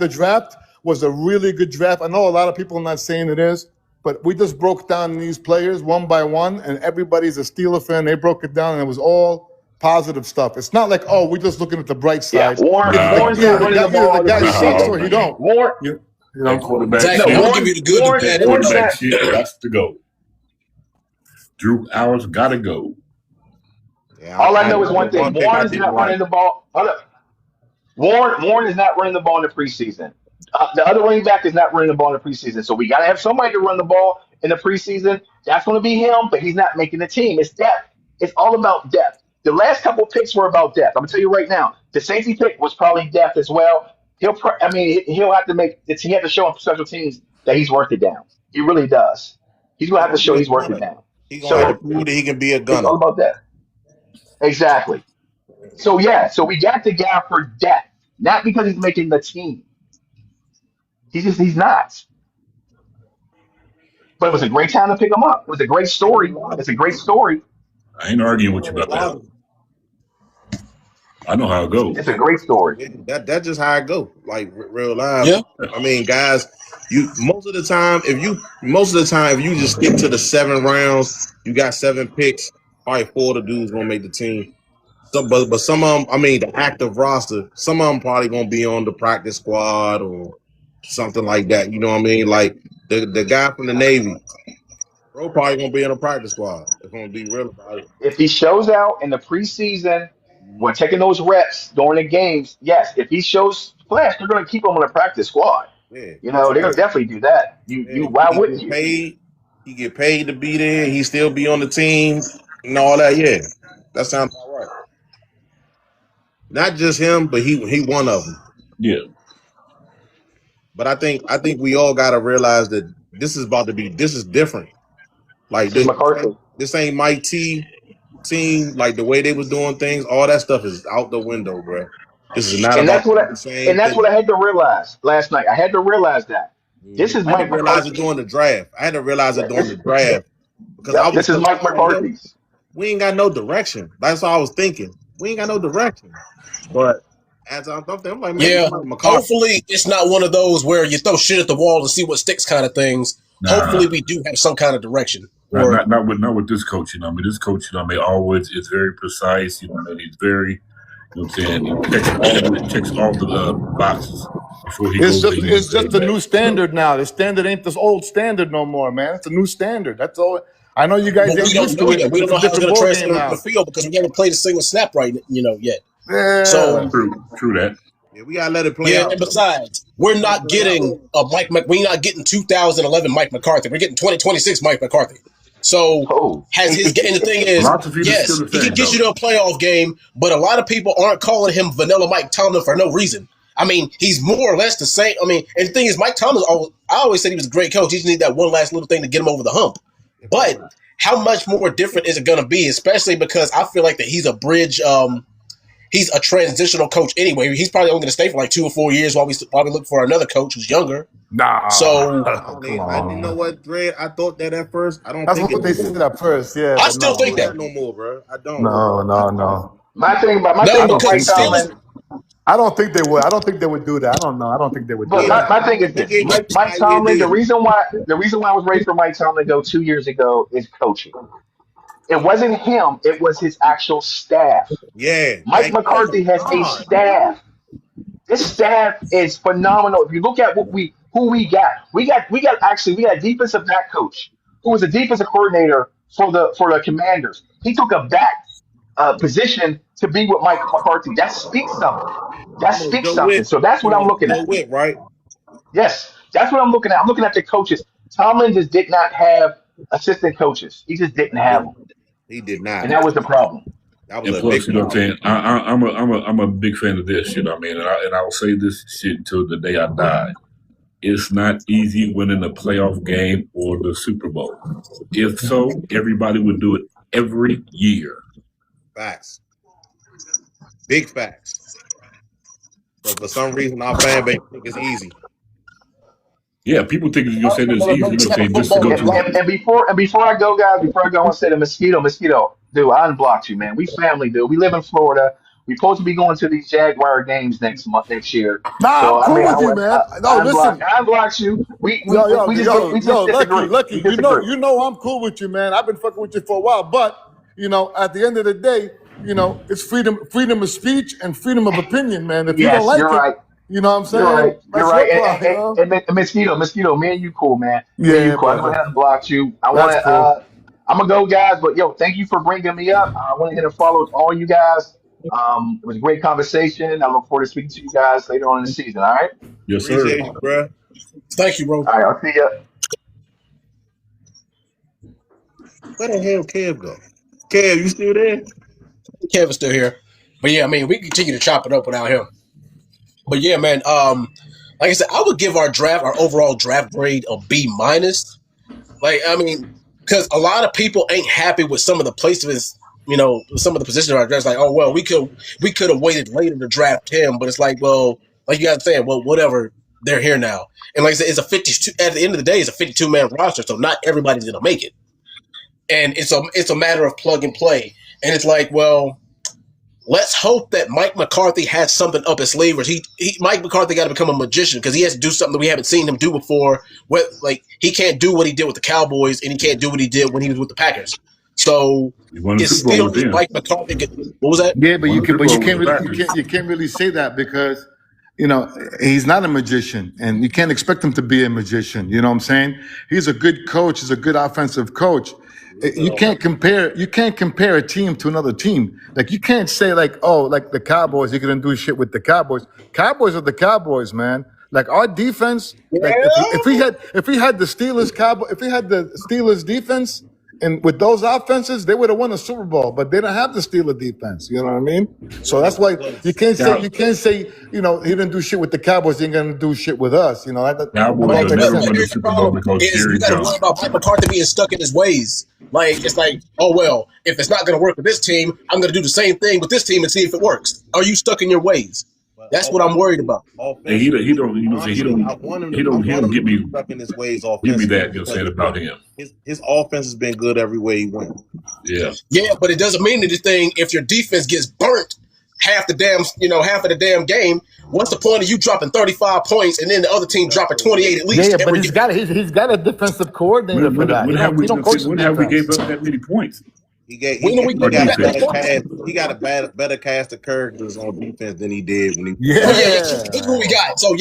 the draft was a really good draft. I know a lot of people are not saying it is, but we just broke down these players one by one, and everybody's a Steeler fan. They broke it down, and it was all positive stuff. It's not like, oh, we're just looking at the bright Yeah, side. Warren's Either not running the ball. the guy No. sucks or he don't. Warren, You That know. quarterback Zach, no, I'm shit, gonna Warren, give you the good, the Warren, bad, and the Warren's quarterback not. shit got to go. Drew Hours got to go. Yeah, All I know is one thing: one pick I Warren is didn't not like. running the ball. Hold up. Warren is not running the ball in the preseason. The other running back is not running the ball in the preseason. So we got to have somebody to run the ball in the preseason. That's going to be him, but he's not making the team. It's depth. It's all about depth. The last couple picks were about depth. I'm gonna tell you right now. The safety pick was probably depth as well. He'll have to make. He had to show on special teams that he's worth it down. He really does. He's gonna He's have to gonna show be a he's worth it gunner. down. He's gonna have to So prove that he can be a it's gunner. all about that. Exactly. So yeah, so we got the guy for depth, not because he's making the team. He's not. But it was a great time to pick him up. It was a great story. It's a great story. I ain't arguing with you about that. I know how it goes. It's a great story. That's just how it go. Like real life. Yeah. I mean, guys, most of the time if you just stick to the 7 rounds, you got 7 picks, probably 4 of the dudes gonna make the team. But some of them, I mean, the active roster, some of them probably gonna be on the practice squad or something like that. You know what I mean? Like the guy from the Navy, bro, probably gonna be in a practice squad. If I'm gonna be real about it. If he shows out in the preseason when taking those reps during the games, yes, if he shows flash, they're going to keep him on the practice squad. Yeah, You know, they'll definitely do that. yeah. Why He wouldn't get you? paid. He get paid to be there. He still be on the team and all that. Yeah, that sounds all right. Not just him, but he one of them. Yeah. But I think we all got to realize that this is different. Like This is McCarthy. this ain't Mike T team. Like the way they was doing things, all that stuff is out the window, bro. This is not And about that's what the and same that's what thing. I had to realize last night. I had to realize that. This is I had to Mike realize it McCarthy. during the draft. I had to realize it Yeah, during the draft because I yep, was this is telling Mike everybody, yo, McCarthy's. we ain't got no direction. That's all I was thinking. We ain't got no direction. But as I'm thinking, I'm like, maybe Yeah. McCarthy. Hopefully, it's not one of those where you throw shit at the wall and see what sticks kind of things. Nah. Hopefully, we do have some kind of direction. Not with this coach. This coach, always is very precise. He's very, what I'm saying, he checks all the boxes before he goes. It's just a new standard now. The standard ain't this old standard no more, man. It's a new standard. That's all. I know you guys But ain't we don't used know to it. yet. We don't It's know a how it's different going to ball translate game on the now. field because we haven't played a single snap yet. Yeah. So True that. Yeah, we gotta let it play out. and besides, we're not getting we're not getting 2011 Mike McCarthy. We're getting 2026 Mike McCarthy. So and the thing is, yes, he can get you to a playoff game, but a lot of people aren't calling him Vanilla Mike Tomlin for no reason. I mean, he's more or less the same. I mean, and the thing is, Mike Tomlin, I always said he was a great coach. He just need that one last little thing to get him over the hump. But how much more different is it going to be, especially because I feel like that he's a bridge he's a transitional coach anyway. He's probably only going to stay for like 2 or 4 years while we look for another coach who's younger. Nah. So you know what, Dre? I thought that at first. I don't. That's think what they said at first. Yeah. I still think that no more, bro. I don't. No. My thing about because Mike the Steelers. Tomlin. I don't think they would. I don't think they would do that. I don't know. I don't think they would do But that. my thing is this: Mike Tomlin. The reason why I was ready for Mike Tomlin to go 2 years ago is coaching. It wasn't him; it was his actual staff. Yeah. Mike McCarthy has a staff. This staff is phenomenal. If you look at who we got a defensive back coach who was a defensive coordinator for the Commanders. He took a back position to be with Mike McCarthy. That speaks something. So that's what I'm looking at. Right? Yes, that's what I'm looking at. I'm looking at the coaches. Tomlin just did not have assistant coaches. He just didn't have them. He did not. And that was the problem. And plus, you know what I'm saying? I'm a big fan of this, and I will say this shit until the day I die. It's not easy winning a playoff game or the Super Bowl. If so, everybody would do it every year. Facts. Big facts. But for some reason, our fan base think it's easy. Yeah, people think you're saying it's easy. Just to go to. And before I go, guys, I want to say to Mosquito, dude, I unblocked you, man. We family, dude. We live in Florida. We're supposed to be going to these Jaguar games next year. Nah, so, I'm cool with you, man. No, listen. I unblocked you. We just disagree. Lucky, you know I'm cool with you, man. I've been fucking with you for a while, but at the end of the day, it's freedom of speech and freedom of opinion, man. If you don't like it, you know what I'm saying? You're right. And Mosquito, me and you cool, man. Yeah, cool. I'm going to unblock you. I'm going to go, guys, but thank you for bringing me up. I went ahead and followed all you guys. It was a great conversation. I look forward to speaking to you guys later on in the season, all right? Yes, sir. Appreciate you, bro. Thank you, bro. All right, I'll see you. Where the hell Kev go? Kev, you still there? Kevin's still here. But yeah, I mean, we continue to chop it up without him. But yeah, man, like I said, I would give our overall draft grade a B-. Like, I mean, because a lot of people ain't happy with some of the placements, some of the positions of our draft. Like, oh, well, we could have waited later to draft him, but it's like, well, like you guys saying, well, whatever, they're here now. And like I said, it's a 52. At the end of the day, it's a 52-man roster, so not everybody's gonna make it. And it's a matter of plug and play. And it's like, well, let's hope that Mike McCarthy has something up his sleeve. Where Mike McCarthy got to become a magician because he has to do something that we haven't seen him do before. He can't do what he did with the Cowboys, and he can't do what he did when he was with the Packers. So it's still Mike McCarthy. What was that? Yeah, but you can't really say that because he's not a magician, and you can't expect him to be a magician. You know what I'm saying? He's a good coach. He's a good offensive coach. You can't compare a team to another team. Like you can't say like, oh, like the Cowboys, you're gonna do shit with the Cowboys. Cowboys are the Cowboys, man. Like our defense, like if we had the Steelers defense and with those offenses, they would have won a Super Bowl, but they don't have the Steelers defense. You know what I mean? So that's why you can't say he didn't do shit with the Cowboys, he ain't gonna do shit with us. You know, Cowboys will never win the Super Bowl because Jerry You got to worry Jones. about Mike McCarthy being stuck in his ways. Like it's like, oh well, if it's not going to work with this team, I'm going to do the same thing with this team and see if it works. Are you stuck in your ways? That's what I'm worried about. And he don't give me stuck in his ways. give me that you're saying about him. His offense has been good everywhere he went. Yeah. Yeah, but it doesn't mean anything if your defense gets burnt half of the damn game. What's the point of you dropping 35 points and then the other team dropping 28 at least? Yeah, but he's got a defensive coordinator for that. When have we gave up that many points? He got a better cast of characters on defense than he did when he. That's what we got. So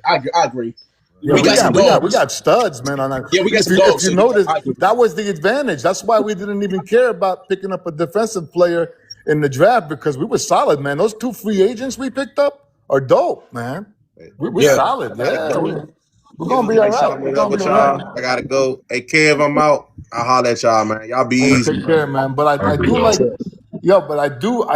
I agree. Yeah, we got studs, man. On that. Yeah, we got some if dogs. you notice, that was the advantage. That's why we didn't even care about picking up a defensive player in the draft because we were solid, man. Those 2 free agents we picked up are dope, man. We're solid. Yeah, we're gonna be all right. I gotta go. Hey, Kev, I'm out. I'll holler at y'all, man. Y'all be easy. Take care, man. But I do like, but I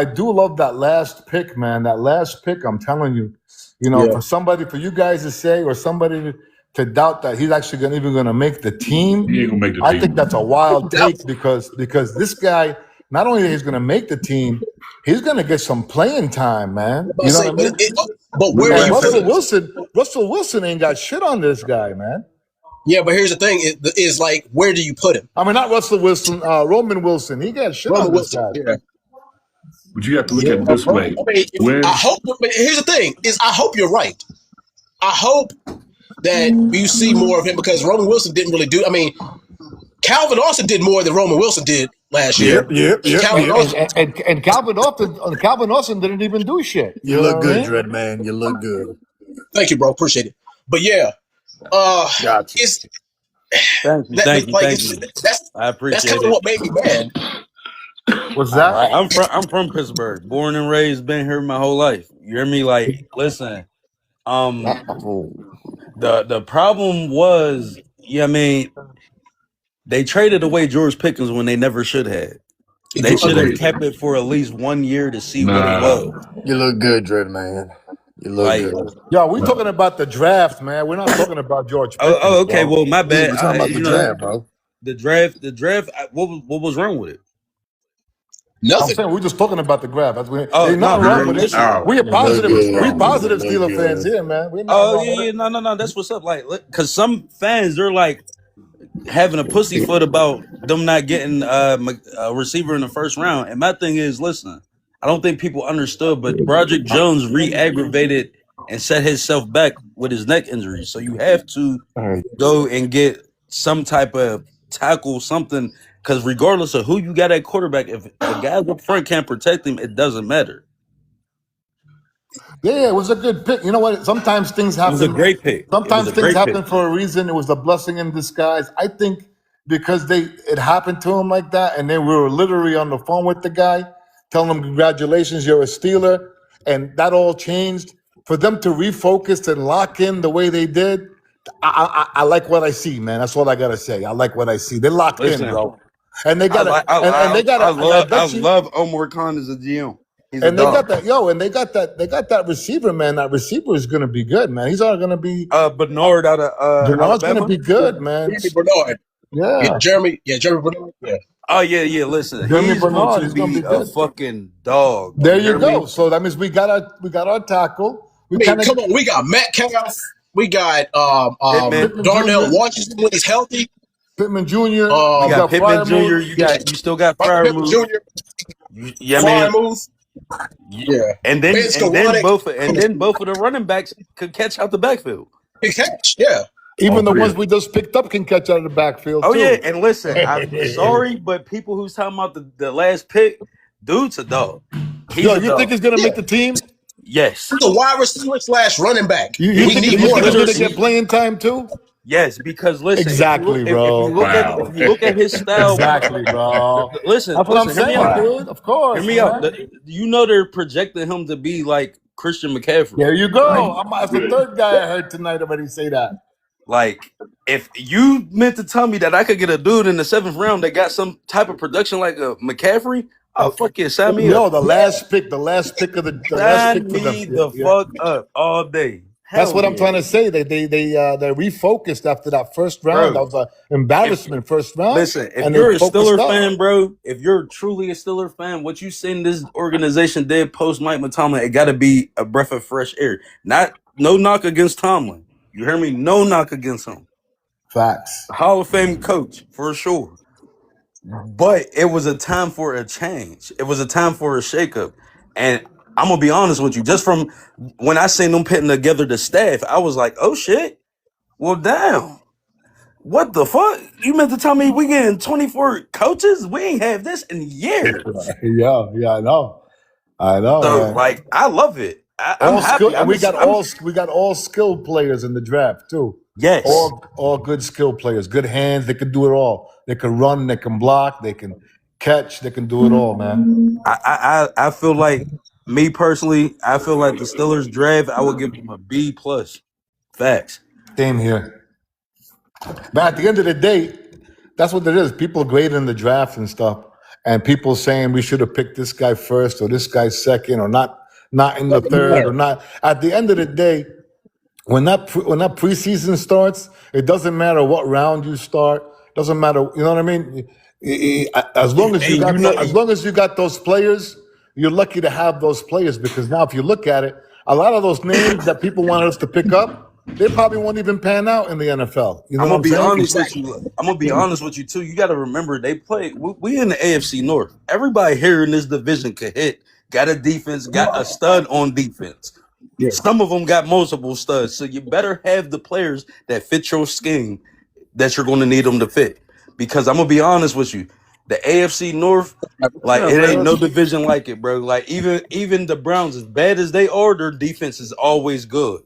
do love that last pick, man. That last pick, I'm telling you, for you guys to say or somebody to doubt that he's actually gonna make the team. He ain't gonna make the team. I think that's a wild take because this guy not only is gonna make the team, he's gonna get some playing time, man. You know what I mean? But where do you Russell Wilson ain't got shit on this guy, man. Yeah, but here's the thing: is like, where do you put him? I mean, not Russell Wilson, Roman Wilson. He got shit on this guy. Yeah. But you have to look at it this way. I hope. But here's the thing: is I hope you're right. I hope that you see more of him because Roman Wilson didn't really do. I mean, Calvin Austin did more than Roman Wilson did last year. And Calvin Austin didn't even do shit. You look good, Dread man. You look good. Thank you, bro. Appreciate it. But yeah, gotcha. Thank you. I appreciate that's kind of what made me mad. What's that? I'm from Pittsburgh, born and raised, been here my whole life. You hear me? Like, listen, the problem was, I mean, they traded away George Pickens when they never should have. They should have kept it for at least 1 year to see what it was. You look good, Dread man. You look good. Yo, we're talking about the draft, man. We're not talking about George Pickens. Oh, okay. Bro. Well, my bad. We're talking about the draft, bro. The draft. What was wrong with it? Nothing. I'm saying we're just talking about the draft. We're positive Steelers fans here, man. No. That's what's up. Like, because some fans, they're like having a pussyfoot about them not getting a receiver in the first round. And my thing is, listen, I don't think people understood, but Broderick Jones re-aggravated and set himself back with his neck injury. So you have to go and get some type of tackle, something, because regardless of who you got at quarterback, if the guys up front can't protect him, it doesn't matter. Yeah, it was a good pick. You know what? Sometimes things happen. It was a great pick. Sometimes things happen for a reason. It was a blessing in disguise. I think because it happened to him like that, and then we were literally on the phone with the guy, telling him, congratulations, you're a Steeler, and that all changed. For them to refocus and lock in the way they did, I like what I see, man. That's all I gotta say. I like what I see. They locked in, bro. And they got I love Omar Khan as a GM. And they got that receiver, man. That receiver is gonna be good, man. He's all gonna be Bernard out of Bernard's gonna be good, man. Bernard. Yeah. Jeremy Bernard. Yeah. Oh yeah. Listen, Jeremy he's Bernard going is to gonna be be a good. fucking dog. There you go. So that means we got our tackle. Come on, we got Metcalf. We got Darnell Washington when he's healthy. Pittman Jr. We got Pittman Jr. You still got Fryer Jr. Yeah, and then both of the running backs could catch out the backfield. Even the ones we just picked up can catch out of the backfield. Oh too. yeah, and listen, I'm sorry, but people who's talking about the last pick, dude's a dog. You think he's gonna make the team? Yes. He's a wide receiver / running back. You think he's gonna get playing time too? Yes, because listen, Exactly, if you bro. look at his style, Exactly, bro. listen, That's what I'm hear me out. saying, dude. Of Hear course, me out. man. You know they're projecting him to be like Christian McCaffrey. There you Right? go. That's the third guy I heard tonight already say that. Like, if you meant to tell me that I could get a dude in the 7th round that got some type of production like a McCaffrey, oh fuck yeah, sign me Yo, up. the last pick of the last Sign pick for me them. the fuck up all day. That's Hell what I'm yeah. trying to say. They refocused after that first round. Bro, That was an embarrassment first round. listen, if And you're they a focused Steeler up. fan, bro, if you're truly a Steeler fan, what you seen this organization did post Mike Tomlin, it got to be a breath of fresh air. No knock against Tomlin. You hear me? No knock against him. Facts. Hall of Fame coach for sure. But it was a time for a change. It was a time for a shakeup. And I'm gonna be honest with you. Just from when I seen them putting together the staff, I was like, "Oh shit! Well, damn." What the fuck? You meant to tell me we getting 24 coaches? We ain't have this in years. Yeah, I know, So, man. like, I love it. I'm All skill, happy. and we got all skilled players in the draft too. Yes. All good skilled players, good hands. They can do it all. They can run. They can block. They can catch. They can do it all, man. I feel like, me personally, I feel like the Steelers draft, I would give them a B plus. Facts. Same here. But at the end of the day, that's what it is. People grading the draft and stuff, and people saying we should have picked this guy first or this guy second or not in the third or not. At the end of the day, when that preseason starts, it doesn't matter what round you start. Doesn't matter. You know what I mean? As long as you got those players, you're lucky to have those players because now if you look at it, a lot of those names that people wanted us to pick up, they probably won't even pan out in the NFL. You know I'm what gonna be saying? honest with you. I'm gonna be honest with you too. You got to remember they play. We in the AFC North. Everybody here in this division could hit. Got a defense. Got a stud on defense. Yeah. Some of them got multiple studs. So you better have the players that fit your scheme that you're going to need them to fit. Because I'm gonna be honest with you, the AFC North, like it ain't no division like it, bro. Like even the Browns, as bad as they are, their defense is always good.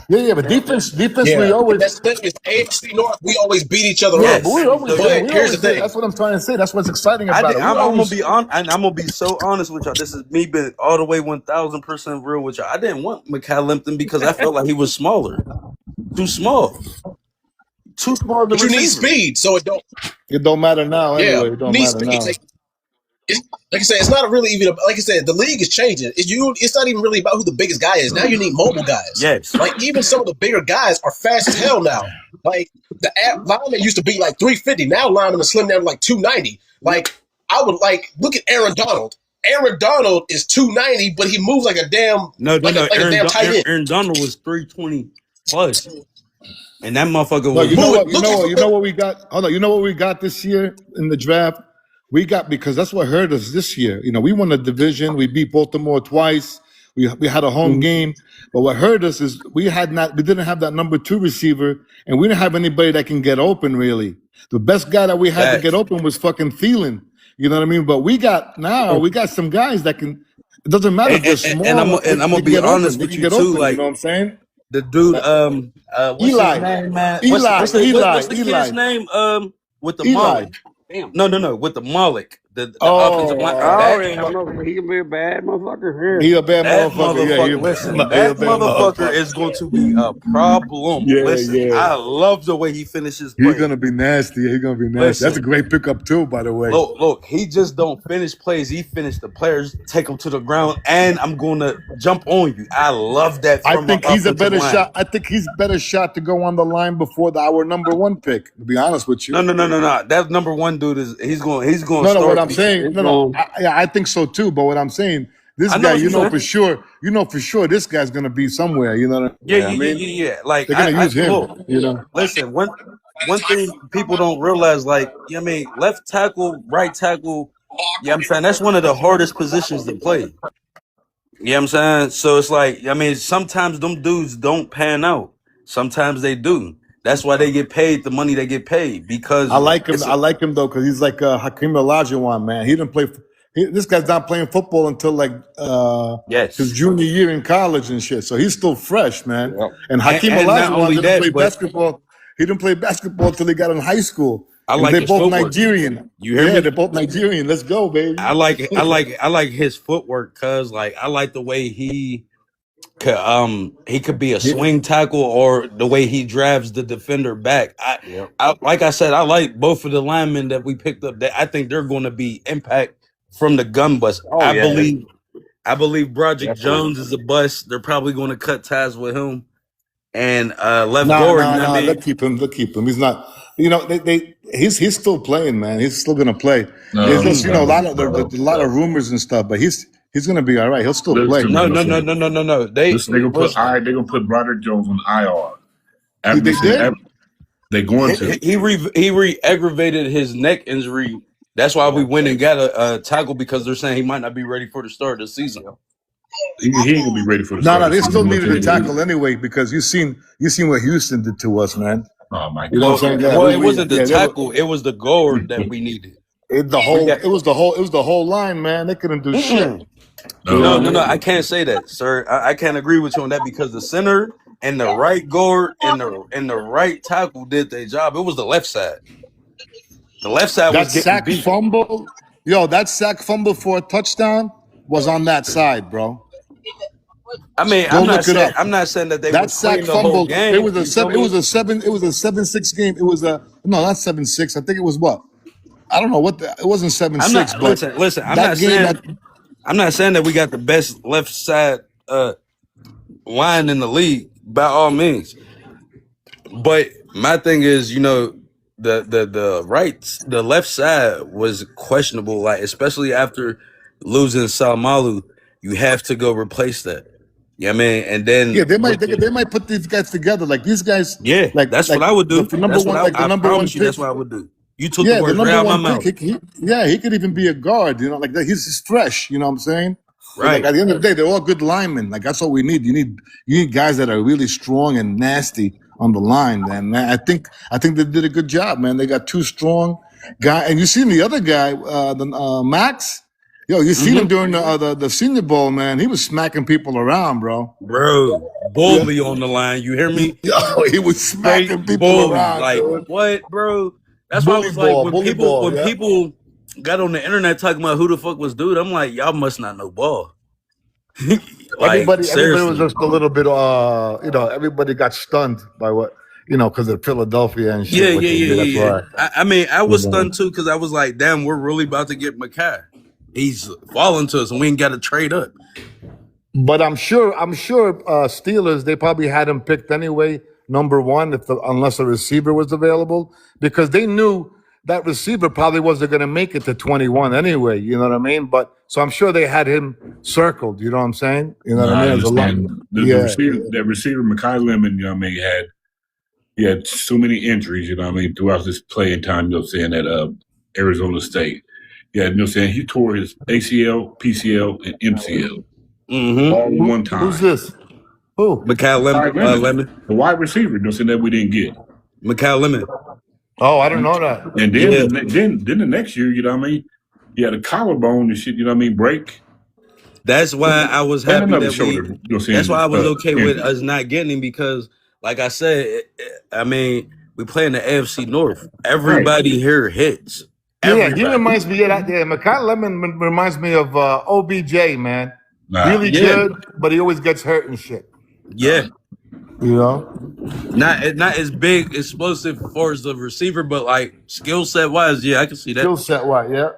Yeah, but defense. Yeah, We always. that's the thing. Is AFC North. We always beat each other Yes. up. But we always. But here's the thing. That's what I'm trying to say. That's what's exciting about it. I'm gonna be on, and I'm gonna be so honest with y'all. This is me being all the way 1,000% real with y'all. I didn't want McCallum because I felt like he was smaller, too small. But you need speed, so it don't. It don't matter now anyway. Yeah, It don't need matter now. speed. Like I said, it's not really even like I said. The league is changing. It's not even really about who the biggest guy is. Now you need mobile guys. Yes. Like even some of the bigger guys are fast as hell now. Like the lineman used to be like 350. Now linemen are slim down to like 290. Like I would like look at Aaron Donald. Aaron Donald is 290, but he moves like a damn a damn tight end. Aaron Donald was 320 plus, and that motherfucker No, was. you know what we got. Hold on, you know what we got this year in the draft. We got because that's what hurt us this year. You know, we won the division. We beat Baltimore twice. We had a home game, but what hurt us is we didn't have that number 2 receiver, and we didn't have anybody that can get open really. The best guy that we had to get open was fucking Thielen. You know what I mean? But we got some guys that can. It doesn't matter if they're small. And I'm gonna be honest with you too. Like, you know what I'm saying? The dude, what's Eli. his name, man? Eli. What's the kid's name? With the Malik. No, with the Malik. The offensive line. He can be a bad motherfucker. He a bad motherfucker. Listen, that motherfucker is going to be a problem. I love the way he finishes play. He's gonna be nasty. Listen, That's a great pickup too, by the way. Look, he just don't finish plays. He finished the players, take them to the ground, and I'm going to jump on you. I love that. I think he's a better shot. I think he's better shot to go on the line before our number 1 pick. To be honest with you. No. That number 1 dude he's going. No, what I'm saying. I think so too. But what I'm saying, this guy, you know for sure, this guy's gonna be somewhere. You know what I mean? Yeah. Like they're gonna use him. Look, you know. Listen, one thing people don't realize, like, left tackle, right tackle. Yeah, I'm saying that's one of the hardest positions to play. Yeah, I'm saying. So it's like, sometimes them dudes don't pan out. Sometimes they do. That's why they get paid the money they get paid because I like him though because he's like Hakeem Olajuwon, man. He didn't play this guy's not playing football until like his junior year in college and shit. So he's still fresh, man. Yep. And Hakeem And not Olajuwon only didn't that, play but basketball. He didn't play basketball until he got in high school. I And like they're his both footwork. Nigerian. You hear me? They're both Nigerian. Let's go, baby. I like his footwork, cause like I like the way he could be a swing tackle or the way he drives the defender back. I like I said, I like both of the linemen that we picked up. That I think they're going to be impact from the gun bust. I believe Broderick Jones is a bust. They're probably going to cut ties with him. And left guard. No, they'll keep him. He's not. You know, he's still playing, man. He's still gonna play. There's just a lot of rumors and stuff, but he's gonna be all right. He'll still play. No. They're gonna put Broderick Jones on IR. They're going to. He re-aggravated his neck injury. That's why we went and got a tackle, because they're saying he might not be ready for the start of the season. He ain't gonna be ready for the start. No, they still needed a tackle anyway, because you seen what Houston did to us, man. Oh my God! You know what I'm saying? Well, it wasn't the tackle; it was the guard that we needed. It was the whole line, man. They couldn't do shit. No. I can't say that, sir. I can't agree with you on that, because the center and the right guard and the right tackle did their job. It was the left side. The left side was getting sack beat. Fumble. Yo, that sack fumble for a touchdown was on that side, bro. I mean, I'm not saying that they were playing the whole game. It was a 7-6 game. It was not 7-6. I think it was what? I don't know what it wasn't 7-6. But listen. I'm not saying that we got the best left side line in the league by all means. But my thing is, the left side was questionable, like especially after losing Salmalu, you have to go replace that. Yeah, man, and then they might put these guys together, like these guys. Yeah, that's what I would do. That's what I promise you. That's what I would do. You took the words right out of my mouth. He could even be a guard. Like that. He's fresh. You know what I'm saying? Right. Like, at the end of the day, they're all good linemen. Like that's what we need. You need guys that are really strong and nasty on the line. Man, I think they did a good job, man. They got two strong guys, and you seen the other guy, Max. Yo, you seen him during the Senior Bowl, man. He was smacking people around, bro. Bro, Bully on the line. You hear me? Yo, he was smacking people around. Like, dude. What, bro? That's why I was like, when people got on the internet talking about who the fuck was dude, I'm like, y'all must not know ball. Everybody was just a little bit, everybody got stunned by what, because of Philadelphia and shit. Yeah. I mean, I was stunned too, because I was like, damn, we're really about to get McKay. He's falling to us, and we ain't got to trade up. But I'm sure Steelers, they probably had him picked anyway, number one, unless a receiver was available, because they knew that receiver probably wasn't going to make it to 21 anyway. You know what I mean? But so I'm sure they had him circled. You know what I'm saying? You know what I mean? The receiver, Mekhi Lemon, he had so many injuries. Throughout this playing time. At Arizona State. Yeah, he tore his ACL, PCL, and MCL all at one time. Who's this? Who? Mekhi Lemon. The wide receiver, that we didn't get. Mekhi Lemon. Oh, I don't know that. And then the next year, he had a collarbone and shit, break. That's why I was happy that's why I was okay with us not getting him, because, like I said, we play in the AFC North. Everybody here hits. Everybody. Yeah, he reminds me of that. Yeah, Mekhi Lemon reminds me of OBJ, man. Really good, but he always gets hurt and shit. Yeah. Not as big, explosive for as the receiver, but like skill set wise, I can see that. Skill set wise, yeah.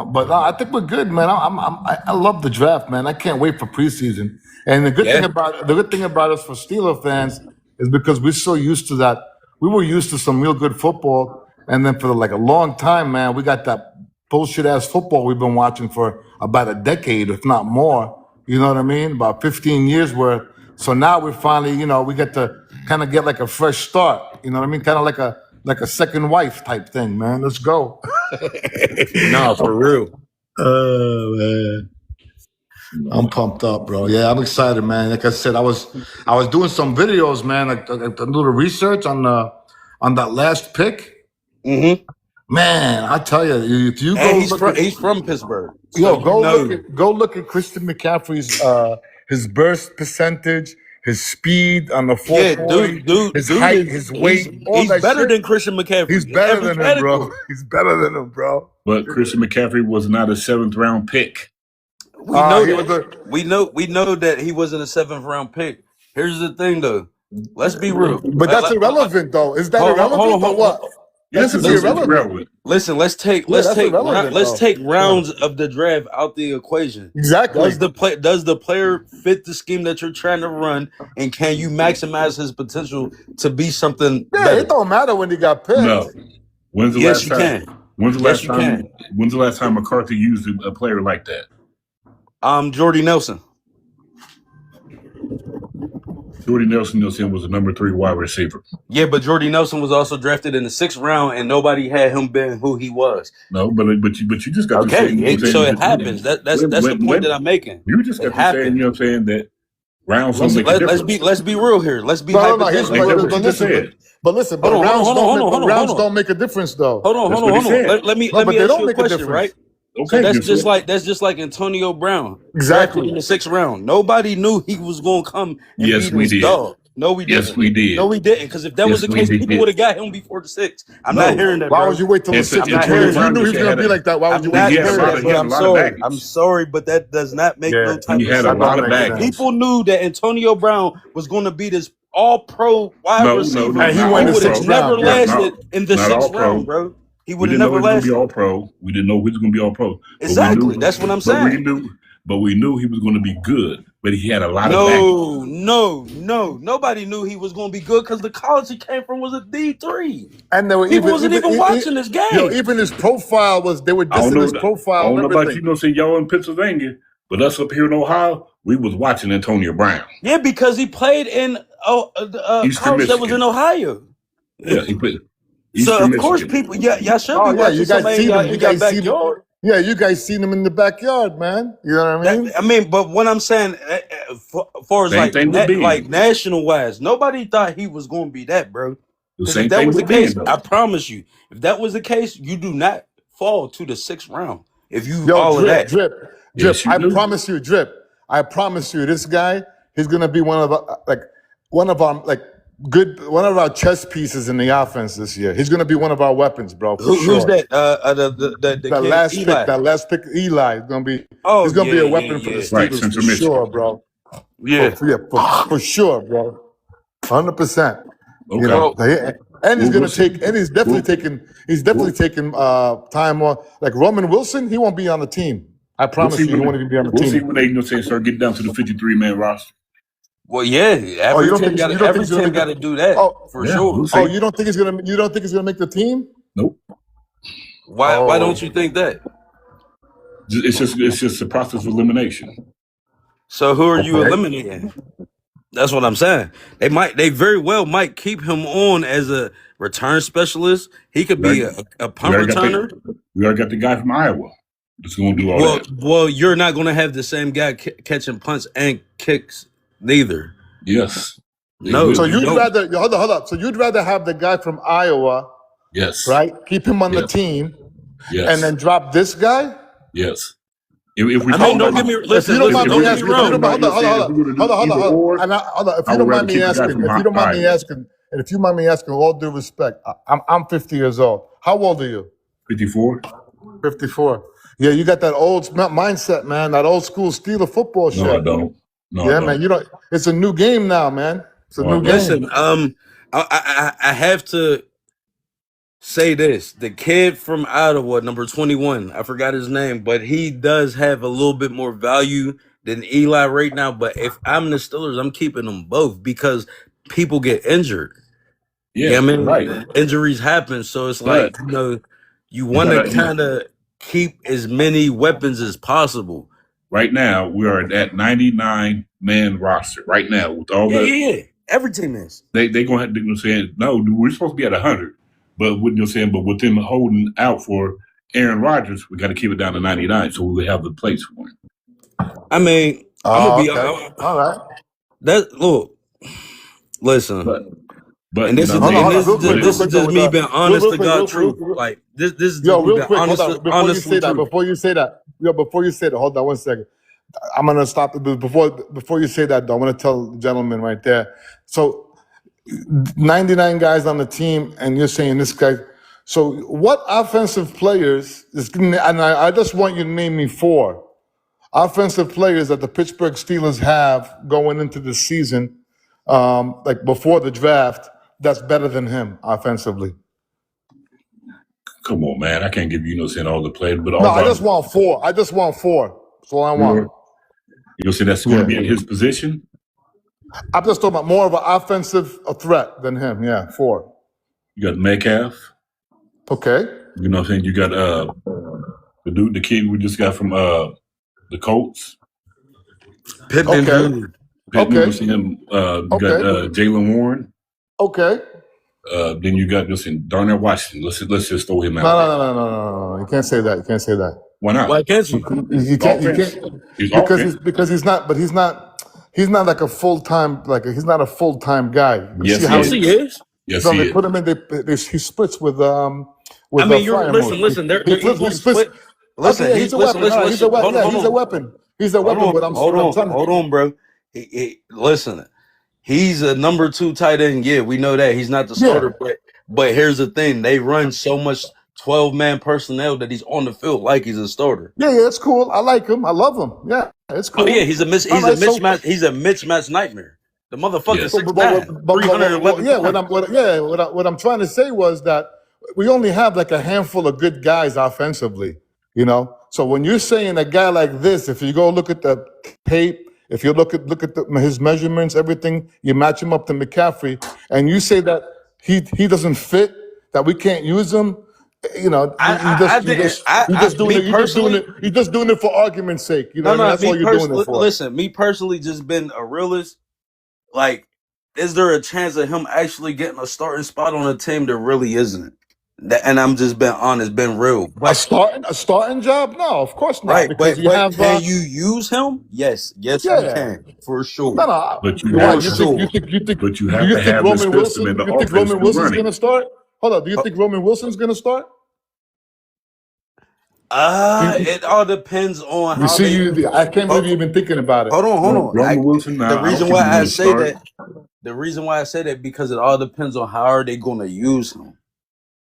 But I think we're good, man. I love the draft, man. I can't wait for preseason. And the good thing about us for Steeler fans is because we're so used to that. We were used to some real good football. And then for a long time, man, we got that bullshit ass football we've been watching for about a decade, if not more. You know what I mean? About 15 years worth. So now we're finally, we get to kind of get like a fresh start. You know what I mean? Kind of like a second wife type thing, man. Let's go. No, for real. Oh man, I'm pumped up, bro. Yeah, I'm excited, man. Like I said, I was doing some videos, man. Like a little research on that last pick. Mm-hmm. Man, I tell you, if you go And look at he's from Pittsburgh. So yo, you know. go look at Christian McCaffrey's his burst percentage, his speed on the Yeah, 440, his dude height, is his weight, all he's that better shit. than Christian McCaffrey. He's in better every than him, bro. category. He's better than him, bro. But Christian McCaffrey was not a 7th round pick. We know He that. was We know that he wasn't a 7th round pick. Here's the thing, though. Let's be real. but that's irrelevant, though. Is that irrelevant or what? Yes, That's it's irrelevant. irrelevant. Listen, let's take rounds of the draft out the equation. Exactly. Does the player fit the scheme that you're trying to run, and can you maximize his potential to be something better? It don't matter when he got picked. No. When's the Yes, last you time? can. When's the Yes, last you time? can. When's the last time McCarthy used a player like that? Jordy Nelson. Jordy Nelson was a number 3 wide receiver. Yeah, but Jordy Nelson was also drafted in the 6th round, and nobody had him being who he was. No, but you just got to Okay, say, so it happens. That's the point that I'm making. You just got to say, you know what I'm saying, that rounds don't make a difference. Let's be real here. Let's be No, hypothetical. but listen, rounds don't make a difference, though. Hold on. Let me ask you a question, right? Okay, so that's just like Antonio Brown. Exactly. In the 6th round. Nobody knew he was going to come and Yes, be we this did. dog. No, we didn't. Yes, we did. No, we didn't. Because if that was the case, people would have got him before the 6th. I'm not hearing that, Why bro. would you wait till the 6th? I'm not hearing If you knew he was going to be like that, why would you I'm wait? not hearing that, but I'm sorry, but that does not make no type He of had a sense. lot of baggage. People knew that Antonio Brown was going to be this all-pro wide receiver. And he would went have never lasted in the Not 6th all-pro. round, bro. He We would have didn't know never he was going to be lasted. all pro. We didn't know he was going to be all pro. Exactly. That's what I'm saying. But we knew he was going to be good. But he had a lot of baggage. No. Nobody knew he was going to be good because the college he came from was a D3. And they were People wasn't even watching this game. Even his profile they were dissing his profile. I don't know and about everything. y'all in Pennsylvania, but us up here in Ohio, we was watching Antonio Brown. Yeah, because he played in college that was in Ohio. Yeah, he played. So of course people, y'all should be watching you guys somebody see them. in your backyard. Yeah, you guys seen him in the backyard, man. You know what I mean? But what I'm saying, far as like national wise, nobody thought he was going to be that, bro. Because if that was the case, I promise you, if that was the case, you do not fall to the 6th round. If you Drip. Yes, I promise you, Drip. I promise you, this guy, he's gonna be one of our chess pieces in the offense this year. He's gonna be one of our weapons, bro. Who's that? That last pick, Eli, is gonna be. He's gonna be a weapon for the Steelers for sure, bro. Yeah, for sure, bro. 100%. Okay. You know, and he's gonna take, and he's definitely taking time off. Like Roman Wilson, he won't be on the team. I promise you, he won't even be on the team. We'll see when they start getting down to the 53-man roster. Well, yeah, every team got to do that for sure. We'll you don't think he's gonna make the team? Nope. Why don't you think that? It's just a process of elimination. So who are you eliminating? That's what I'm saying. They very well might keep him on as a return specialist. He could be a punt returner. We already got the guy from Iowa that's going to do all that. Well, you're not going to have the same guy catching punts and kicks neither. Yes. No. So you'd rather hold up. So you'd rather have the guy from Iowa, yes, right? Keep him on the team, yes, and then drop this guy. Yes. If we don't get me. Listen, hold on. If you don't mind me asking, and if you mind me asking, with all due respect, I'm 50 years old. How old are you? 54. 54. Yeah, you got that old mindset, man. That old school Steeler football shit. No, I don't. Man. You don't. It's a new game now, man. It's a new game. Listen, I have to say this. The kid from Ottawa, number 21, I forgot his name, but he does have a little bit more value than Eli right now. But if I'm the Steelers, I'm keeping them both because people get injured. Yeah, right. Injuries happen. So it's like, you want to kind of keep as many weapons as possible. Right now, we are at that 99-man roster. Right now, with all every team is. They gonna have to say no. We're supposed to be at 100, but what you're saying, but with them holding out for Aaron Rodgers, we got to keep it down to 99, so we have the place for him. I mean, I'm gonna be all right. Listen. But And this is Hold on, hold on, real quick, this is just me being honest to God truth. real, Like this is just yo, me real being quick, hold honest on, before you honestly say that, truth. before you say that, hold on 1 second. I'm gonna stop before you say that though. I'm gonna tell the gentleman right there. So 99 guys on the team, and you're saying this guy. So what offensive players and I just want you to name me 4 offensive players that the Pittsburgh Steelers have going into the season, like before the draft, that's better than him offensively. Come on, man. I can't give you saying all the players, but No, I just want 4. That's all I want. You'll say that's going to be in his position? I'm just talking about more of an offensive threat than him. Yeah, 4. You got Metcalf. Okay. You know what I'm saying? You got the kid we just got from the Colts. Pittman. Okay. Pittman, we see him. You got Jalen Warren. Okay. Then you got Darnell Washington. Let's just throw him out. No. You can't say that. Why not? Why can't you? You can't because he's not. But he's not like a full time. He's not a full time guy. Yes, he is. Yes, so he they is. put him in. He splits with. I mean, listen. He split. Listen, he's a weapon. He's a weapon. He's a weapon. He's a weapon. Hold on, bro. Listen, he's a number 2 tight end. Yeah, we know that he's not the starter. But here's the thing: they run so much 12-man personnel that he's on the field like he's a starter. Yeah, it's cool. I like him. I love him. Yeah, it's cool. Oh yeah, he's a mismatch nightmare. The motherfucker 6'9", 311 pounds. What I'm trying to say was that we only have like a handful of good guys offensively, So when you're saying a guy like this, if you go look at the tape, if you look at his measurements, everything, you match him up to McCaffrey, and you say that he doesn't fit, that we can't use him, you're just doing it for argument's sake. That's all you're doing it for. Listen, me personally, just been a realist. Like, is there a chance of him actually getting a starting spot on a team that really isn't? And I'm just being honest, been real. A starting job? No, of course not. Right, but can you use him? Yes, you can, for sure. No. But you have to have the system in the offense. You think Roman Wilson's going to start? Hold on. Do you think Roman Wilson's going to start? It all depends on how. I can't believe you've been thinking about it. Hold on. Roman Wilson. The reason why I say that because it all depends on how are they going to use him.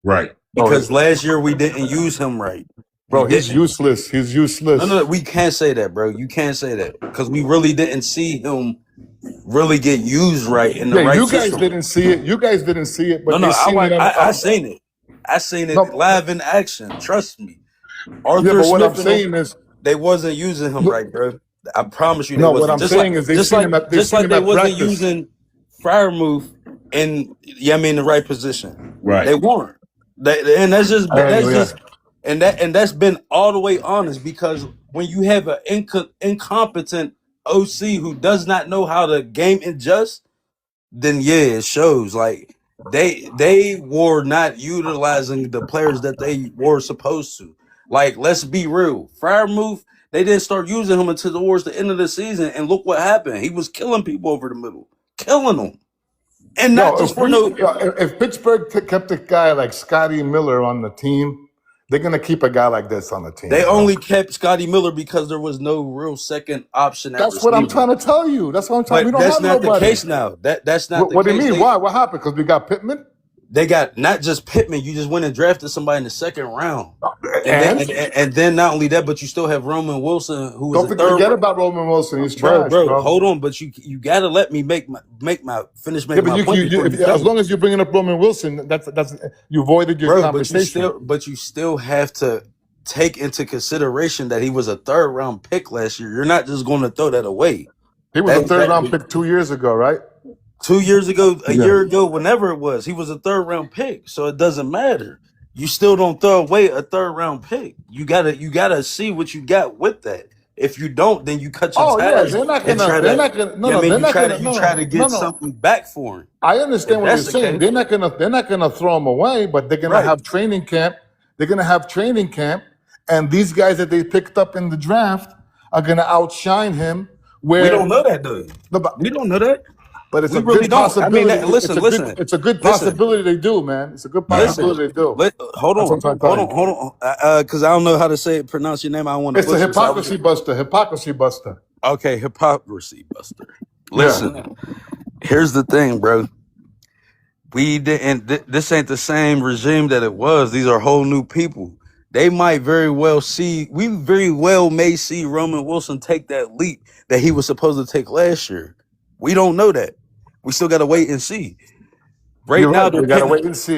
Right. Because last year we didn't use him right. Bro, he's useless. He's useless. No, we can't say that, bro. You can't say that because we really didn't see him really get used right in the right system. You guys didn't see it. But I seen it. I seen it live in action. Trust me. Arthur what Smith I'm saying is they wasn't using him right, bro. I promise you. No, what I'm saying is just like they wasn't using Freiermuth in the right position. Right. They weren't. And that's been all the way honest because when you have an incompetent OC who does not know how to game adjust, then it shows. Like they were not utilizing the players that they were supposed to. Like, let's be real. Freiermuth, they didn't start using him until towards the end of the season, and look what happened. He was killing people over the middle, killing them. And if Pittsburgh kept a guy like Scotty Miller on the team, they're gonna keep a guy like this on the team. They only kept Scotty Miller because there was no real second option. That's what I'm trying to tell you. That's what I'm telling you. We don't have nobody. That's not the case now. That's not. What do you mean? Why? What happened? Because we got Pittman. They got not just Pittman. You just went and drafted somebody in the second round, and then not only that, but you still have Roman Wilson, who was forget about Roman Wilson. He's trash, bro. Hold on, but you gotta let me make my finish making my point. As long as you're bringing up Roman Wilson, that's you avoided your conversation. But you still have to take into consideration that he was a 3rd round pick last year. You're not just going to throw that away. He was a 3rd round pick 2 years ago, right? 2 years ago, a year ago, whenever it was, he was a 3rd round pick. So it doesn't matter. You still don't throw away a 3rd round pick. You gotta see what you got with that. If you don't, then you cut your ties. They're not gonna. You try to get something back for him. I understand what you're saying. They're not gonna throw him away, but they're gonna have training camp. They're gonna have training camp, and these guys that they picked up in the draft are gonna outshine him. We don't know that, though. We don't know that. But it's We a really good don't. I mean, possibility. listen. It's a good Listen. possibility they do, man. It's a good Listen. possibility they do. Hold That's what I'm trying to tell you. because I don't know how to pronounce your name. I don't want to It's a butcher. hypocrisy buster. Hypocrisy buster. Okay, hypocrisy buster. Listen, here's the thing, bro. We didn't. This ain't the same regime that it was. These are whole new people. They might very well see. We very well may see Roman Wilson take that leap that he was supposed to take last year. We don't know that. We still got to wait and see. Right You're now, right. We gotta wait and see.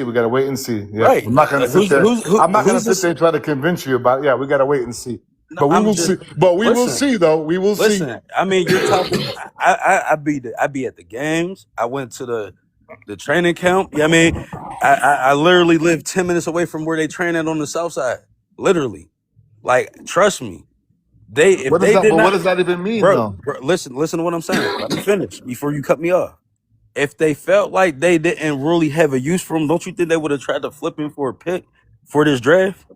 Yeah. Right. I'm not gonna sit there. I'm not gonna who's sit there and try to convince you about. Yeah, we gotta wait and see. But we I'm will just- see. But we will listen. see, though. We will see. Listen, I mean, you're talking. I be at the games. I went to the training camp. Yeah, I mean, I literally live 10 minutes away from where they train at on the south side. Literally, like, trust me. What does that even mean, bro, though? listen to what I'm saying. Let me finish before you cut me off. If they felt like they didn't really have a use for him, don't you think they would have tried to flip him for a pick for this draft?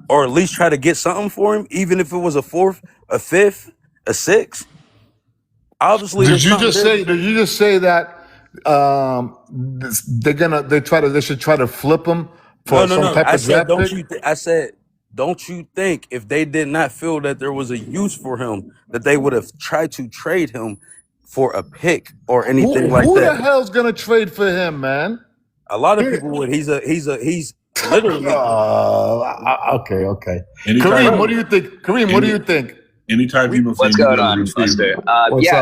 Or at least try to get something for him, even if it was a fourth, a fifth, a sixth? Obviously, Did you just say that they should try to flip him for some type of draft pick? I said, don't you think if they did not feel that there was a use for him, that they would have tried to trade him for a pick or anything like that? Who the hell's gonna trade for him, man? A lot of people would. He's literally. Okay. Kareem, what do you think? Anytime you know, what's going on, Buster?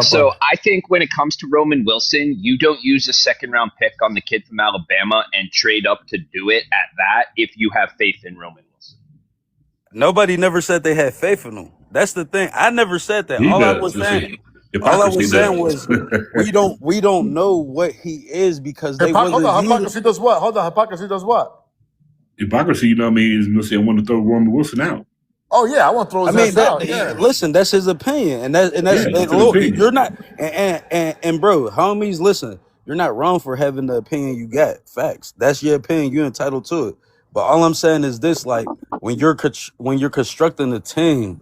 So I think when it comes to Roman Wilson, you don't use a second-round pick on the kid from Alabama and trade up to do it at that if you have faith in Roman Wilson. Nobody never said they had faith in him. That's the thing. I never said that. All I was saying was we don't know what he is because they wasn't. Hypocrisy does what? Hypocrisy does what? Hypocrisy, is I want to throw Roman Wilson out. Oh yeah, I want to throw his ass out. Yeah. Listen, that's his opinion, and that's you're not. And bro, homies, listen, you're not wrong for having the opinion you got. Facts. That's your opinion. You're entitled to it. But all I'm saying is this: like when you're constructing a team,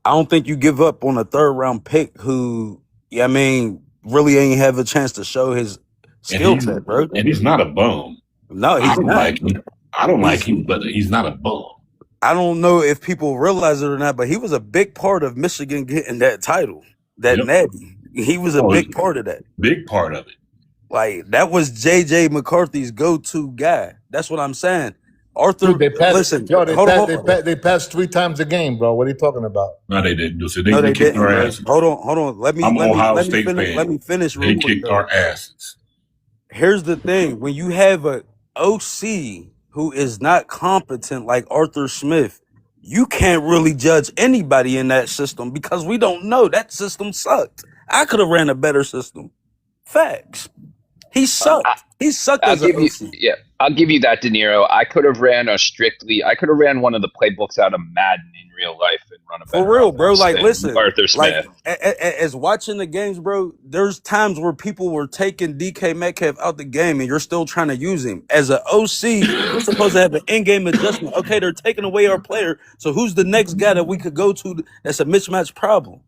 I don't think you give up on a third round pick who, really ain't have a chance to show his skill set, bro. And he's not a bum. No, he's not. I don't like him, but he's not a bum. I don't know if people realize it or not, but he was a big part of Michigan getting that title, that natty. He was a big part of that. Big part of it. Like, that was J.J. McCarthy's go-to guy. That's what I'm saying. Arthur, Dude, they passed 3 times a game, bro. What are you talking about? No, they didn't. They kicked our asses. Hold on. Let me finish. They kicked our asses. Here's the thing: when you have a OC who is not competent like Arthur Smith, you can't really judge anybody in that system because we don't know. That system sucked. I could have ran a better system. Facts. He sucked. He sucked as an OC. I'll give you that, De Niro. I could have ran one of the playbooks out of Madden in real life and run a better for real, bro. Like, listen, Arthur Smith. Like, as watching the games, bro, there's times where people were taking DK Metcalf out the game and you're still trying to use him. As an OC, you're supposed to have an in-game adjustment. Okay, they're taking away our player, so who's the next guy that we could go to that's a mismatch problem?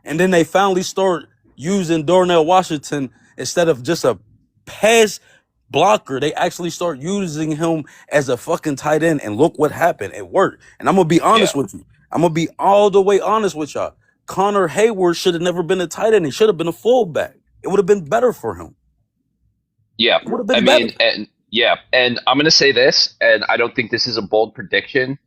And then they finally start using Darnell Washington instead of just a pass blocker. They actually start using him as a fucking tight end, and look what happened. It worked. And I'm gonna be honest with you. I'm gonna be all the way honest with y'all. Connor Hayward should have never been a tight end. He should have been a fullback. It would have been better for him. Yeah, and I'm gonna say this, and I don't think this is a bold prediction.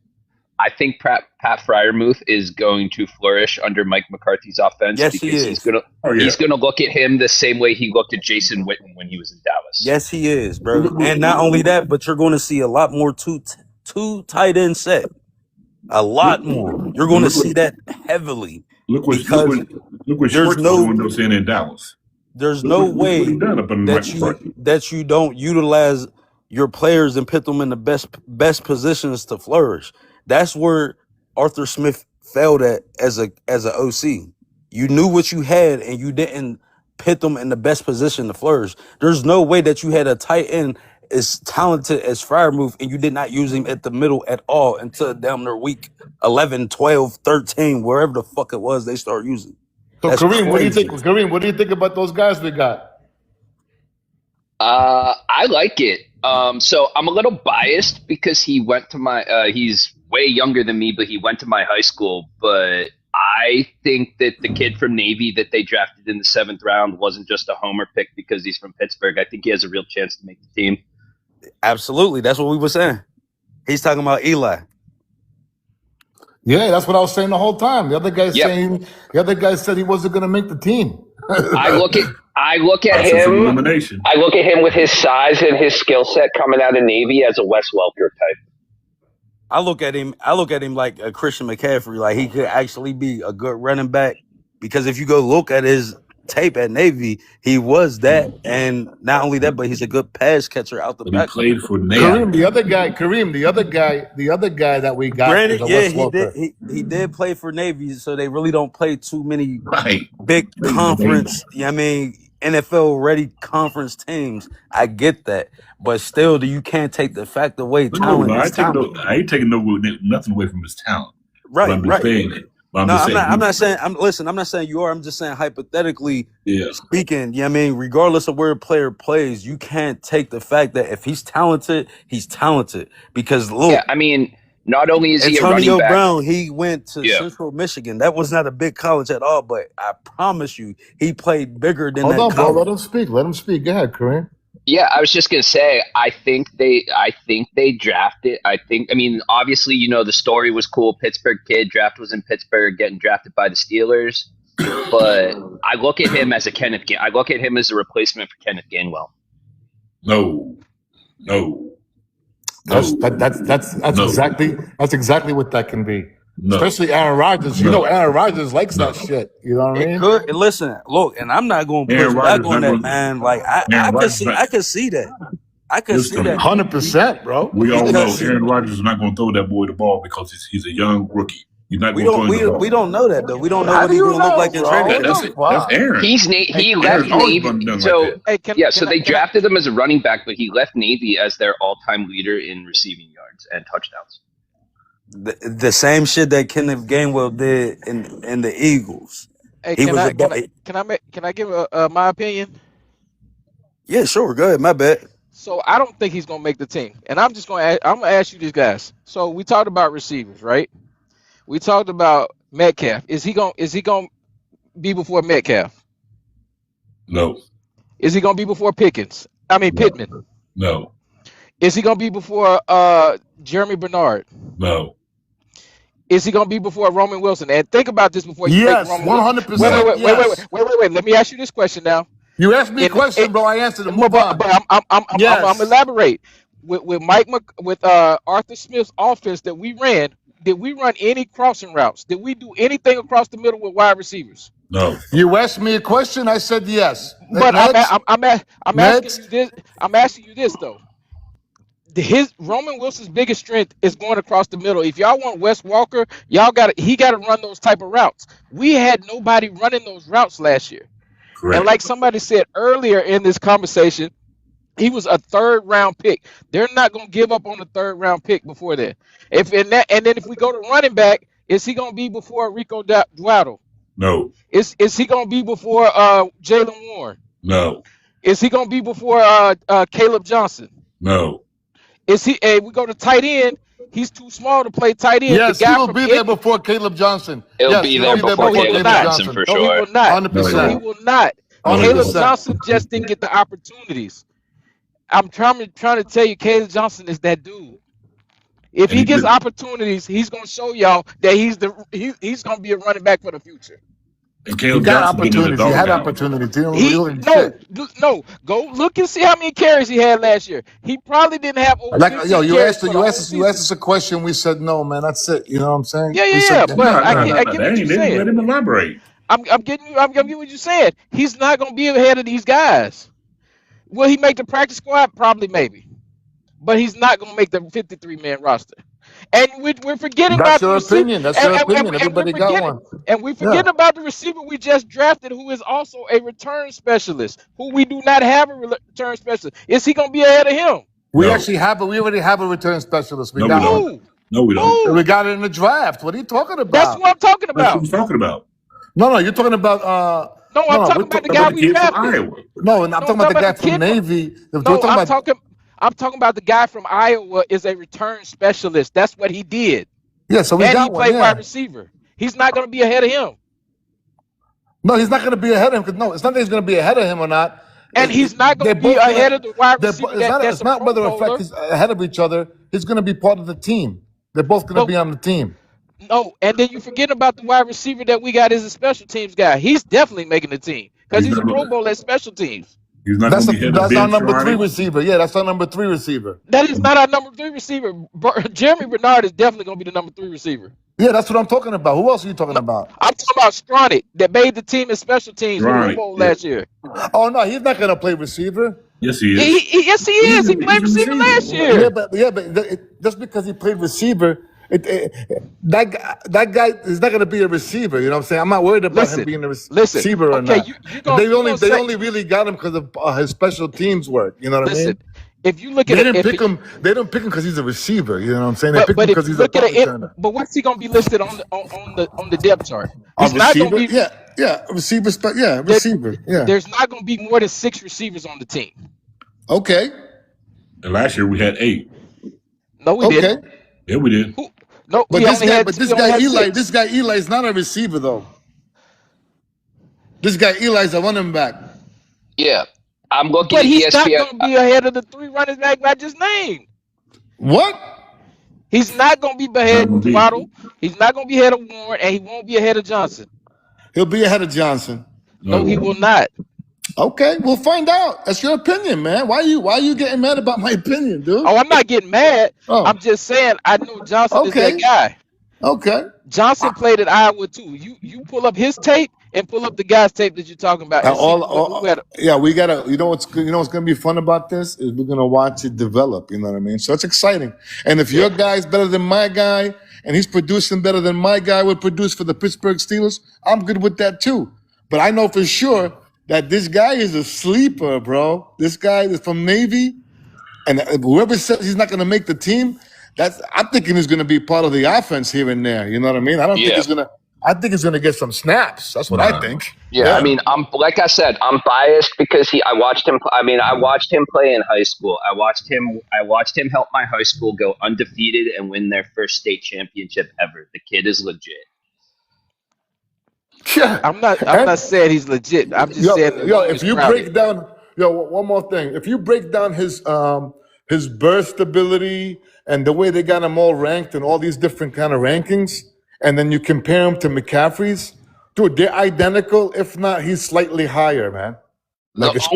I think Pat Freiermuth is going to flourish under Mike McCarthy's offense. Yes, because he is. He's gonna look at him the same way he looked at Jason Witten when he was in Dallas. Yes, he is, bro. And not only that, but you're going to see a lot more two tight end set. A lot more. You're going to see that heavily. Look what Schwartz was doing in Dallas. There's no way that you don't utilize your players and put them in the best positions to flourish. That's where Arthur Smith failed at as a OC. You knew what you had and you didn't put them in the best position to flourish. There's no way that you had a tight end as talented as Freiermuth and you did not use him at the middle at all until down their week 11, 12, 13, wherever the fuck it was they start using. So Kareem, what do you think? Kareem, what do you think about those guys we got? I like it. So I'm a little biased because he went to my. He's way younger than me, but he went to my high school. But I think that the kid from Navy that they drafted in the 7th round wasn't just a homer pick because he's from Pittsburgh. I think he has a real chance to make the team. Absolutely, that's what we were saying. He's talking about Eli. Yeah, that's what I was saying the whole time. The other guy said he wasn't going to make the team. I look at him. I look at him with his size and his skill set coming out of Navy as a Wes Welker type. I look at him like a Christian McCaffrey. Like he could actually be a good running back because if you go look at his tape at Navy, he was that, and not only that, but he's a good pass catcher out the back. He played for Navy. Kareem, the other guy that we got. Granted, he did play for Navy, so they really don't play too many big conference. I mean, NFL ready conference teams. I get that, but still, you can't take the fact away. Talent. I ain't taking nothing away from his talent. Right, I'm right. Saying it. I'm not saying you are. I'm just saying hypothetically speaking, you know what I mean, regardless of where a player plays, you can't take the fact that if he's talented, he's talented. Because look, I mean, not only is he a running Antonio back, Brown, he went to Central Michigan. That was not a big college at all, but I promise you, he played bigger than that college. Bro, let him speak. Go ahead, Kareem. Yeah, I was just gonna say, I think they drafted. I mean, obviously, the story was cool. Pittsburgh kid, draft was in Pittsburgh, getting drafted by the Steelers. But I look at him as I look at him as a replacement for Kenneth Gainwell. No. That's exactly what that can be. No. Especially Aaron Rodgers. Aaron Rodgers likes that shit. You know what I mean? Could listen, look, and I'm not going to push back on that, man. Like I could see that. I could see that 100%, bro. We all know Aaron Rodgers is not going to throw that boy the ball because he's a young rookie. He's not going to throw the ball. We don't know that though. We don't know what he's going to look like in training. That's Aaron. He left Navy. So they drafted him as a running back, but he left Navy as their all-time leader in receiving yards and touchdowns. The same shit that Kenneth Gainwell did in the Eagles. Hey, can I give my opinion? Yeah, sure. Go ahead. My bad. So I don't think he's gonna make the team, and I'm gonna ask you these guys. So we talked about receivers, right? We talked about Metcalf. Is he gonna be before Metcalf? No. Is he gonna be before Pittman? No. Is he gonna be before Jeremy Bernard? No. Is he gonna be before Roman Wilson? And think about this before you take Roman 100%. Wait. Let me ask you this question now. You asked me a question, bro. I answered it. Move on. But I'm elaborate. With Arthur Smith's offense that we ran, did we run any crossing routes? Did we do anything across the middle with wide receivers? No. You asked me a question. I said yes. But I'm asking you this though. His Roman Wilson's biggest strength is going across the middle. If y'all want Wes Walker, he got to run those type of routes. We had nobody running those routes last year. Correct. And like somebody said earlier in this conversation, he was a 3rd round pick. They're not going to give up on the 3rd round pick before that. And then if we go to running back, is he going to be before Rico Dowdle? No. Is he going to be before Jalen Warren? No. Is he going to be before Caleb Johnson? No. Is he? We go to tight end. He's too small to play tight end. Yes, he will be there before Caleb Johnson. He'll be there before Caleb Johnson for sure. No, he will not. 100%. He will not. 100%. Caleb Johnson just didn't get the opportunities. I'm trying to tell you, Caleb Johnson is that dude. If he gets opportunities, he's gonna show y'all that he's gonna be a running back for the future. He got opportunities. He had opportunities. No. Go look and see how many carries he had last year. He probably didn't have over 50 you asked carries us a question. We said no, man. That's it. You know what I'm saying? Yeah. But I get what you're saying. Let him elaborate. I'm getting what you said. He's not gonna be ahead of these guys. Will he make the practice squad? Probably, maybe. But he's not gonna make the 53-man roster. And we're forgetting about the receiver. That's your opinion. Everybody got one. And we forget about the receiver we just drafted, who is also a return specialist, who we do not have a return specialist. Is he going to be ahead of him? We already have a return specialist. No, we don't. We got it in the draft. What are you talking about? That's what I'm talking about. That's what I'm talking about. No, you're talking about No, I'm talking about the guy about the we kid from drafted. Iowa. No, and I'm No, talking about the guy the from kid Navy. We're No, talking about. I'm talking about the guy from Iowa is a return specialist. That's what he did. Yeah, so we And he got one. played wide Yeah. receiver. He's not going to be ahead of him. No, he's not going to be ahead of him. No, it's not that he's going to be ahead of him or not. And he's not going to be ahead of the wide receiver It's that's a not Pro whether it Bowler. affects ahead of each other. He's going to be part of the team. They're both going to be on the team. No, and then you forget about the wide receiver that we got as a special teams guy. He's definitely making the team because he's a Pro Bowler at special teams. He's not going to be ahead of That's our Ben number Sherrani. 3 receiver. Yeah, that's our number 3 receiver. That is not our number 3 receiver. Jeremy Bernard is definitely going to be the number 3 receiver. Yeah, that's what I'm talking about. Who else are you talking about? I'm talking about Stronach that made the team in special teams for the Pro Bowl last year. Oh no, he's not going to play receiver. Yes, he is. Yes, he is. He played receiver last year. Yeah, but just because he played receiver, that guy is not going to be a receiver. You know what I'm saying? I'm not worried about him being a receiver or not. They only really got him because of his special teams work. You know what I mean? If you look at they didn't pick him because he's a receiver. You know what I'm saying? They picked him because he's a punt returner. But what's he gonna be listed on the depth chart? He's not gonna be. Yeah, receiver. Receiver. Yeah. There's not gonna be more than 6 receivers on the team. Okay. And last year we had 8. No, we didn't. Yeah, we did. No, but this guy Eli is not a receiver though. This guy Eli's a running back. Yeah. I'm looking but at he's ESPN. Not going to be ahead of the 3 running back I just named. What? He's not going to be ahead of Waddle. He's not going to be ahead of Warren, and he won't be ahead of Johnson. He'll be ahead of Johnson. No, he will not. Okay, we'll find out. That's your opinion, man. Why are you getting mad about my opinion, dude? Oh, I'm not getting mad. Oh. I'm just saying I know Johnson is that guy. Okay. Johnson played at Iowa too. You pull up his tape and pull up the guy's tape that you're talking about. We gotta. You know what's gonna be fun about this is we're gonna watch it develop. You know what I mean? So it's exciting. And if your guy's better than my guy and he's producing better than my guy would produce for the Pittsburgh Steelers, I'm good with that too. But I know for sure that this guy is a sleeper, bro. This guy is from Navy, and whoever says he's not gonna make the team. I'm thinking he's going to be part of the offense here and there. You know what I mean? I think he's going to get some snaps. That's what I think. Yeah, I mean, like I said, I'm biased because I watched him play in high school. I watched him help my high school go undefeated and win their first state championship ever. The kid is legit. Yeah. I'm not saying he's legit. I'm just saying if you break down one more thing. If you break down his burst ability and the way they got him all ranked in all these different kind of rankings, and then you compare him to McCaffrey's, dude, they're identical. If not, he's slightly higher, man. Like the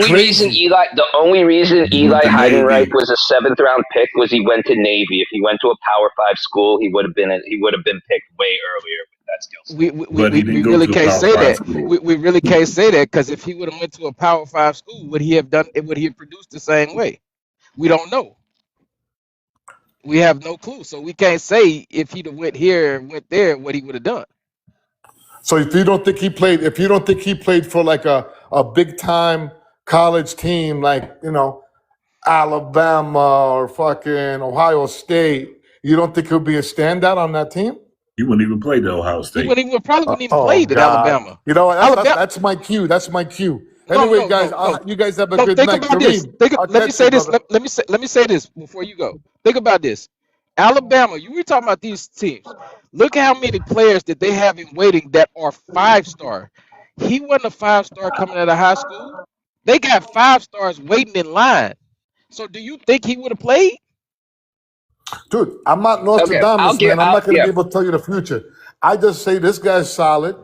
only reason Eli Heidenreich was a 7th round pick was he went to Navy. If he went to a Power 5 school, he would have been picked way earlier with that skill set. We really can't say that. We really can't say that because if he would have went to a Power 5 school, would he have produced the same way? We don't know. We have no clue, so we can't say if he'd have went here and went there what he would have done. So if you don't think he played for like a big time college team like Alabama or fucking Ohio State, you don't think he'll be a standout on that team? He wouldn't even play the Ohio State. He probably wouldn't even play at Alabama. You know, that's my cue. That's my cue. Anyway, guys, you guys have a good night. Think about this. Let me say this before you go. Think about this. Alabama, you were talking about these teams. Look at how many players that they have in waiting that are 5-star. He wasn't a 5-star coming out of high school. They got 5-stars waiting in line. So do you think he would have played? Dude, I'm not Nostradamus, man. I'm not going to be able to tell you the future. I just say this guy's solid.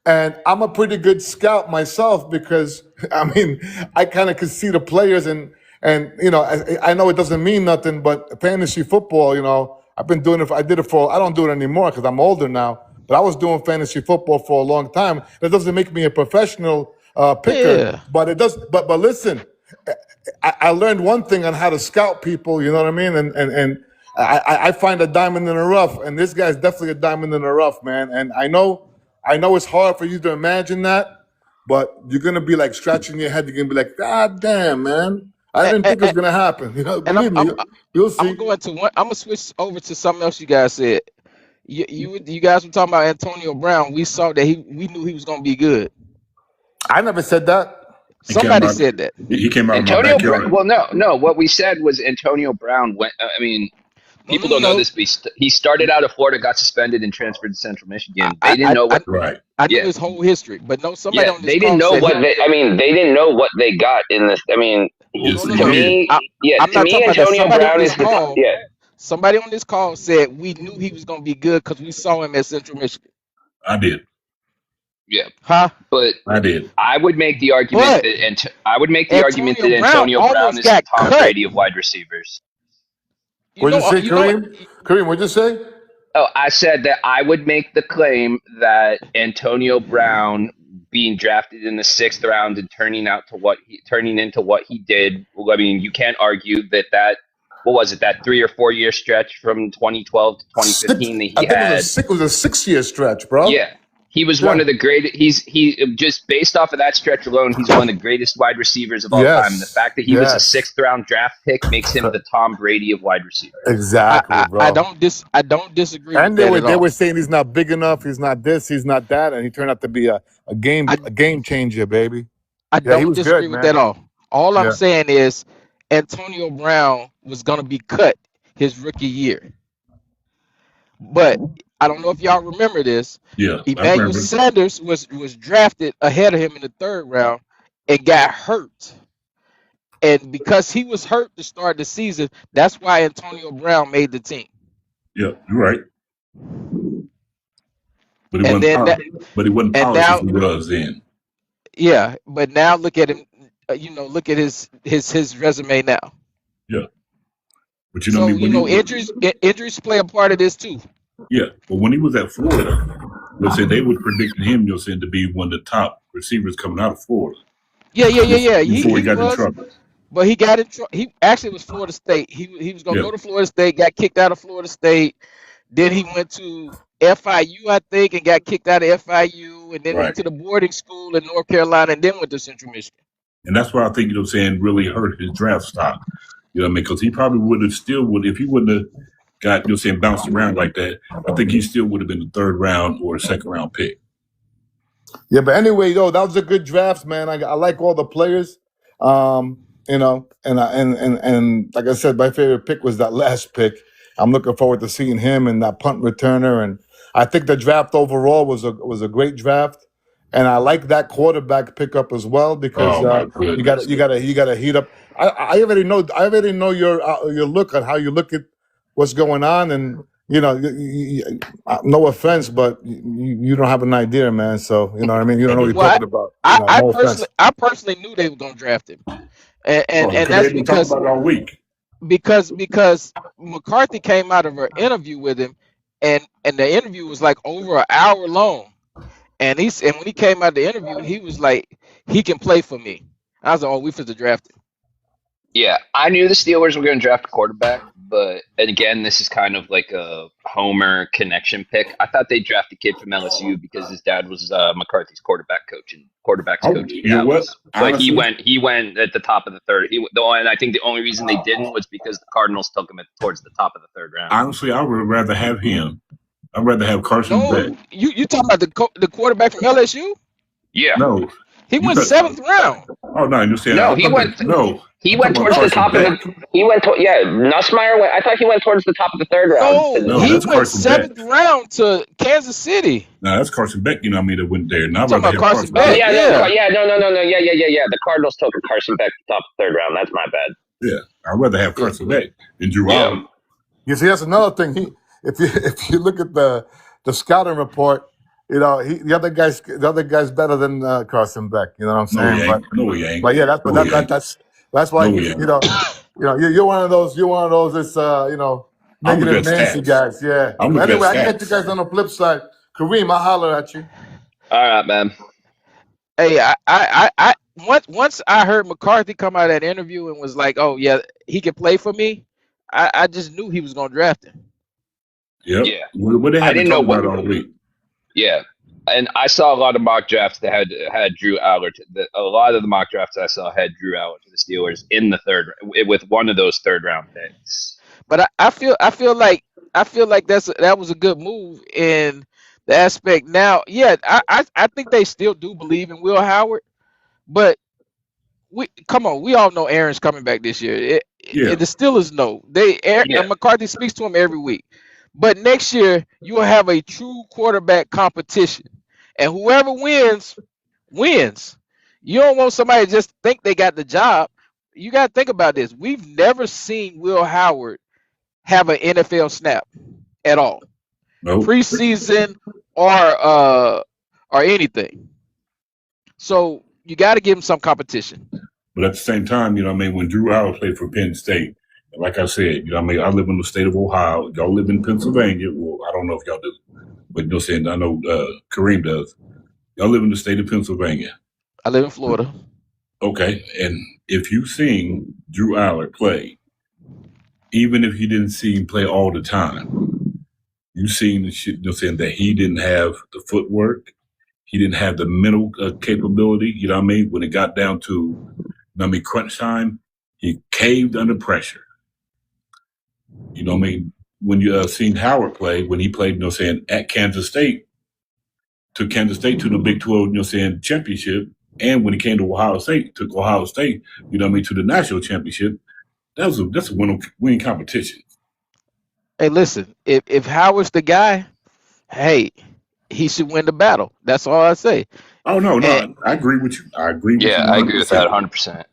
And I'm a pretty good scout myself because, I kind of can see the players and I know it doesn't mean nothing, but fantasy football, I've been doing it. I don't do it anymore because I'm older now, but I was doing fantasy football for a long time. That doesn't make me a professional picker, but it does. But listen, I learned one thing on how to scout people, you know what I mean? And I find a diamond in the rough, and this guy's definitely a diamond in the rough, man. And I know it's hard for you to imagine that, but you're going to be like scratching your head. You're going to be like, God damn, man. I didn't think it was going to happen. Believe me, you'll see. I'm going to switch over to something else you guys said. You guys were talking about Antonio Brown. We saw that we knew he was going to be good. I never said that. Somebody said that. He came out of my Antonio backyard. Well, no. What we said was Antonio Brown went. I mean, people don't know No. this, but he started out of Florida, got suspended, and transferred to Central Michigan. They didn't I know what. Right. I knew Yeah, his whole history, but no, somebody yeah. on this They didn't call know said what they. I mean, they didn't know what they got in this. I mean, Yes, no, he to did. me, I'm to not me, talking about that. Antonio Somebody on Brown this is the. call, Yeah, somebody on this call said we knew he was gonna be good because we saw him at Central Michigan. I did. yeah. Huh? But I did. I would make the argument But that Antonio Brown Antonio Brown almost is the got Tom cut. Brady of wide receivers. What'd you say, You know, Kareem? Kareem, what'd you say? Oh, I said that I would make the claim that Antonio Brown being drafted in the 6th round and turning into what he did. Well, I mean, you can't argue that what was it, that 3 or 4 year stretch from 2012 to 2015 that I he think had. it was a 6-year stretch, bro. Yeah. He was one of the greatest. He just based off of that stretch alone, he's one of the greatest wide receivers of all time. The fact that he was a 6th round draft pick makes him the Tom Brady of wide receivers. Exactly, bro. I don't disagree And with that they at were all. saying he's not big enough, he's not this, he's not that, and he turned out to be a game changer, baby. I Yeah, he don't was disagree good, with man. that at all. All I'm Yeah. saying is Antonio Brown was gonna be cut his rookie year. But I don't know if y'all remember this. Yeah, I Emmanuel remember. Sanders was drafted ahead of him in the 3rd round and got hurt. And because he was hurt to start the season, that's why Antonio Brown made the team. Yeah, you're right. But he And then wasn't and polished now, as he was then. yeah, but now look at him. Look at his resume now. Yeah. But you know, So injuries play a part of this too. Yeah, but when he was at Florida, they were predicting him, to be one of the top receivers coming out of Florida. Yeah. Before he got in trouble. But he got in trouble. He actually was Florida State. He was gonna go to Florida State, got kicked out of Florida State. Then he went to FIU, I think, and got kicked out of FIU, and then went to the boarding school in North Carolina, and then went to Central Michigan. And that's why I think, really hurt his draft stock. You know what I mean? Because he probably if he wouldn't have got, bounced around like that, I think he still would have been the 3rd round or a 2nd round pick. Yeah, but anyway, that was a good draft, man. I like all the players. And like I said, my favorite pick was that last pick. I'm looking forward to seeing him and that punt returner. And I think the draft overall was a great draft. And I like that quarterback pickup as well because you got to heat up. I already know your look on how you look at what's going on, and no offense, but you don't have an idea, man. So you know what I mean. You don't know what you're talking about. I personally knew they were going to draft him, and that's because about it all week. Because McCarthy came out of an interview with him, and the interview was like over an hour long. And when he came out of the interview, he was like, he can play for me. I was like, oh, we for the draft him. Yeah, I knew the Steelers were going to draft a quarterback, and again, this is kind of like a Homer connection pick. I thought they'd draft a kid from LSU because his dad was McCarthy's quarterback coach in Dallas. But he went at the top of the 3rd. And I think the only reason they didn't was because the Cardinals took him towards the top of the 3rd round. Honestly, I would rather have him. I'd rather have Carson Beck. You talking about the quarterback from LSU? Yeah. No. He went 7th round. Oh no, you're saying no. He went towards the top of the. Nussmeier went. I thought he went towards the top of the 3rd round. No, he went 7th round to Kansas City. No, that's Carson Beck. You know what I mean? That went there. Now talking about Carson Beck. Yeah. The Cardinals took Carson Beck top of the 3rd round. That's my bad. Yeah, I'd rather have Carson Beck than Drew Allen. You see, that's another thing. If you look at the scouting report, the other guy's better than Carson Beck. You know what I'm saying? No, he ain't. But yeah, that's why you're one of those. You're one of those. It's negative Nancy guys. Yeah. Anyway, I get you guys on the flip side. Kareem, I'll holler at you. All right, man. Hey, I once I heard McCarthy come out of that interview and was like, "Oh yeah, he can play for me," I just knew he was going to draft him. Yep. Yeah. What they had to talk about all week. Yeah. And I saw a lot of mock drafts that had Drew Aller. A lot of the mock drafts I saw had Drew Aller to the Steelers in the 3rd with one of those 3rd round picks. But I feel like that was a good move in the aspect. Now, yeah, I think they still do believe in Will Howard, But come on, we all know Aaron's coming back this year. The Steelers know. McCarthy speaks to him every week. But next year, you will have a true quarterback competition. And whoever wins. You don't want somebody to just think they got the job. You got to think about this. We've never seen Will Howard have an NFL snap at all. Nope. Preseason or anything. So you got to give him some competition. But at the same time, when Drew Howard played for Penn State, like I said, I live in the state of Ohio. Y'all live in Pennsylvania. Well, I don't know if y'all do, but I know Kareem does. Y'all live in the state of Pennsylvania. I live in Florida. Okay, and if you seen Drew Howard play, even if you didn't see him play all the time, you seen the shit. That he didn't have the footwork, he didn't have the mental capability. When it got down to, crunch time, he caved under pressure. When you seen Howard play, when he played, at Kansas State, took Kansas State to the Big 12, championship, and when he came to Ohio State, took Ohio State, to the national championship. That's a winning competition. Hey, listen, if Howard's the guy, hey, he should win the battle. That's all I say. Oh no, I agree with you. I agree with you. Yeah, I agree with that 100%.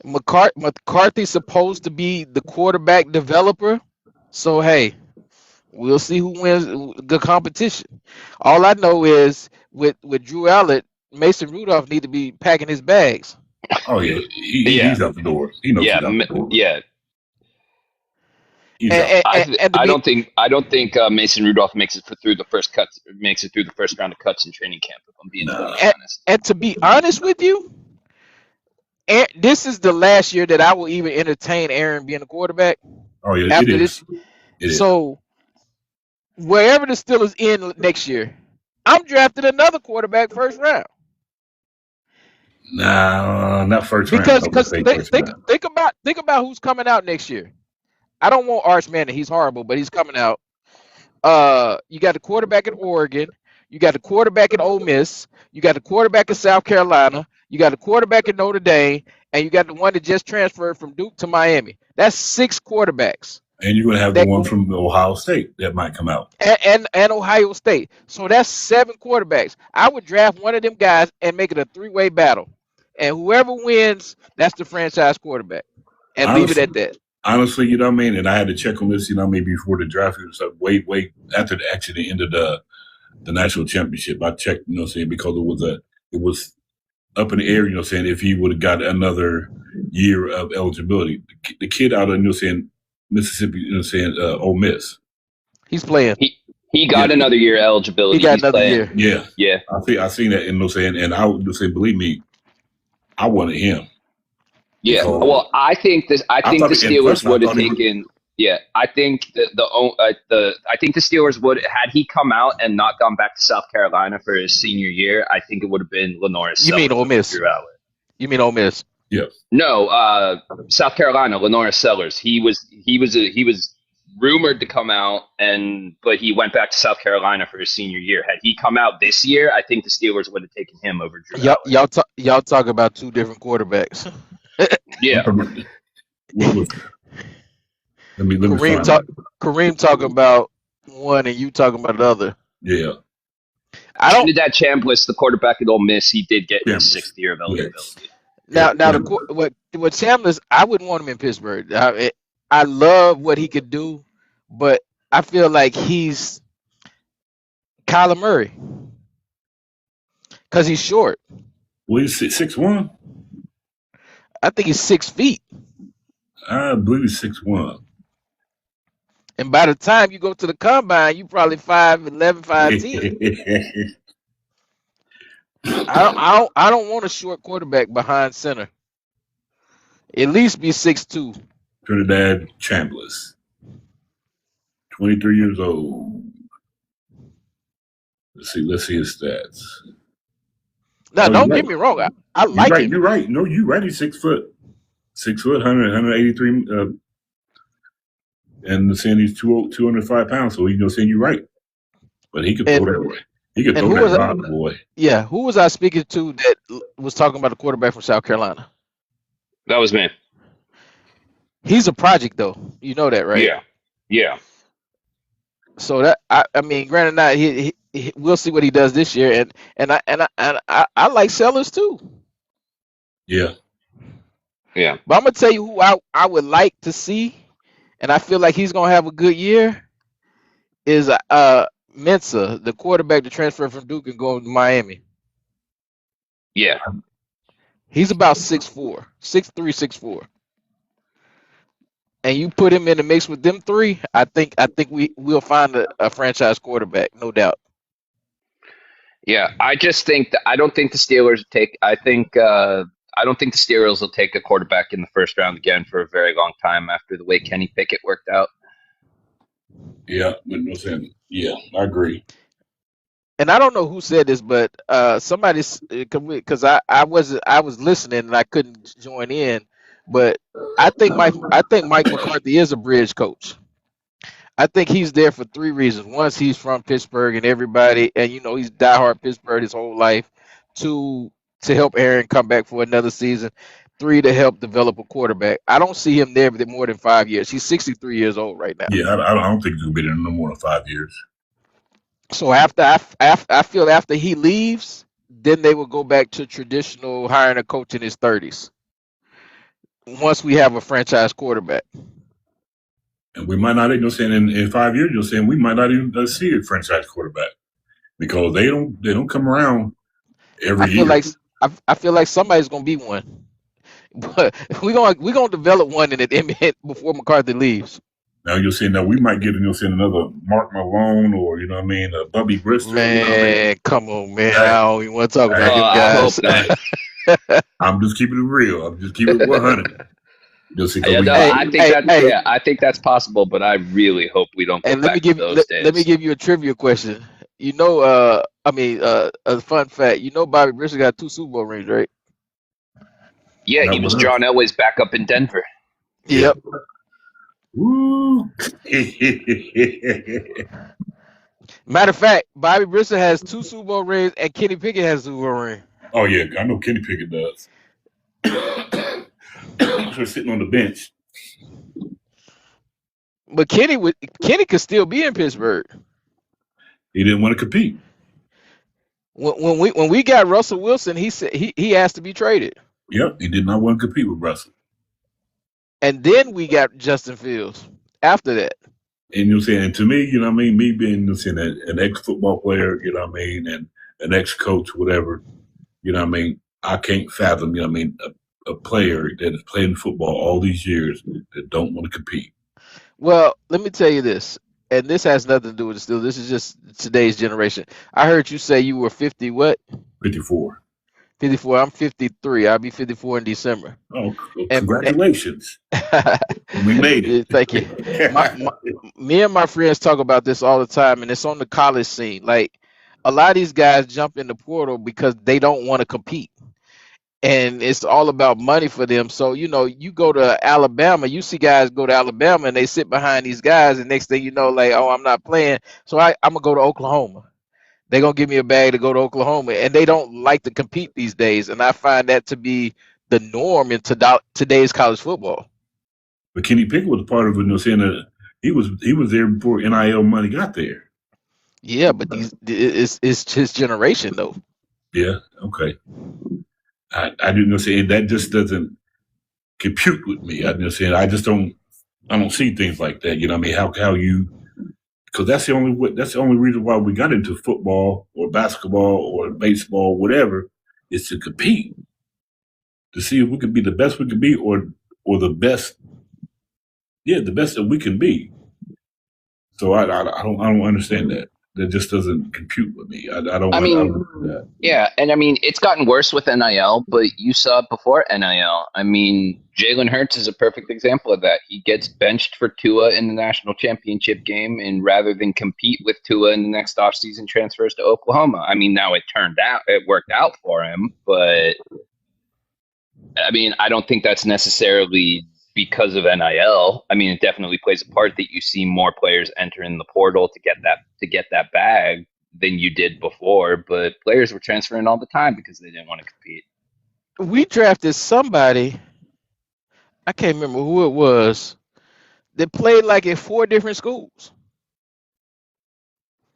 McCarthy's supposed to be the quarterback developer. So hey, we'll see who wins the competition. All I know is with Drew Allen, Mason Rudolph need to be packing his bags. Oh yeah, he's out the door. He knows he's out the door. Yeah. I don't think Mason Rudolph makes it through the first round of cuts in training camp. If I'm being honest. And to be honest with you, this is the last year that I will even entertain Aaron being a quarterback. Oh yeah, after it is. this. So wherever the Steelers in next year, I'm drafting another quarterback first round. No, not first round. Because think about who's coming out next year. I don't want Arch Manning. He's horrible, but he's coming out. You got the quarterback at Oregon. You got the quarterback at Ole Miss. You got the quarterback at South Carolina. You got the quarterback at Notre Dame. And you got the one that just transferred from Duke to Miami. That's 6 quarterbacks. And you're going to have the one from Ohio State that might come out. And Ohio State. So that's 7 quarterbacks. I would draft one of them guys and make it a 3-way battle. And whoever wins, that's the franchise quarterback. And leave it at that. Honestly, and I had to check on this, before the draft, it was way after the end of the national championship. I checked, because it was up in the air, if he would have got another year of eligibility. The kid out of, Mississippi, Ole Miss. He's playing. He got another year eligibility. He got another year. Yeah. I seen that, and I would say, believe me, I wanted him. Yeah, well, I think the Steelers would have taken. Yeah, I think I think the Steelers would, had he come out and not gone back to South Carolina for his senior year, I think it would have been Lenore. You mean Ole Miss? You mean Ole Miss? Yeah. No, South Carolina, Lenore Sellers. He was rumored to come out, but he went back to South Carolina for his senior year. Had he come out this year, I think the Steelers would have taken him over Drew. Y'all talk about 2 different quarterbacks. Yeah. Kareem talking about one and you talking about the other. Yeah. Trinidad Chambliss, the quarterback at Ole Miss, he did get his 6th year of eligibility. Now, what Chambliss, I wouldn't want him in Pittsburgh. I love what he could do, but I feel like he's Kyler Murray because he's short. Well, he's 6'1". I think he's 6 feet. I believe he's 6'1". And by the time you go to the combine, you probably 5'11", 5'10". I don't want a short quarterback behind center. At least be 6'2". Trinidad Chambliss, 23 years old. Let's see his stats. Now, don't get me wrong. I like him. You're right. No, you're right. He's 6 foot. 6 foot, 183. And saying he's 205 pounds. So saying you're right. But he could throw that way. He could And throw who that was rock, boy. yeah, who was I speaking to that was talking about the quarterback from South Carolina? That was me. He's a project though. You know that, right? Yeah. So that I mean, granted, not we'll see what he does this year, and I like Sellers too. Yeah. But I'm gonna tell you who I would like to see, and I feel like he's gonna have a good year. Is Mensa, the quarterback to transfer from Duke and go to Miami. Yeah. He's about 6'4", 6'3", 6'4". And you put him in the mix with them three, I think we'll find a franchise quarterback, no doubt. Yeah. I just think that I don't think the Steelers take. I don't think the Steelers will take a quarterback in the first round again for a very long time after the way Kenny Pickett worked out. Yeah, yeah, I agree. And I don't know who said this, but somebody, because I was listening and I couldn't join in, but I think Mike McCarthy is a bridge coach. I think he's there for three reasons. One, he's from Pittsburgh and everybody, and he's diehard Pittsburgh his whole life. Two, to help Aaron come back for another season. Three, to help develop a quarterback. I don't see him there for more than 5 years. He's 63 years old right now. Yeah, I don't think he'll be there no more than 5 years. So I feel after he leaves, then they will go back to traditional hiring a coach in his 30s. Once we have a franchise quarterback. And we might not, in 5 years, we might not even see a franchise quarterback because they don't come around every year. I feel like somebody's gonna be one, but we're gonna develop one in it before McCarthy leaves. Now we might get another Mark Malone or a Bubby Brister. Man, come on, man! I don't even want to talk about them guys. I'm just keeping it real. I'm just keeping it 100. I think that's possible, but I really hope we don't go back to those days. Let me give you a trivia question. A fun fact. Bobby Brister got 2 Super Bowl rings, right? Yeah, he was John Elway's backup in Denver. Yep. Woo. Matter of fact, Bobby Brister has 2 Super Bowl rings, and Kenny Pickett has a Super Bowl ring. Oh yeah, I know Kenny Pickett does. He's sitting on the bench. But Kenny could still be in Pittsburgh. He didn't want to compete. When we got Russell Wilson, he said he asked to be traded. Yep, he did not want to compete with Russell. And then we got Justin Fields after that. And and to me, me being an ex-football player, and an ex-coach, whatever, I can't fathom, a player that has played in football all these years that don't want to compete. Well, let me tell you this, and this has nothing to do with the Steelers. This is just today's generation. I heard you say you were 50 what? 54. 54. I'm 53. I'll be 54 in December. Oh, congratulations. We made it. Thank you. Me and my friends talk about this all the time, and it's on the college scene. Like, a lot of these guys jump in the portal because they don't want to compete. And it's all about money for them. So, you go to Alabama, you see guys go to Alabama and they sit behind these guys. And next thing you know, like, oh, I'm not playing. So I'm going to go to Oklahoma. They're going to give me a bag to go to Oklahoma. And they don't like to compete these days. And I find that to be the norm in today's college football. But Kenny Pickett was a part of it, saying that he was there before NIL money got there. Yeah, but it's his generation, though. Yeah, okay. I didn't say that just doesn't compute with me. I don't see things like that. How you, because that's the only reason why we got into football or basketball or baseball, whatever, is to compete, to see if we could be the best we could be or the best, the best that we can be. So I don't understand that. That just doesn't compute with me. I don't do that. Yeah, and it's gotten worse with NIL, but you saw it before NIL. Jalen Hurts is a perfect example of that. He gets benched for Tua in the national championship game, and rather than compete with Tua in the next offseason, transfers to Oklahoma. Now it worked out for him, but I don't think that's necessarily because of NIL. It definitely plays a part that you see more players enter in the portal to get that bag than you did before, but players were transferring all the time because they didn't want to compete. We drafted somebody, I can't remember who it was, that played like at 4 different schools.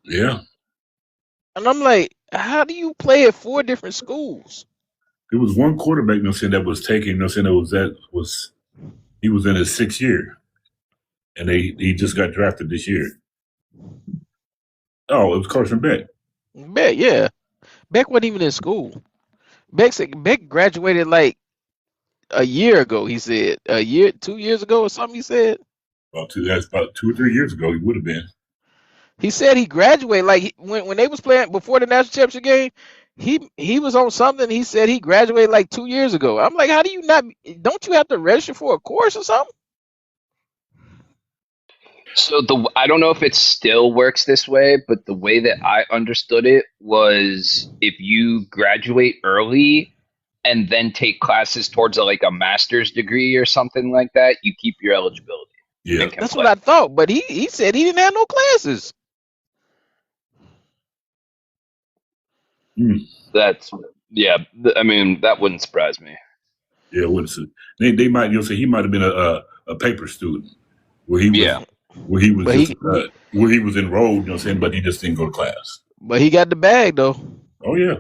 Yeah. And I'm like, how do you play at 4 different schools? There was one quarterback, that was taken, he was in his 6th year. And he just got drafted this year. Oh, it was Carson Beck. Beck, yeah. Beck wasn't even in school. Beck graduated like a year ago, he said. 2 years ago or something, he said. That's about 2 or 3 years ago, he would have been. He said he graduated, like when they was playing before the national championship game, he was on something. He said he graduated like 2 years ago. I'm like, how do you not? Don't you have to register for a course or something? So I don't know if it still works this way, but the way that I understood it was if you graduate early and then take classes towards a master's degree or something like that, you keep your eligibility. Yeah, that's what I thought. But he said he didn't have no classes. That's I mean, that wouldn't surprise me. Yeah, it wouldn't. They might say he might have been a paper student where he was where he was enrolled, but he just didn't go to class. But he got the bag though. Oh yeah,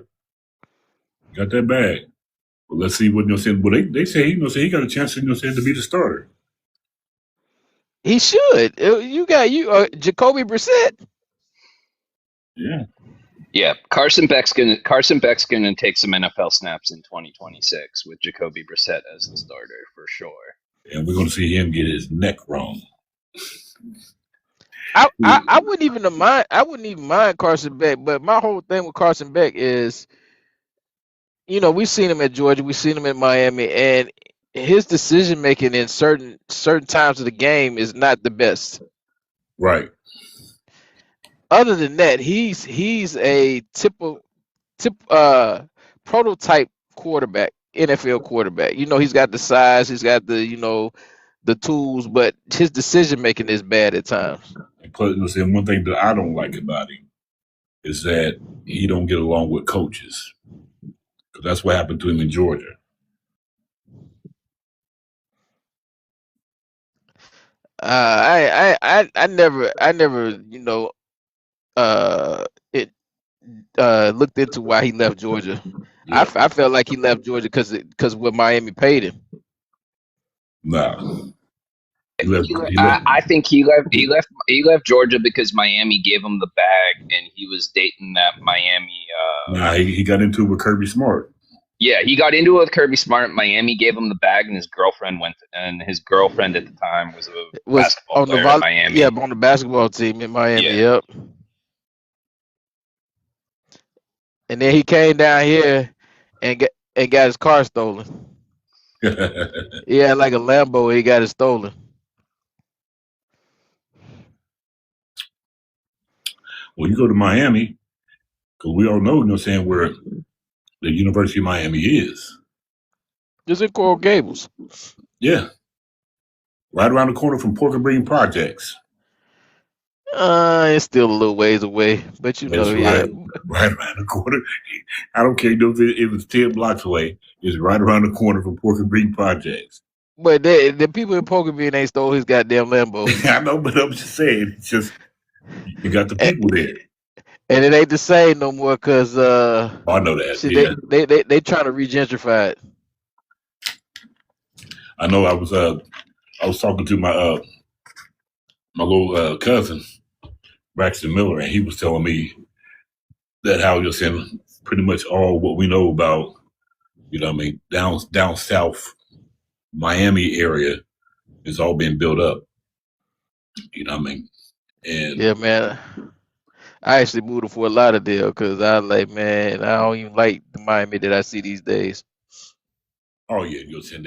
got that bag. Well, let's see what Well, they say he got a chance to to be the starter. He should. You got Jacoby Brissett. Yeah. Yeah, Carson Beck's gonna take some NFL snaps in 2026 with Jacoby Brissett as the starter for sure. And we're gonna see him get his neck wrong. I wouldn't even mind. I wouldn't even mind Carson Beck, but my whole thing with Carson Beck is, we've seen him at Georgia, we've seen him at Miami, and his decision making in certain times of the game is not the best. Right. Other than that, he's a prototype quarterback, NFL quarterback. He's got the size, he's got the the tools, but his decision making is bad at times. One thing that I don't like about him is that he don't get along with coaches, because that's what happened to him in Georgia. I never looked into why he left Georgia. Yeah. I felt like he left Georgia because what Miami paid him. Nah. I think he left Georgia because Miami gave him the bag and he was dating that Miami. He got into it with Kirby Smart. Yeah, he got into it with Kirby Smart. Miami gave him the bag, and his girlfriend and his girlfriend at the time was basketball player in Miami. Yeah, on the basketball team in Miami. Yeah. Yep. And then he came down here and got his car stolen. Yeah, like a Lambo, he got it stolen. Well, you go to Miami, because we all know, where the University of Miami is. Just in Coral Gables. Yeah. Right around the corner from Pork and Bean Projects. It's still a little ways away, but right around the corner. I don't care if it was 10 blocks away. It's right around the corner from Pork and Bean Projects. But the people in Pork and Bean ain't stole his goddamn Lambo. I know, but I'm just saying, it's just you got the people there. And it ain't the same no more because I know that. Shit, they trying to re-gentrify it. I know. I was talking to my little cousin, Braxton Miller, and he was telling me that how just in pretty much all what we know about, down south Miami area is all being built up. And yeah, man. I actually moved to Fort Lauderdale because I man, I don't even like the Miami that I see these days. Oh yeah, you're saying